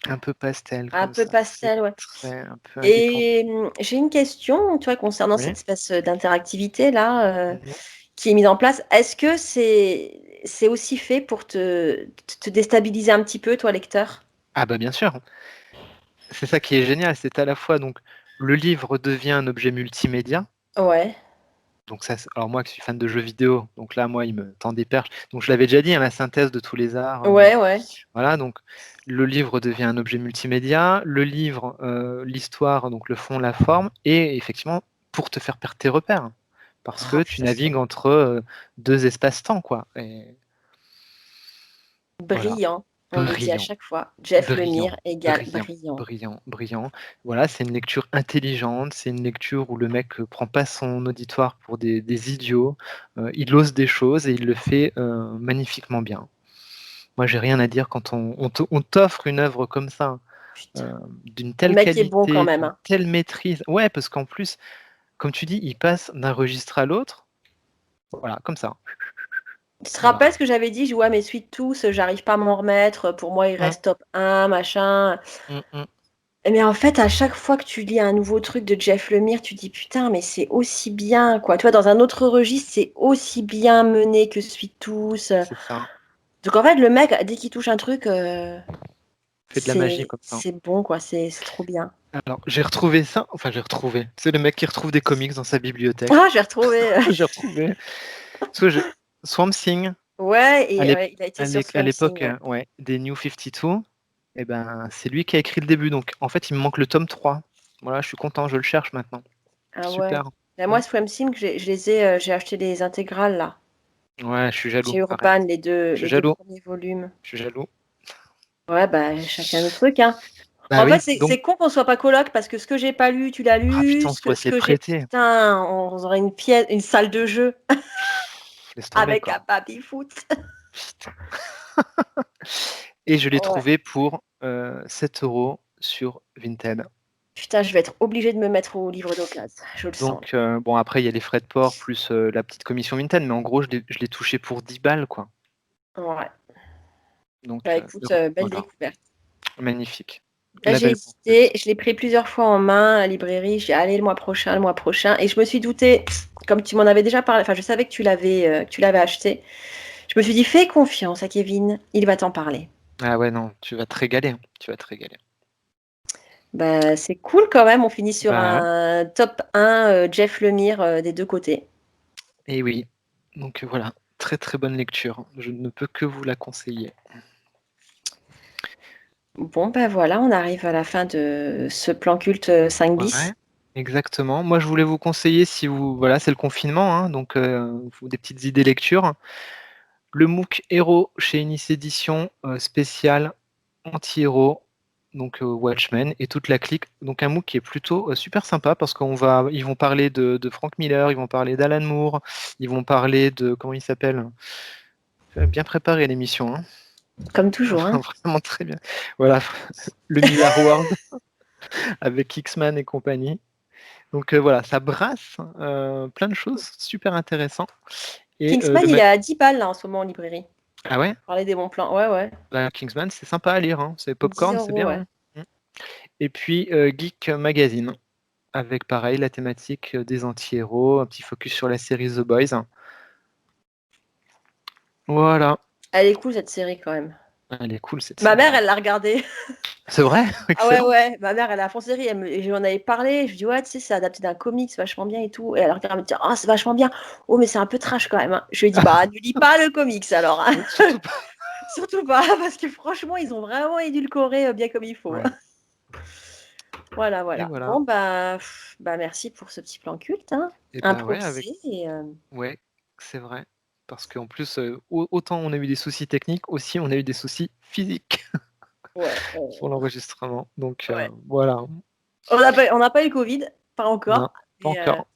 un peu pastel Un comme peu ça. C'est pastel, ouais. très un peu indépendant. Et j'ai une question, tu vois, concernant Oui? cette espèce d'interactivité là, Mmh. qui est mise en place. Est-ce que c'est aussi fait pour te déstabiliser un petit peu, toi, lecteur? Ah bah, bien sûr, c'est ça qui est génial, c'est à la fois donc le livre devient un objet multimédia, Ouais. donc ça c'est alors moi qui suis fan de jeux vidéo, donc là, moi, il me tend des perches. Donc je l'avais déjà dit, hein, la synthèse de tous les arts, Ouais, ouais. voilà, donc le livre devient un objet multimédia, le livre, l'histoire, donc le fond, la forme et effectivement pour te faire perdre tes repères. Parce Oh que tu putain, c'est trop navigues bien. entre, 2 espaces-temps, quoi et voilà. Brillant, on le dit à Brillant, chaque fois. Jeff brillant, Lemire égale brillant, brillant. brillant, brillant. Voilà, c'est une lecture intelligente, c'est une lecture où le mec, prend pas son auditoire pour des idiots, il ose des choses et il le fait, magnifiquement bien. Moi, j'ai rien à dire quand on t'offre une œuvre comme ça, Putain, d'une le telle mec est bon quand qualité, même, d'une hein. telle maîtrise. Ouais, parce qu'en plus, comme tu dis, il passe d'un registre à l'autre, voilà, comme ça. Tu te Voilà. rappelles ce que j'avais dit? Je: «Ouais, mais Sweet Tooth, j'arrive pas à m'en remettre, pour moi, il Mmh, reste top 1 machin». mmh. Mais en fait, à chaque fois que tu lis un nouveau truc de Jeff Lemire, tu dis: «Putain, mais c'est aussi bien, quoi». Tu vois, dans un autre registre, c'est aussi bien mené que Sweet Tooth. C'est ça. Donc en fait, le mec, dès qu'il touche un truc, Fait de la magie comme ça. c'est bon, quoi, c'est trop bien. Alors, j'ai retrouvé ça, enfin j'ai retrouvé, c'est le mec qui retrouve des comics dans sa bibliothèque. Ah, j'ai retrouvé, J'ai retrouvé parce que je Swamp Thing ouais à et l'ép ouais, il a été sur à Swamp Thing, l'époque, ouais. ouais, des New 52 et ben, c'est lui qui a écrit le début donc en fait, il me manque le tome 3. Voilà, je suis content, je le cherche maintenant. Ah ouais. Super. Bah, Mmh. moi, Swamp Thing, je les ai, j'ai acheté les intégrales, là, Ouais, je suis jaloux, chez arrête. Urban, Je suis les 2 jaloux, premiers volumes. je suis jaloux. Ouais, bah, chacun nos trucs, hein. Bah En fait, oui, donc c'est con qu'on soit pas coloc parce que ce que j'ai pas lu, tu l'as ah lu, putain, on pourrait ce se les que j'ai prêter. putain, on aurait une salle de jeu Laisse tomber, avec un quoi. baby-foot. Putain et je l'ai Ouais. trouvé pour, 7 € sur Vinted. Putain, je vais être obligée de me mettre au livre d'occasion, je le sens. Donc bon après il y a les frais de port plus, la petite commission Vinted, mais en gros je l'ai touché pour 10 balles quoi. Ouais. Donc, Bah écoute, belle voilà, découverte. magnifique. Là, La j'ai belle hésité, je l'ai pris plusieurs fois en main à la librairie. J'ai dit, allez, le mois prochain. Et je me suis doutée, comme tu m'en avais déjà parlé, enfin, je savais que tu l'avais acheté. Je me suis dit, fais confiance à Kevin, il va t'en parler. Ah ouais, non, tu vas te régaler, hein, tu vas te régaler. Bah, c'est cool quand même. On finit sur Bah, un top 1 Jeff Lemire des deux côtés. et oui, donc voilà, très très bonne lecture. Je ne peux que vous la conseiller. Bon, ben voilà, on arrive à la fin de ce plan culte 5 bis. Ouais, exactement. Moi, je voulais vous conseiller si vous voilà, c'est le confinement, hein, donc vous des petites idées lecture. Le MOOC Héros chez Inis Éditions, spécial anti-héros, donc Watchmen et toute la clique. Donc un MOOC qui est plutôt, super sympa parce ils vont parler de Frank Miller, ils vont parler d'Alan Moore, ils vont parler de comment il s'appelle? Bien préparé l'émission, hein. Comme toujours, hein. Vraiment très bien. Voilà, le Miller World avec X-Men et compagnie. Donc voilà, ça brasse, plein de choses super intéressants et Kingsman, le il ma est à 10 balles là en ce moment en librairie. ah ouais? Parler des bons plans. Ouais, ouais. Bah, Kingsman, c'est sympa à lire, hein. C'est 10 popcorn, c'est euros, bien, ouais. hein. Mmh. Et puis, Geek Magazine, avec pareil la thématique, des anti-héros, un petit focus sur la série The Boys. Voilà. Elle est cool cette série quand même. Elle est cool cette Ma série, mère, hein. elle l'a regardée. C'est vrai? Ah ouais, Excellent. ouais. Ma mère, elle a fond série. Et je lui en avais parlé. Je lui dis, ouais, tu sais, c'est adapté d'un comics, c'est vachement bien et tout. Et elle regarde, elle me dit, ah, c'est vachement bien. Oh, mais c'est un peu trash quand même, hein. Je lui ai dit, bah, ne lis pas le comics alors, hein. Oui, surtout pas. Surtout pas, parce que franchement, ils ont vraiment édulcoré bien comme il faut, Ouais. hein. Voilà, Et voilà. voilà. Bon, bah, bah, merci pour ce petit plan culte, hein. Et bah, ouais, avec Improvisé et ouais, c'est vrai. Parce qu'en plus, autant on a eu des soucis techniques, aussi on a eu des soucis physiques ouais, pour l'enregistrement. Donc, ouais. voilà. On n'a pas eu le Covid, pas Non, encore, pas mais encore.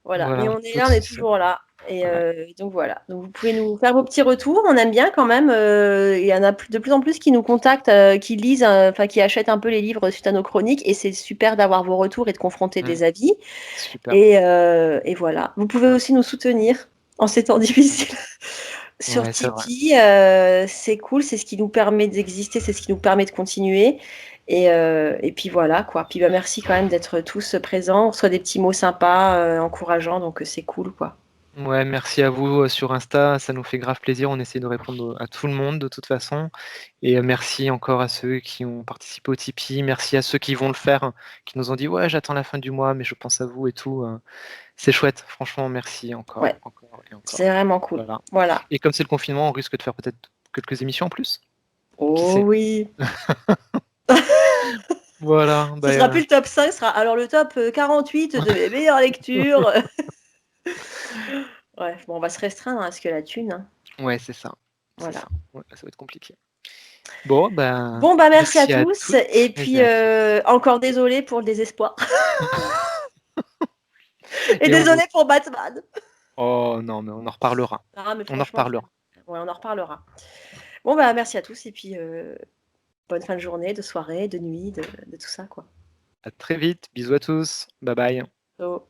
voilà. Mais Voilà, on est pas là, de on est soucis. toujours là et Ouais. donc voilà. Donc vous pouvez nous faire vos petits retours, on aime bien quand même, il y en a de plus en plus qui nous contactent, qui lisent, enfin qui achètent un peu les livres suite à nos chroniques et c'est super d'avoir vos retours et de confronter Mmh. des avis Super. et voilà. Vous pouvez aussi nous soutenir en ces temps difficiles sur Ouais, c'est vrai. Tipeee, c'est cool, c'est ce qui nous permet d'exister, c'est ce qui nous permet de continuer et puis voilà quoi. Puis bah, merci quand même d'être tous présents. On reçoit des petits mots sympas, encourageants, donc c'est cool quoi. Ouais, merci à vous, sur Insta, ça nous fait grave plaisir. On essaie de répondre à tout le monde de toute façon et merci encore à ceux qui ont participé au Tipeee. Merci à ceux qui vont le faire, hein, qui nous ont dit: «Ouais, j'attends la fin du mois, mais je pense à vous et tout», c'est chouette. Franchement, merci encore, Ouais, encore et c'est encore. vraiment cool. Voilà Voilà. et comme c'est le confinement, on risque de faire peut-être quelques émissions en plus? Qui Oh sait? oui! Voilà, Ce bah, sera plus le top 5, ce sera alors le top 48 de mes meilleures lectures. Ouais, bon, on va se restreindre à ce que la thune, hein. ouais, c'est ça, c'est Voilà. ça. Ouais, ça va être compliqué. Bon, ben, Bon, bah, merci à merci à tous toutes et et puis, à tous encore désolée pour le désespoir et et on vous désolée pour Batman. oh non, mais on en reparlera. Ah, mais On en franchement, reparlera. ouais, on en reparlera. Bon, bah, merci à tous et puis, bonne fin de journée, de soirée, de nuit, de tout ça, quoi. À très vite. Bisous à tous. Bye bye. Ciao.